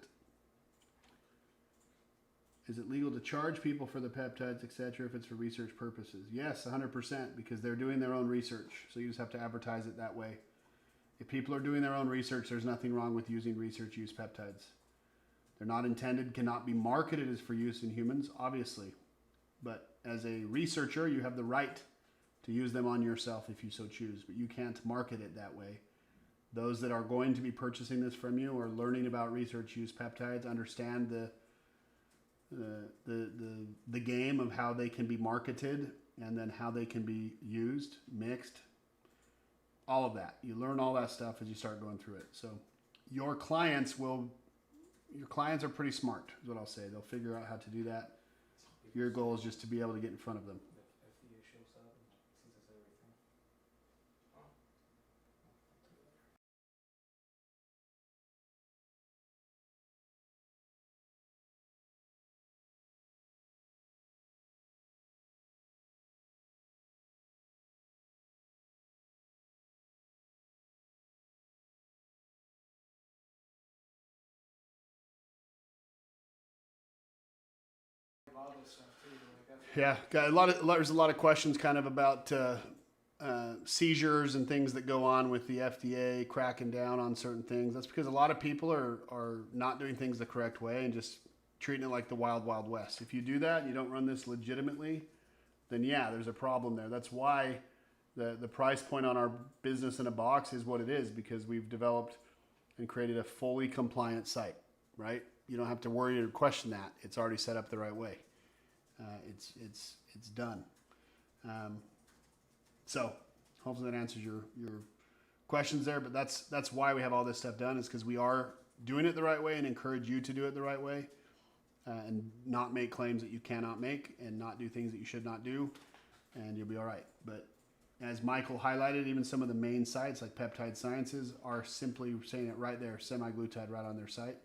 Is it legal to charge people for the peptides, etc., if it's for research purposes? Yes, 100%, because they're doing their own research. So you just have to advertise it that way. If people are doing their own research, there's nothing wrong with using research use peptides. They're not intended, cannot be marketed as for use in humans, obviously. But as a researcher, you have the right to use them on yourself if you so choose, but you can't market it that way. Those that are going to be purchasing this from you or learning about research use peptides understand the game of how they can be marketed and then how they can be used, mixed, all of that. You learn all that stuff as you start going through it. So your clients are pretty smart, is what I'll say. They'll figure out how to do that. Your goal is just to be able to get in front of them. If FDA shows up and sees us everything. About this stuff too, like Yeah, got there's a lot of questions kind of about seizures and things that go on with the FDA cracking down on certain things. That's because a lot of people are not doing things the correct way and just treating it like the wild, wild west. If you do that and you don't run this legitimately, then yeah, there's a problem there. That's why the price point on our business in a box is what it is, because we've developed and created a fully compliant site, right? You don't have to worry or question that. It's already set up the right way. It's done. So hopefully that answers your questions there. But that's why we have all this stuff done, is because we are doing it the right way and encourage you to do it the right way, and not make claims that you cannot make and not do things that you should not do, and you'll be all right. But as Michael highlighted, even some of the main sites like Peptide Sciences are simply saying it right there, semaglutide right on their site.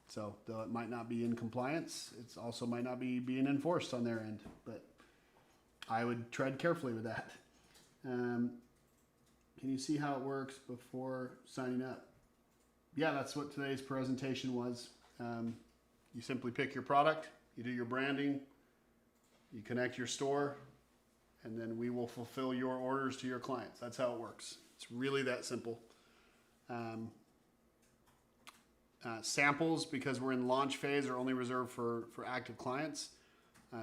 So though it might not be in compliance, it also might not be being enforced on their end, but I would tread carefully with that. Can you see how it works before signing up? Yeah, that's what today's presentation was. You simply pick your product, you do your branding, you connect your store, and then we will fulfill your orders to your clients. That's how it works. It's really that simple. Samples, because we're in launch phase, are only reserved for active clients.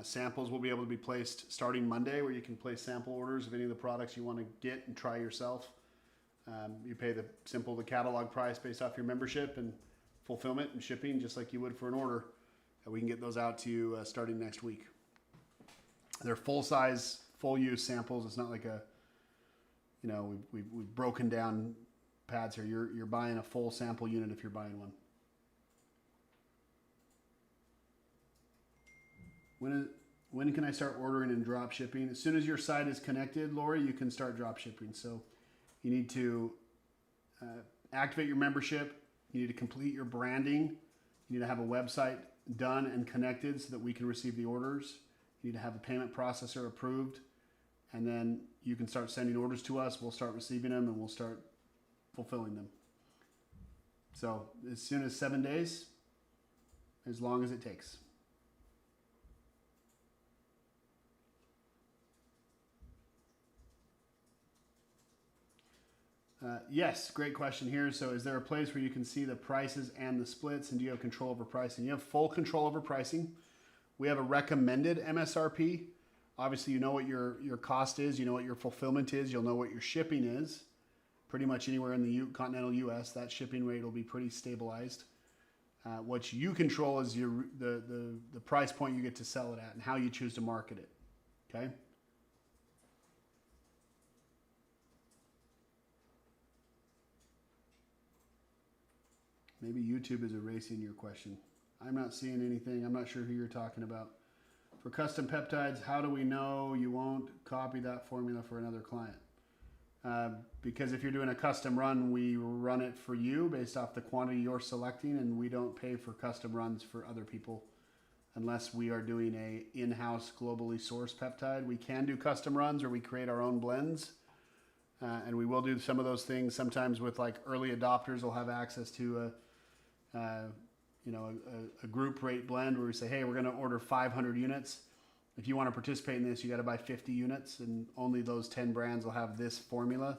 Samples will be able to be placed starting Monday, where you can place sample orders of any of the products you want to get and try yourself. You pay the catalog price based off your membership and fulfillment and shipping, just like you would for an order. And we can get those out to you starting next week. They're full size, full use samples. It's not like we've broken down pads here. You're buying a full sample unit if you're buying one. When can I start ordering and drop shipping? As soon as your site is connected, Lori, you can start drop shipping. So you need to activate your membership. You need to complete your branding. You need to have a website done and connected so that we can receive the orders. You need to have a payment processor approved. And then you can start sending orders to us. We'll start receiving them and we'll start fulfilling them. So as soon as 7 days, as long as it takes. Yes, great question here. So is there a place where you can see the prices and the splits, and do you have control over pricing? You have full control over pricing. We have a recommended MSRP. Obviously, you know what your cost is. You know what your fulfillment is. You'll know what your shipping is. Pretty much anywhere in the continental U.S., that shipping rate will be pretty stabilized. What you control is the price point you get to sell it at and how you choose to market it. Okay? Maybe YouTube is erasing your question. I'm not seeing anything. I'm not sure who you're talking about. For custom peptides, how do we know you won't copy that formula for another client? Because if you're doing a custom run, we run it for you based off the quantity you're selecting, and we don't pay for custom runs for other people unless we are doing a in-house globally sourced peptide. We can do custom runs or we create our own blends, and we will do some of those things. Sometimes with like early adopters, we'll have access to a group rate blend where we say, hey, we're going to order 500 units. If you want to participate in this, you got to buy 50 units, and only those 10 brands will have this formula.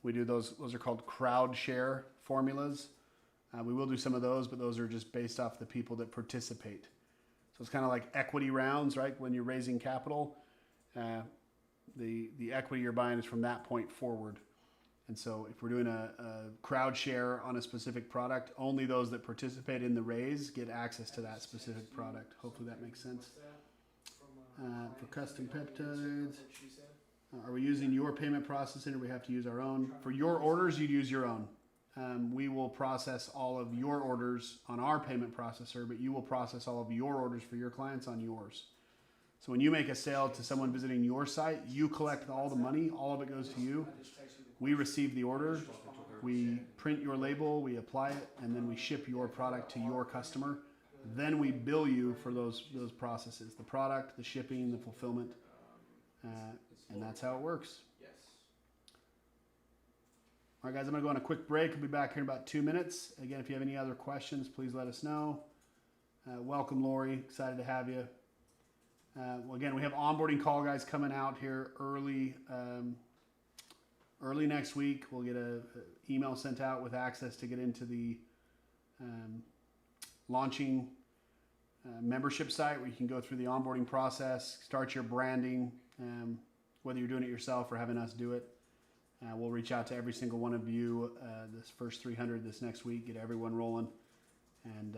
We do those are called crowd share formulas. We will do some of those, but those are just based off the people that participate. So it's kind of like equity rounds, right? When you're raising capital, the equity you're buying is from that point forward. And so if we're doing a crowd share on a specific product, only those that participate in the raise get access to that specific product. Hopefully that makes sense. For custom peptides, are we using your payment processing or we have to use our own? For your orders, you'd use your own. We will process all of your orders on our payment processor, but you will process all of your orders for your clients on yours. So when you make a sale to someone visiting your site, you collect all the money, all of it goes to you. We receive the order, we print your label, we apply it, and then we ship your product to your customer. Then we bill you for those processes, the product, the shipping, the fulfillment, and that's how it works. All right, guys, I'm going to go on a quick break. I'll be back here in about 2 minutes. Again, if you have any other questions, please let us know. Welcome, Lori. Excited to have you. Well, again, we have onboarding call guys coming out here early next week. We'll get a email sent out with access to get into the launching membership site where you can go through the onboarding process, start your branding, whether you're doing it yourself or having us do it. We'll reach out to every single one of you this first 300 this next week, get everyone rolling, and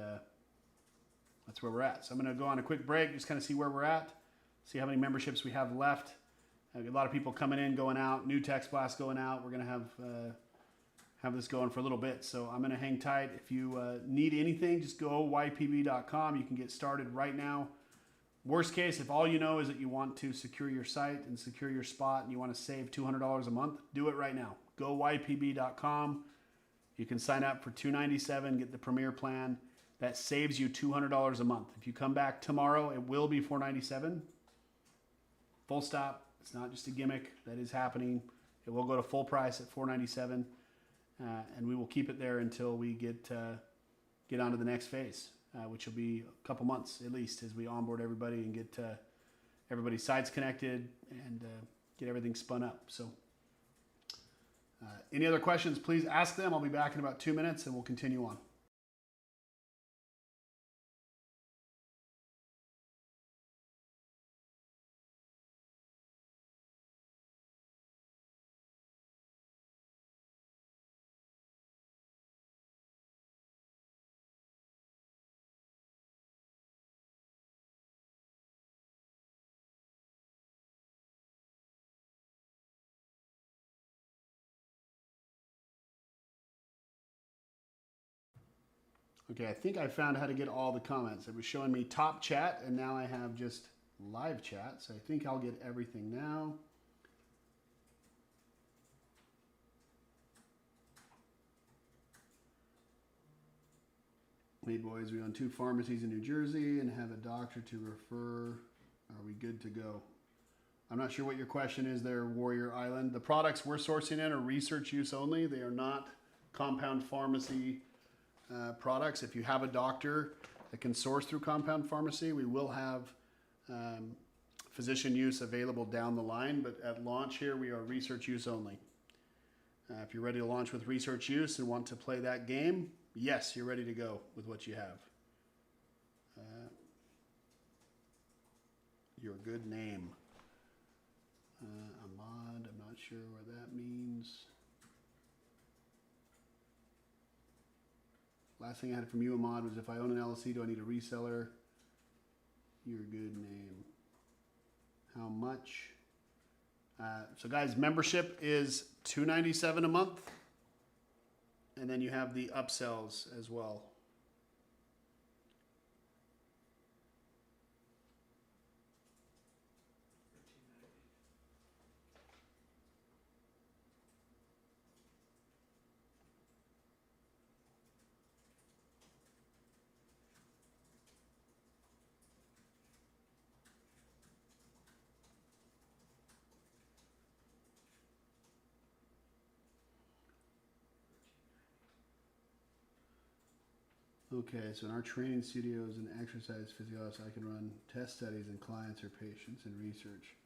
that's where we're at. So I'm going to go on a quick break, just kind of see where we're at, see how many memberships we have left. A lot of people coming in, going out, new text blasts going out. We're going to have this going for a little bit. So I'm going to hang tight. If you need anything, just go ypb.com. You can get started right now. Worst case, if all you know is that you want to secure your site and secure your spot and you want to save $200 a month, do it right now. Go ypb.com. You can sign up for $297, get the premier plan. That saves you $200 a month. If you come back tomorrow, it will be $497. Full stop. It's not just a gimmick. That is happening. It will go to full price at $497, and we will keep it there until we get on to the next phase, which will be a couple months at least as we onboard everybody and get everybody's sites connected and get everything spun up. So any other questions, please ask them. I'll be back in about 2 minutes, and we'll continue on. Okay, I think I found how to get all the comments. It was showing me top chat, and now I have just live chat. So I think I'll get everything now. Hey boys, we own 2 pharmacies in New Jersey and have a doctor to refer. Are we good to go? I'm not sure what your question is there, Warrior Island. The products we're sourcing in are research use only. They are not compound pharmacy products. If you have a doctor that can source through compound pharmacy, we will have physician use available down the line, but at launch here we are research use only. If you're ready to launch with research use and want to play that game, yes, you're ready to go with what you have. Your good name. Ahmad, I'm not sure what that means. Last thing I had from you, Ahmad, was if I own an LLC, do I need a reseller? Your good name. How much? So guys, membership is $297 a month. And then you have the upsells as well. Okay, so in our training studios and exercise physiologists, I can run test studies in clients or patients and research.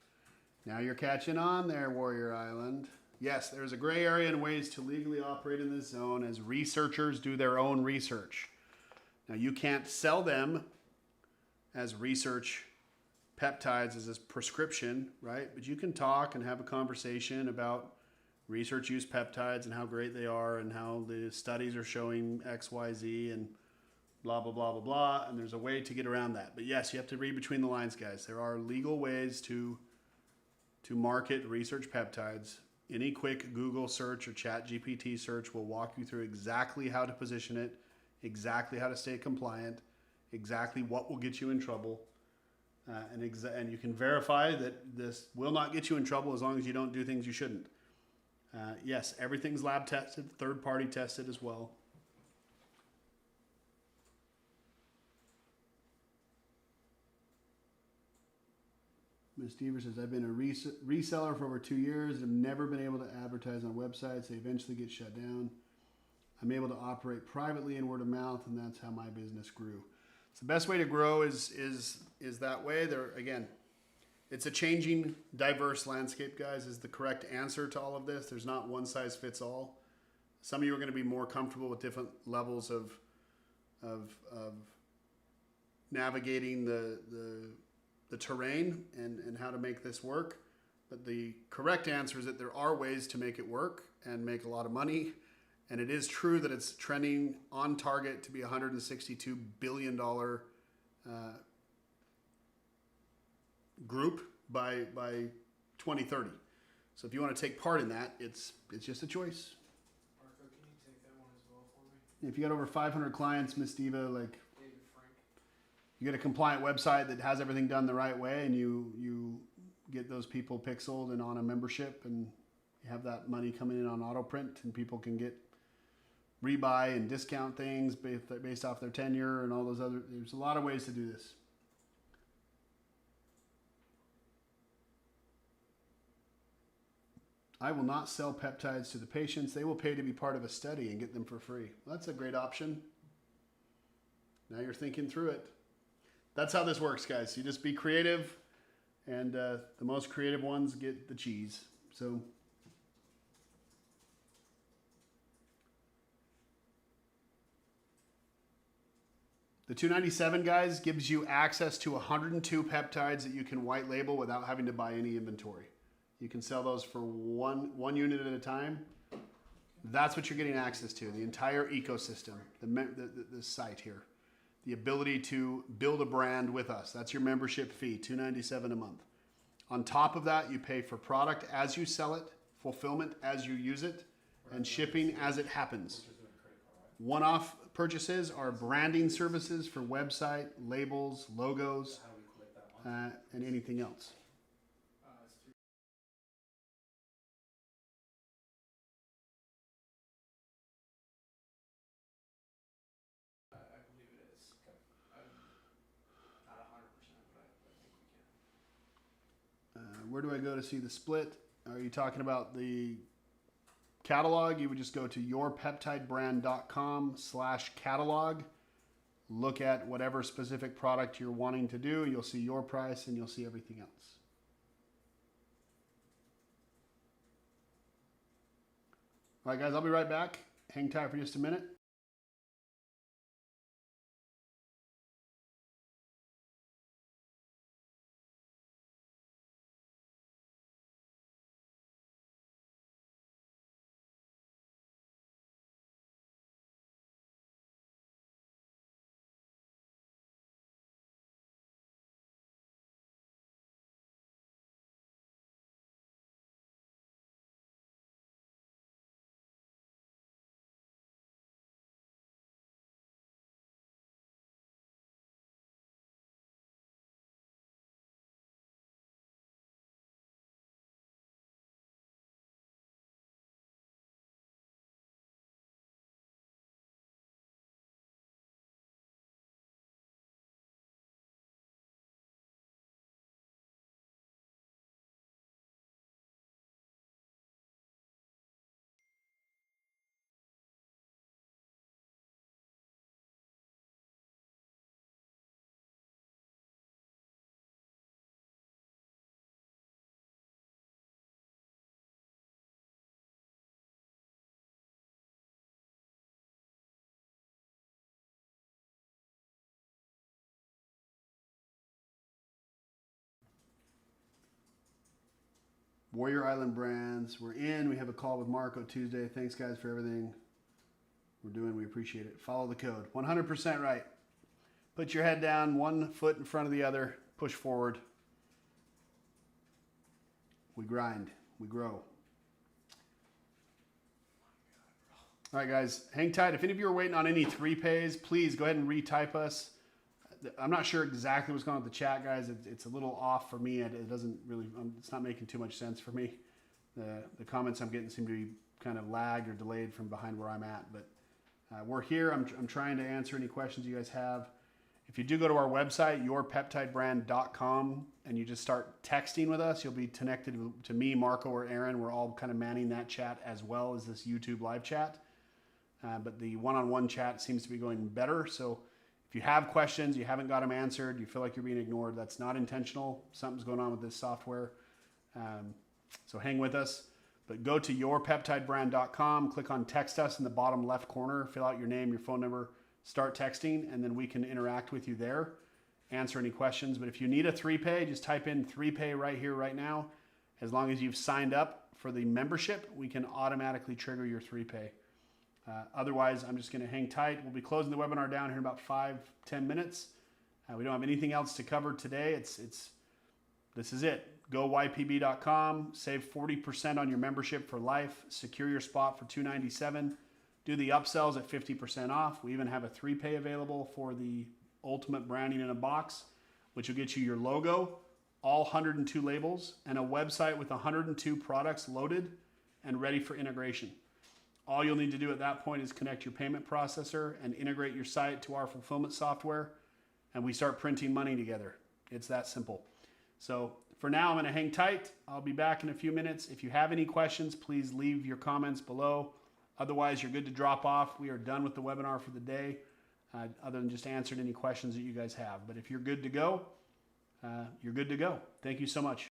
Now you're catching on there, Warrior Island. Yes, there's a gray area and ways to legally operate in this zone as researchers do their own research. Now you can't sell them as research peptides as a prescription, right? But you can talk and have a conversation about research use peptides and how great they are and how the studies are showing X, Y, Z and blah, blah, blah, blah, blah. And there's a way to get around that. But yes, you have to read between the lines, guys. There are legal ways to market research peptides. Any quick Google search or Chat GPT search will walk you through exactly how to position it, exactly how to stay compliant, exactly what will get you in trouble. And you can verify that this will not get you in trouble as long as you don't do things you shouldn't. Yes, everything's lab tested, third party tested as well. Ms. Deaver says, I've been a reseller for over 2 years. I've never been able to advertise on websites. They eventually get shut down. I'm able to operate privately and word of mouth, and that's how my business grew. So the best way to grow is that way. There again, it's a changing, diverse landscape, guys, is the correct answer to all of this. There's not one size fits all. Some of you are going to be more comfortable with different levels of navigating the terrain and how to make this work. But the correct answer is that there are ways to make it work and make a lot of money. And it is true that it's trending on target to be a $162 billion group by 2030. So if you want to take part in that, it's just a choice. Marco, can you take that one as well for me? If you got over 500 clients, Miss Diva, like David Frank. you get a compliant website that has everything done the right way, and you get those people pixeled and on a membership, and you have that money coming in on auto print, and people can get rebuy and discount things based off their tenure and all those other. There's a lot of ways to do this. I will not sell peptides to the patients. They will pay to be part of a study and get them for free. Well, that's a great option. Now you're thinking through it. That's how this works, guys. You just be creative, and the most creative ones get the cheese. So the $297, guys, gives you access to 102 peptides that you can white label without having to buy any inventory. You can sell those for one unit at a time. That's what you're getting access to, the entire ecosystem, the site here. The ability to build a brand with us. That's your membership fee, $297 a month. On top of that, you pay for product as you sell it, fulfillment as you use it, and shipping as it happens. One-off purchases are branding services for website, labels, logos, and anything else. I believe it is. I'm not 100%, but I think we can. Where do I go to see the split? Are you talking about the catalog? You would just go to yourpeptidebrand.com/catalog. Look at whatever specific product you're wanting to do. You'll see your price and you'll see everything else. All right, guys, I'll be right back. Hang tight for just a minute. Warrior Island Brands. We're in. We have a call with Marco Tuesday. Thanks, guys, for everything we're doing. We appreciate it. Follow the code. 100% right. Put your head down, one foot in front of the other. Push forward. We grind. We grow. All right, guys, hang tight. If any of you are waiting on any 3Pays, please go ahead and retype us. I'm not sure exactly what's going on with the chat, guys. It's a little off for me. It doesn't really, it's not making too much sense for me. The comments I'm getting seem to be kind of lagged or delayed from behind where I'm at. But we're here. I'm trying to answer any questions you guys have. If you do go to our website, yourpeptidebrand.com, and you just start texting with us, you'll be connected to me, Marco, or Aaron. We're all kind of manning that chat as well as this YouTube live chat. But the one-on-one chat seems to be going better. So if you have questions, you haven't got them answered, you feel like you're being ignored, that's not intentional. Something's going on with this software. So hang with us. But go to yourpeptidebrand.com, click on text us in the bottom left corner, fill out your name, your phone number, start texting, and then we can interact with you there, answer any questions. But if you need a 3Pay, just type in 3Pay right here, right now. As long as you've signed up for the membership, we can automatically trigger your 3Pay. Otherwise, I'm just going to hang tight. We'll be closing the webinar down here in about 5-10 minutes. We don't have anything else to cover today. This is it. Go ypb.com, save 40% on your membership for life, secure your spot for $297, do the upsells at 50% off. We even have a 3Pay available for the ultimate branding in a box, which will get you your logo, all 102 labels, and a website with 102 products loaded and ready for integration. All you'll need to do at that point is connect your payment processor and integrate your site to our fulfillment software, and we start printing money together. It's that simple. So for now, I'm going to hang tight. I'll be back in a few minutes. If you have any questions, please leave your comments below. Otherwise, you're good to drop off. We are done with the webinar for the day, other than just answering any questions that you guys have. But if you're good to go, you're good to go. Thank you so much.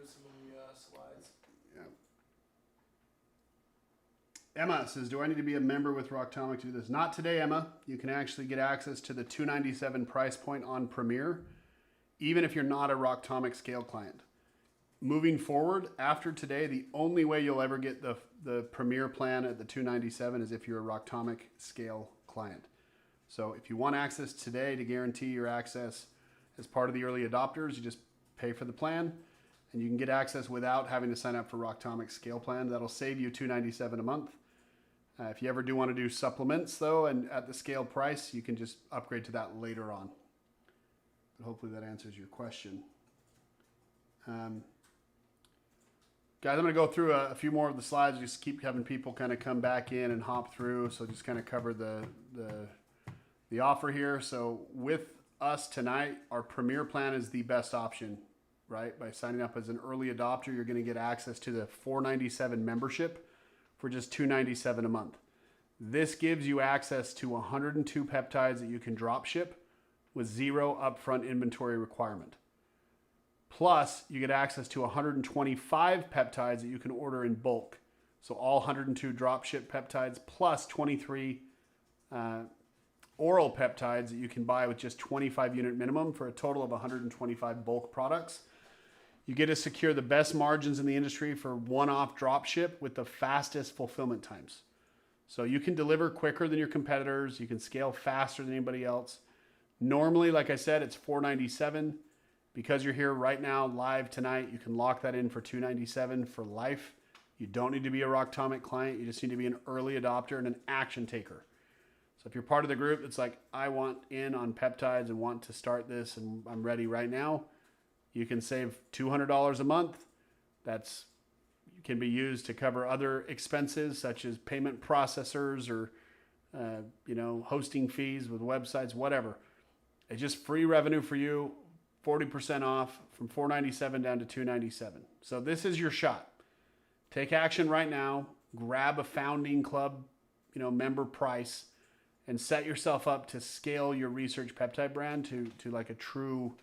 through some of the slides. Emma says, do I need to be a member with Rocktomic to do this? Not today, Emma. You can actually get access to the $297 price point on Premier, even if you're not a Rocktomic scale client. Moving forward, after today, the only way you'll ever get the Premier plan at the $297 is if you're a Rocktomic scale client. So if you want access today to guarantee your access as part of the early adopters, you just pay for the plan and you can get access without having to sign up for Rocktomic scale plan. That'll save you $297 a month. If you ever do want to do supplements though, and at the scale price, you can just upgrade to that later on. But hopefully that answers your question. Guys, I'm going to go through a few more of the slides. Just keep having people kind of come back in and hop through. So just kind of cover the offer here. So with us tonight, our Premier plan is the best option, right? By signing up as an early adopter, you're going to get access to the $497 membership for just $297 a month. This gives you access to 102 peptides that you can drop ship with zero upfront inventory requirement. Plus, you get access to 125 peptides that you can order in bulk. So all 102 drop ship peptides plus 23 oral peptides that you can buy with just 25 unit minimum for a total of 125 bulk products. You get to secure the best margins in the industry for one-off drop ship with the fastest fulfillment times. So you can deliver quicker than your competitors. You can scale faster than anybody else. Normally, like I said, it's $497. Because you're here right now, live tonight, you can lock that in for $297 for life. You don't need to be a Rocktomic client. You just need to be an early adopter and an action taker. So if you're part of the group that's like, I want in on peptides and want to start this and I'm ready right now, you can save $200 a month. That's can be used to cover other expenses such as payment processors or hosting fees with websites, whatever. It's just free revenue for you, 40% off from $497 down to $297. So this is your shot. Take action right now. Grab a founding club, member price, and set yourself up to scale your research peptide brand to like a true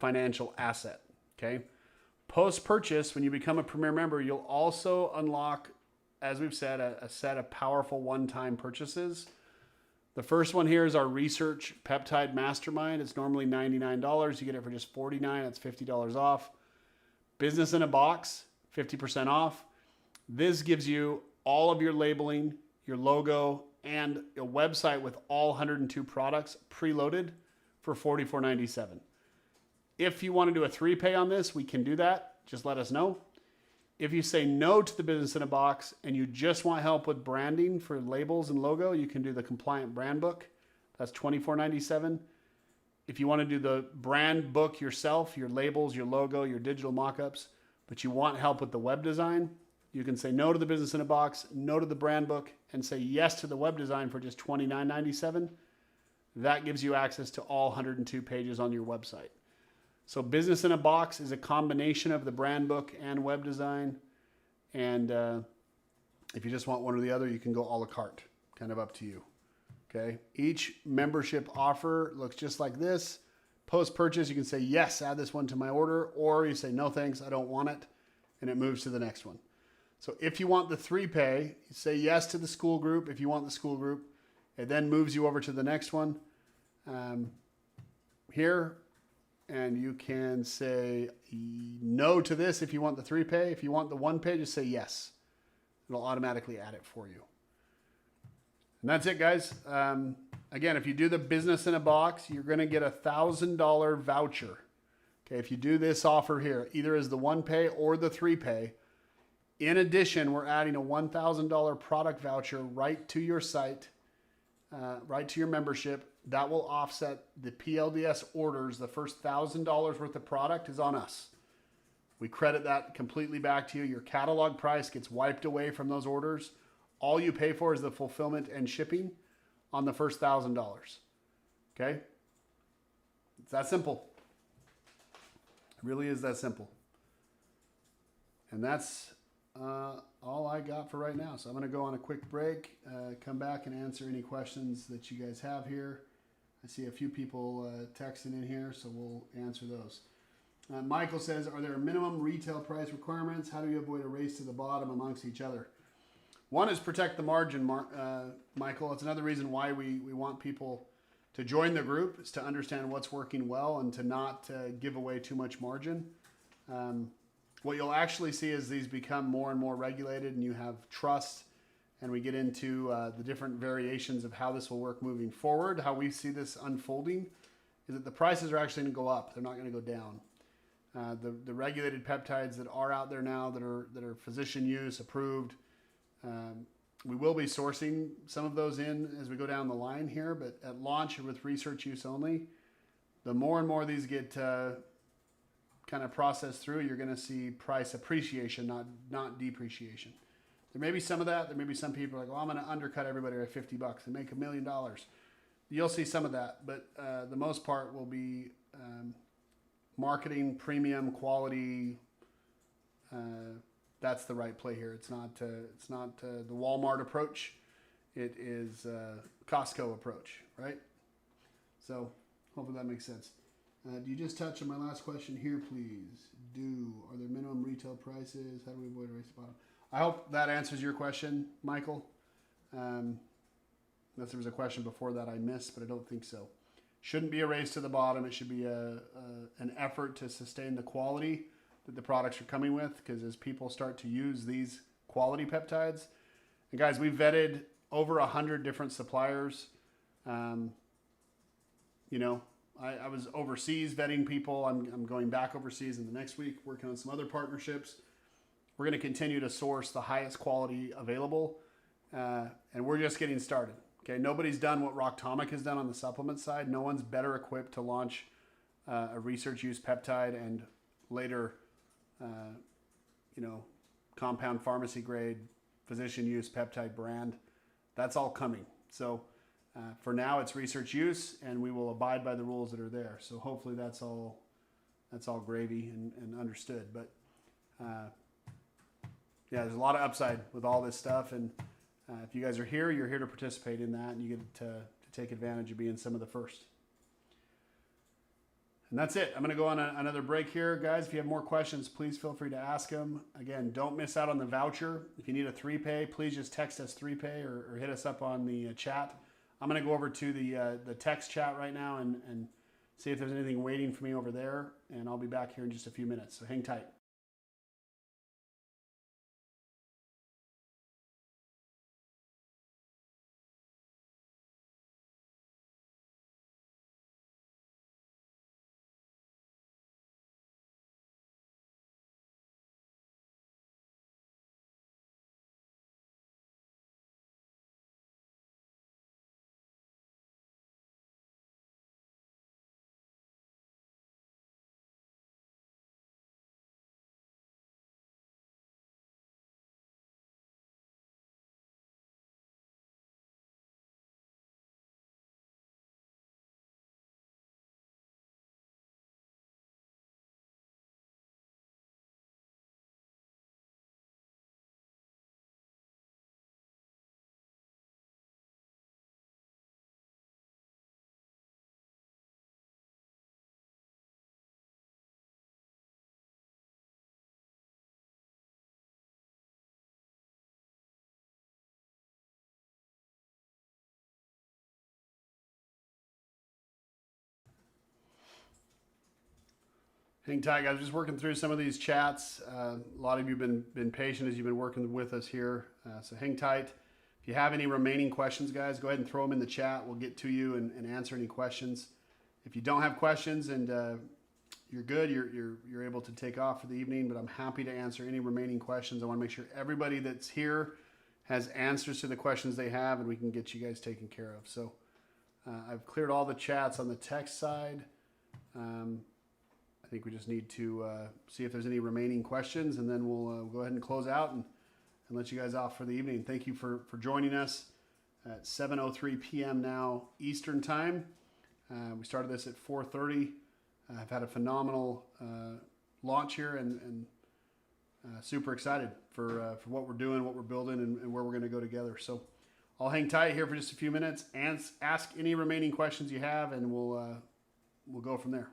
financial asset. Okay. Post-purchase, when you become a Premier member, you'll also unlock, as we've said, a set of powerful one-time purchases. The first one here is our Research Peptide Mastermind. It's normally $99. You get it for just $49. That's $50 off. Business in a Box, 50% off. This gives you all of your labeling, your logo, and a website with all 102 products preloaded for $44.97. If you want to do a 3-pay on this, we can do that. Just let us know. If you say no to the Business in a Box and you just want help with branding for labels and logo, you can do the Compliant Brand Book. That's $24.97. If you want to do the brand book yourself, your labels, your logo, your digital mockups, but you want help with the web design, you can say no to the Business in a Box, no to the brand book, and say yes to the web design for just $29.97. That gives you access to all 102 pages on your website. So Business in a Box is a combination of the brand book and web design. And if you just want one or the other, you can go a la carte, kind of up to you. Okay. Each membership offer looks just like this. Post-purchase, you can say, yes, add this one to my order, or you say, no, thanks, I don't want it. And it moves to the next one. So if you want the 3-pay, you say yes to the school group. If you want the school group, it then moves you over to the next one here. And you can say no to this if you want the 3-pay. If you want the 1-pay, just say yes. It'll automatically add it for you. And that's it, guys. Again, if you do the Business in a Box, you're going to get a $1,000 voucher. Okay, if you do this offer here, either as the 1-pay or the 3-pay. In addition, we're adding a $1,000 product voucher right to your site, right to your membership. That will offset the PLDS orders. The first $1,000 worth of product is on us. We credit that completely back to you. Your catalog price gets wiped away from those orders. All you pay for is the fulfillment and shipping on the first $1,000. Okay? It's that simple. It really is that simple. And that's all I got for right now. So I'm going to go on a quick break, come back and answer any questions that you guys have here. I see a few people texting in here, so we'll answer those. Michael says, are there minimum retail price requirements? How do you avoid a race to the bottom amongst each other? One is protect the margin, Michael. It's another reason why we want people to join the group, is to understand what's working well and to not give away too much margin. What you'll actually see as these become more and more regulated and you have trust and we get into the different variations of how this will work moving forward, how we see this unfolding, is that the prices are actually going to go up. They're not going to go down. The regulated peptides that are out there now that are physician use approved, we will be sourcing some of those in as we go down the line here, but at launch with research use only, the more and more these get kind of processed through, you're going to see price appreciation, not depreciation. There may be some of that. There may be some people like, well, I'm going to undercut everybody at $50 and make $1 million. You'll see some of that, but the most part will be marketing, premium, quality. That's the right play here. It's not the Walmart approach. It is Costco approach, right? So hopefully that makes sense. Do you just touch on my last question here, please? Are there minimum retail prices? How do we avoid a race to the bottom? I hope that answers your question, Michael. Unless there was a question before that I missed, but I don't think so. Shouldn't be a race to the bottom. It should be an effort to sustain the quality that the products are coming with, because as people start to use these quality peptides, and guys, we've vetted over 100 different suppliers. I was overseas vetting people. I'm going back overseas in the next week, working on some other partnerships. We're going to continue to source the highest quality available, and we're just getting started. Okay, nobody's done what Roctomic has done on the supplement side. No one's better equipped to launch a research use peptide and later, compound pharmacy grade physician use peptide brand. That's all coming. So for now, it's research use, and we will abide by the rules that are there. So hopefully that's all gravy and understood. But there's a lot of upside with all this stuff, and if you guys are here, you're here to participate in that, and you get to take advantage of being some of the first. And that's it. I'm going to go on another break here. Guys, if you have more questions, please feel free to ask them. Again, don't miss out on the voucher. If you need a 3-pay, please just text us 3-pay or hit us up on the chat. I'm going to go over to the text chat right now and see if there's anything waiting for me over there, and I'll be back here in just a few minutes. So hang tight. Hang tight, guys. Just working through some of these chats. A lot of you have been patient as you've been working with us here. So hang tight. If you have any remaining questions, guys, go ahead and throw them in the chat. We'll get to you and answer any questions. If you don't have questions and you're good, you're able to take off for the evening, but I'm happy to answer any remaining questions. I want to make sure everybody that's here has answers to the questions they have, and we can get you guys taken care of. So I've cleared all the chats on the text side. I think we just need to see if there's any remaining questions, and then we'll go ahead and close out and let you guys off for the evening. Thank you for joining us at 7:03 p.m. now Eastern Time. We started this at 4:30. I've had a phenomenal launch here, and super excited for what we're doing, what we're building, and where we're going to go together. So I'll hang tight here for just a few minutes and ask any remaining questions you have, and we'll go from there.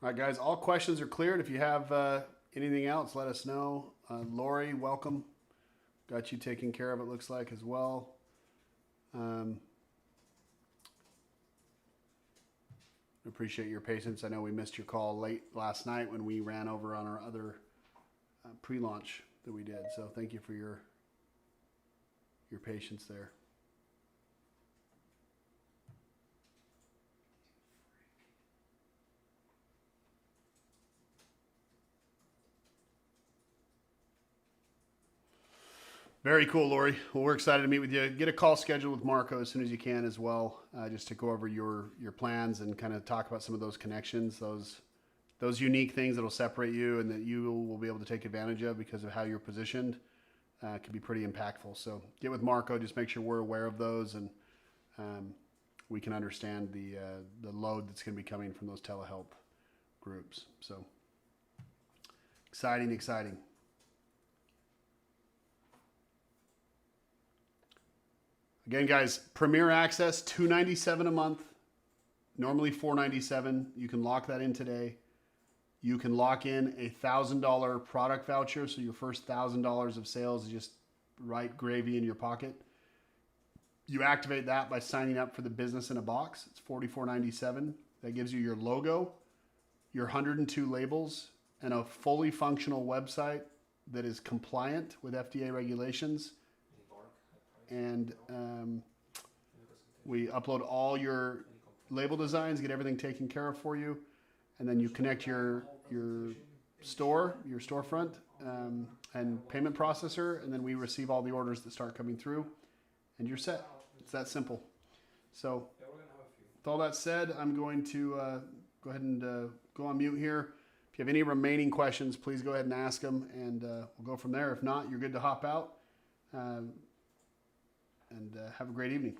All right, guys, all questions are cleared. If you have anything else, let us know. Lori, welcome. Got you taken care of, it looks like, as well. Appreciate your patience. I know we missed your call late last night when we ran over on our other pre-launch that we did. So thank you for your patience there. Very cool, Lori. Well, we're excited to meet with you. Get a call scheduled with Marco as soon as you can as well, just to go over your plans and kind of talk about some of those connections, those unique things that will separate you and that you will be able to take advantage of because of how you're positioned. Can be pretty impactful. So get with Marco, just make sure we're aware of those and we can understand the load that's going to be coming from those telehelp groups. So exciting, exciting. Again, guys, Premier Access, $297 a month, normally $497. You can lock that in today. You can lock in a $1,000 product voucher, so your first $1,000 of sales is just right gravy in your pocket. You activate that by signing up for the Business in a Box. It's $44.97. That gives you your logo, your 102 labels, and a fully functional website that is compliant with FDA regulations. And we upload all your label designs, get everything taken care of for you, and then you connect your storefront, and payment processor, and then we receive all the orders that start coming through, and you're set. It's that simple. So, with all that said, I'm going to go ahead and go on mute here. If you have any remaining questions, please go ahead and ask them, and we'll go from there. If not, you're good to hop out. And have a great evening.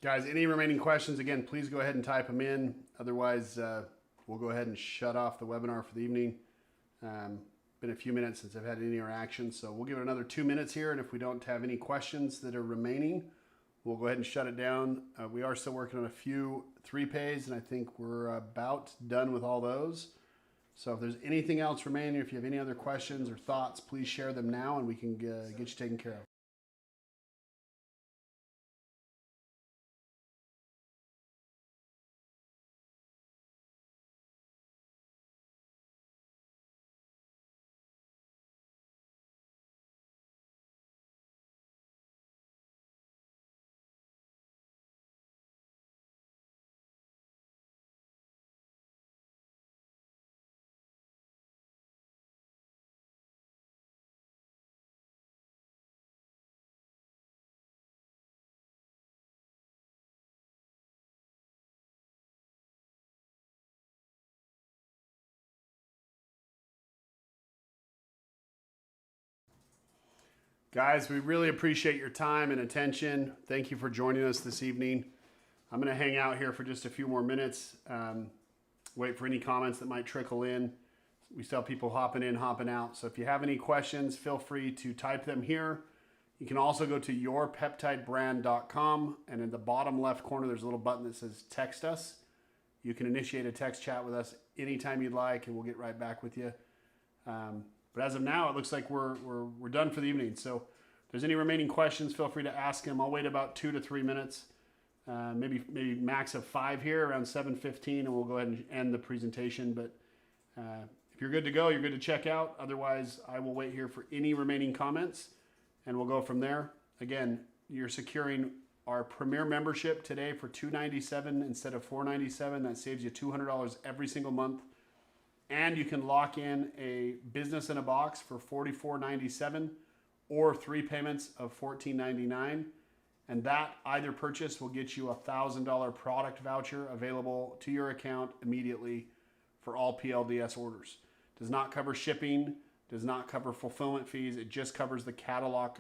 Guys, any remaining questions, again, please go ahead and type them in. Otherwise, we'll go ahead and shut off the webinar for the evening. Been a few minutes since I've had any interaction, so we'll give it another 2 minutes here, and if we don't have any questions that are remaining, we'll go ahead and shut it down. We are still working on a few 3-pays, and I think we're about done with all those. So if there's anything else remaining, if you have any other questions or thoughts, please share them now, and we can get you taken care of. Guys, we really appreciate your time and attention. Thank you for joining us this evening. I'm going to hang out here for just a few more minutes, wait for any comments that might trickle in. We still have people hopping in, hopping out. So if you have any questions, feel free to type them here. You can also go to yourpeptidebrand.com, and in the bottom left corner, there's a little button that says text us. You can initiate a text chat with us anytime you'd like, and we'll get right back with you. But as of now, it looks like we're done for the evening. So if there's any remaining questions, feel free to ask them. I'll wait about 2 to 3 minutes, maybe max of 5 here around 7:15, and we'll go ahead and end the presentation. But if you're good to go, you're good to check out. Otherwise, I will wait here for any remaining comments, and we'll go from there. Again, you're securing our premier membership today for $297 instead of $497. That saves you $200 every single month. And you can lock in a business in a box for $44.97 or 3 payments of $14.99. And that either purchase will get you a $1,000 product voucher available to your account immediately for all PLDS orders. Does not cover shipping, does not cover fulfillment fees. It just covers the catalog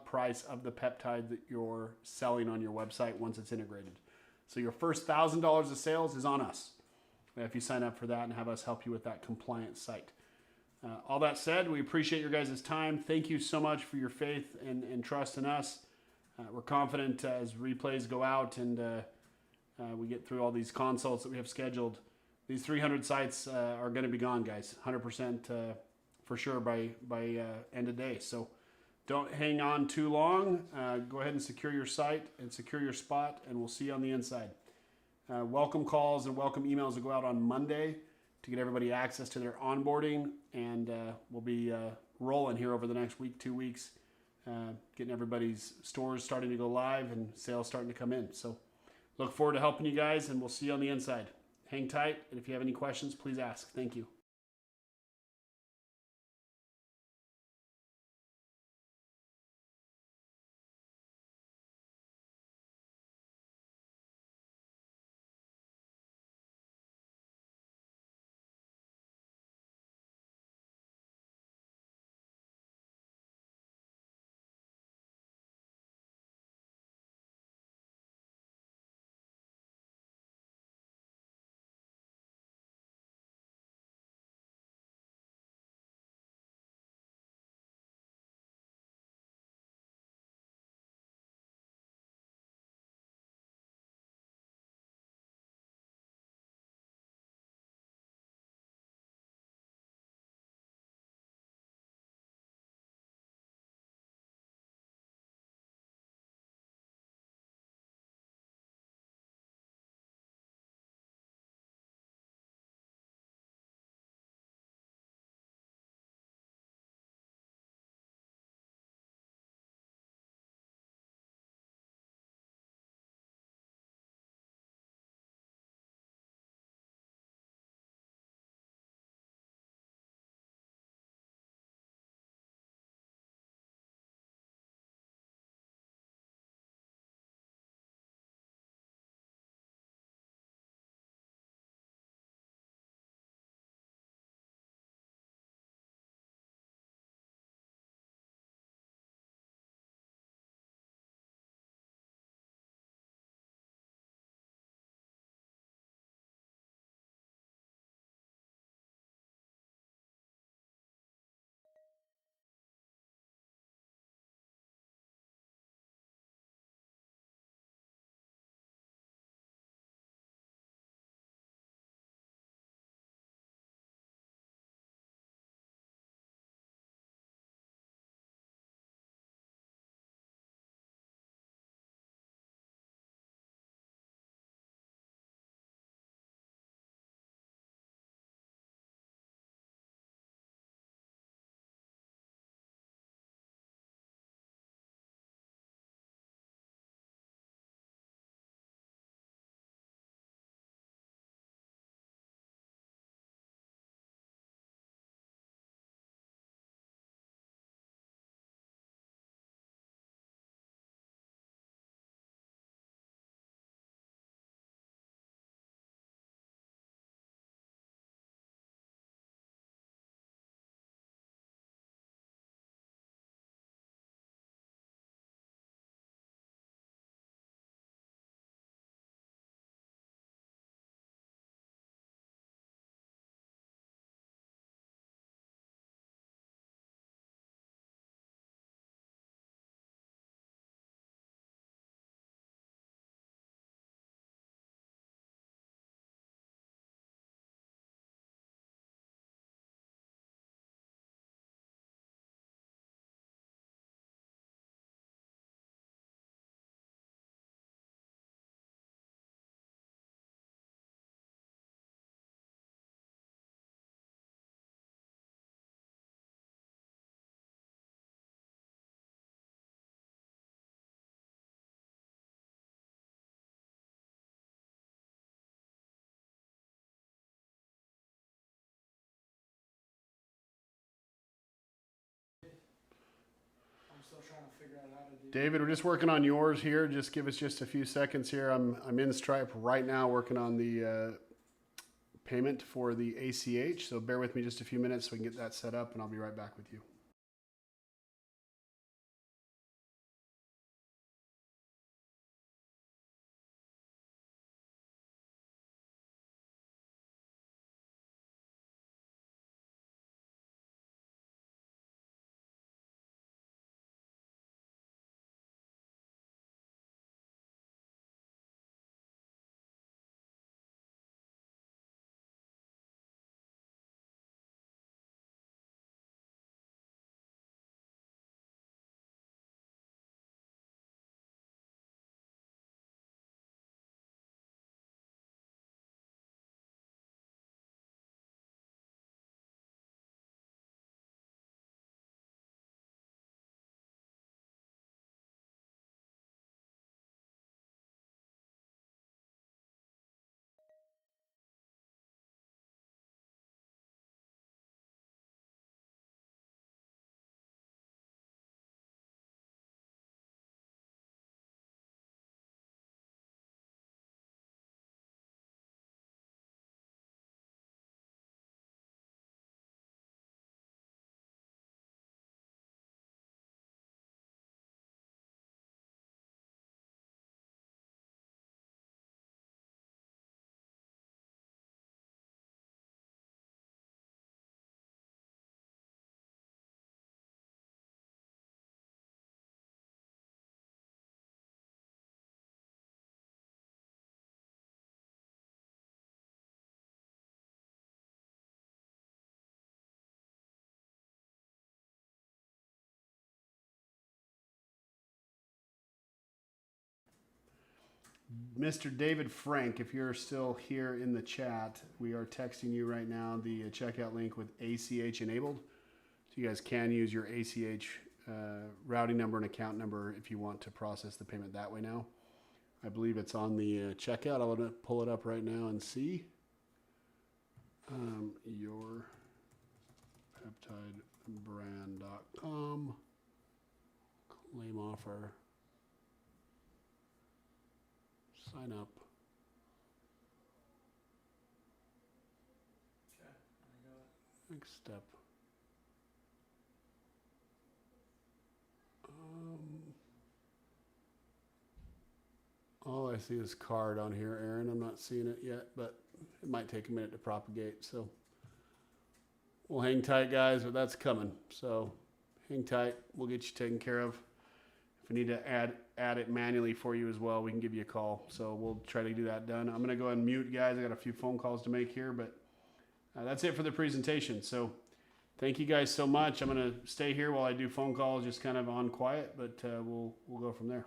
price of the peptide that you're selling on your website once it's integrated. So your first $1,000 of sales is on us if you sign up for that and have us help you with that compliant site. All that said, we appreciate your guys' time. Thank you so much for your faith and trust in us. We're confident as replays go out and we get through all these consults that we have scheduled. These 300 sites are going to be gone, guys, 100% for sure by end of day. So don't hang on too long. Go ahead and secure your site and secure your spot, and we'll see you on the inside. Welcome calls and welcome emails will go out on Monday to get everybody access to their onboarding, and we'll be rolling here over the next week, 2 weeks, getting everybody's stores starting to go live and sales starting to come in. So look forward to helping you guys, and we'll see you on the inside. Hang tight, and if you have any questions, please ask. Thank you. still trying to figure out how to do. David, we're just working on yours here. Just give us just a few seconds here. I'm in Stripe right now working on the payment for the ACH. So bear with me just a few minutes so we can get that set up, and I'll be right back with you. Mr. David Frank, if you're still here in the chat, we are texting you right now the checkout link with ACH enabled. So you guys can use your ACH routing number and account number if you want to process the payment that way now. I believe it's on the checkout. I want to pull it up right now and see. Your peptidebrand.com. Claim offer. Sign up. Okay, I got it. Next step. All I see is card on here, Aaron. I'm not seeing it yet, but it might take a minute to propagate. So we'll hang tight, guys, but that's coming. So hang tight. We'll get you taken care of. If we need to add it manually for you as well, we can give you a call. So we'll try to do that done. I'm going to go ahead and mute, guys. I got a few phone calls to make here, but that's it for the presentation. So thank you guys so much. I'm going to stay here while I do phone calls, just kind of on quiet, but we'll go from there.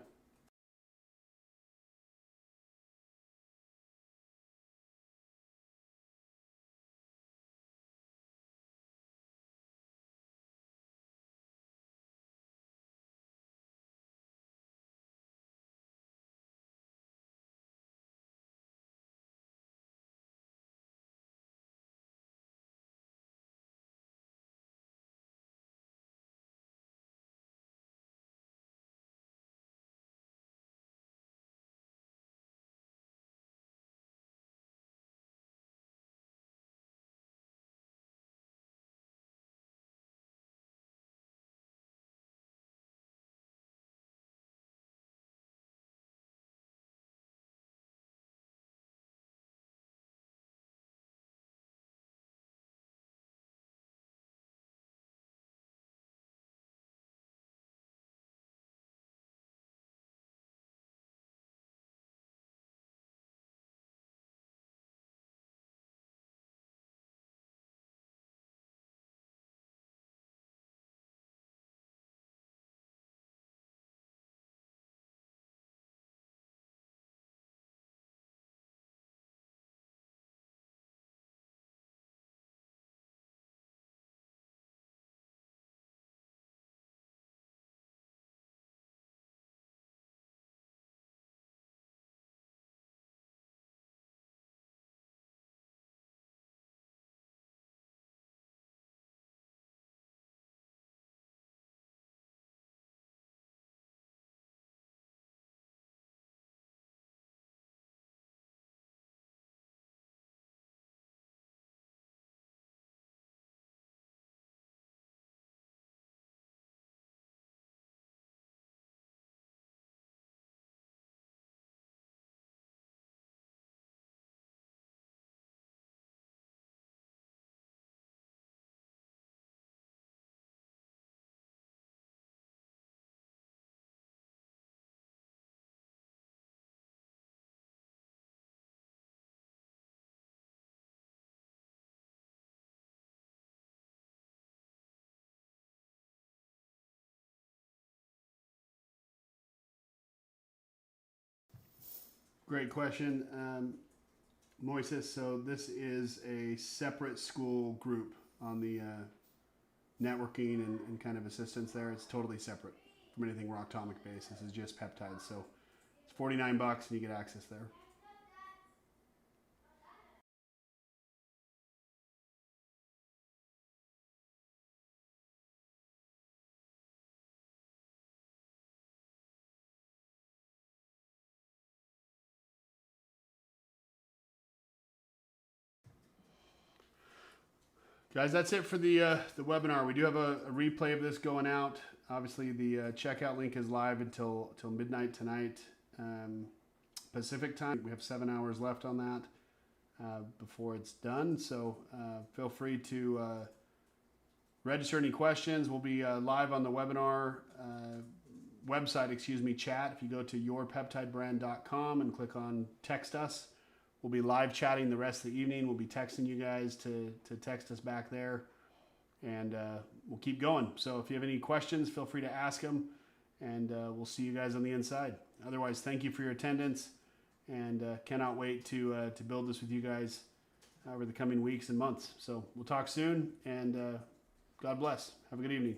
Great question, Moises. So this is a separate school group on the networking and kind of assistance there. It's totally separate from anything Rocktomic based. This is just peptides. So it's $49 and you get access there. Guys, that's it for the webinar. We do have a replay of this going out. Obviously, the checkout link is live until midnight tonight, Pacific time. We have 7 hours left on that before it's done. So feel free to register any questions. We'll be live on the webinar website, chat. If you go to yourpeptidebrand.com and click on text us, we'll be live chatting the rest of the evening. We'll be texting you guys to text us back there, and we'll keep going. So if you have any questions, feel free to ask them, and we'll see you guys on the inside. Otherwise, thank you for your attendance, and cannot wait to build this with you guys over the coming weeks and months. So we'll talk soon, and God bless. Have a good evening.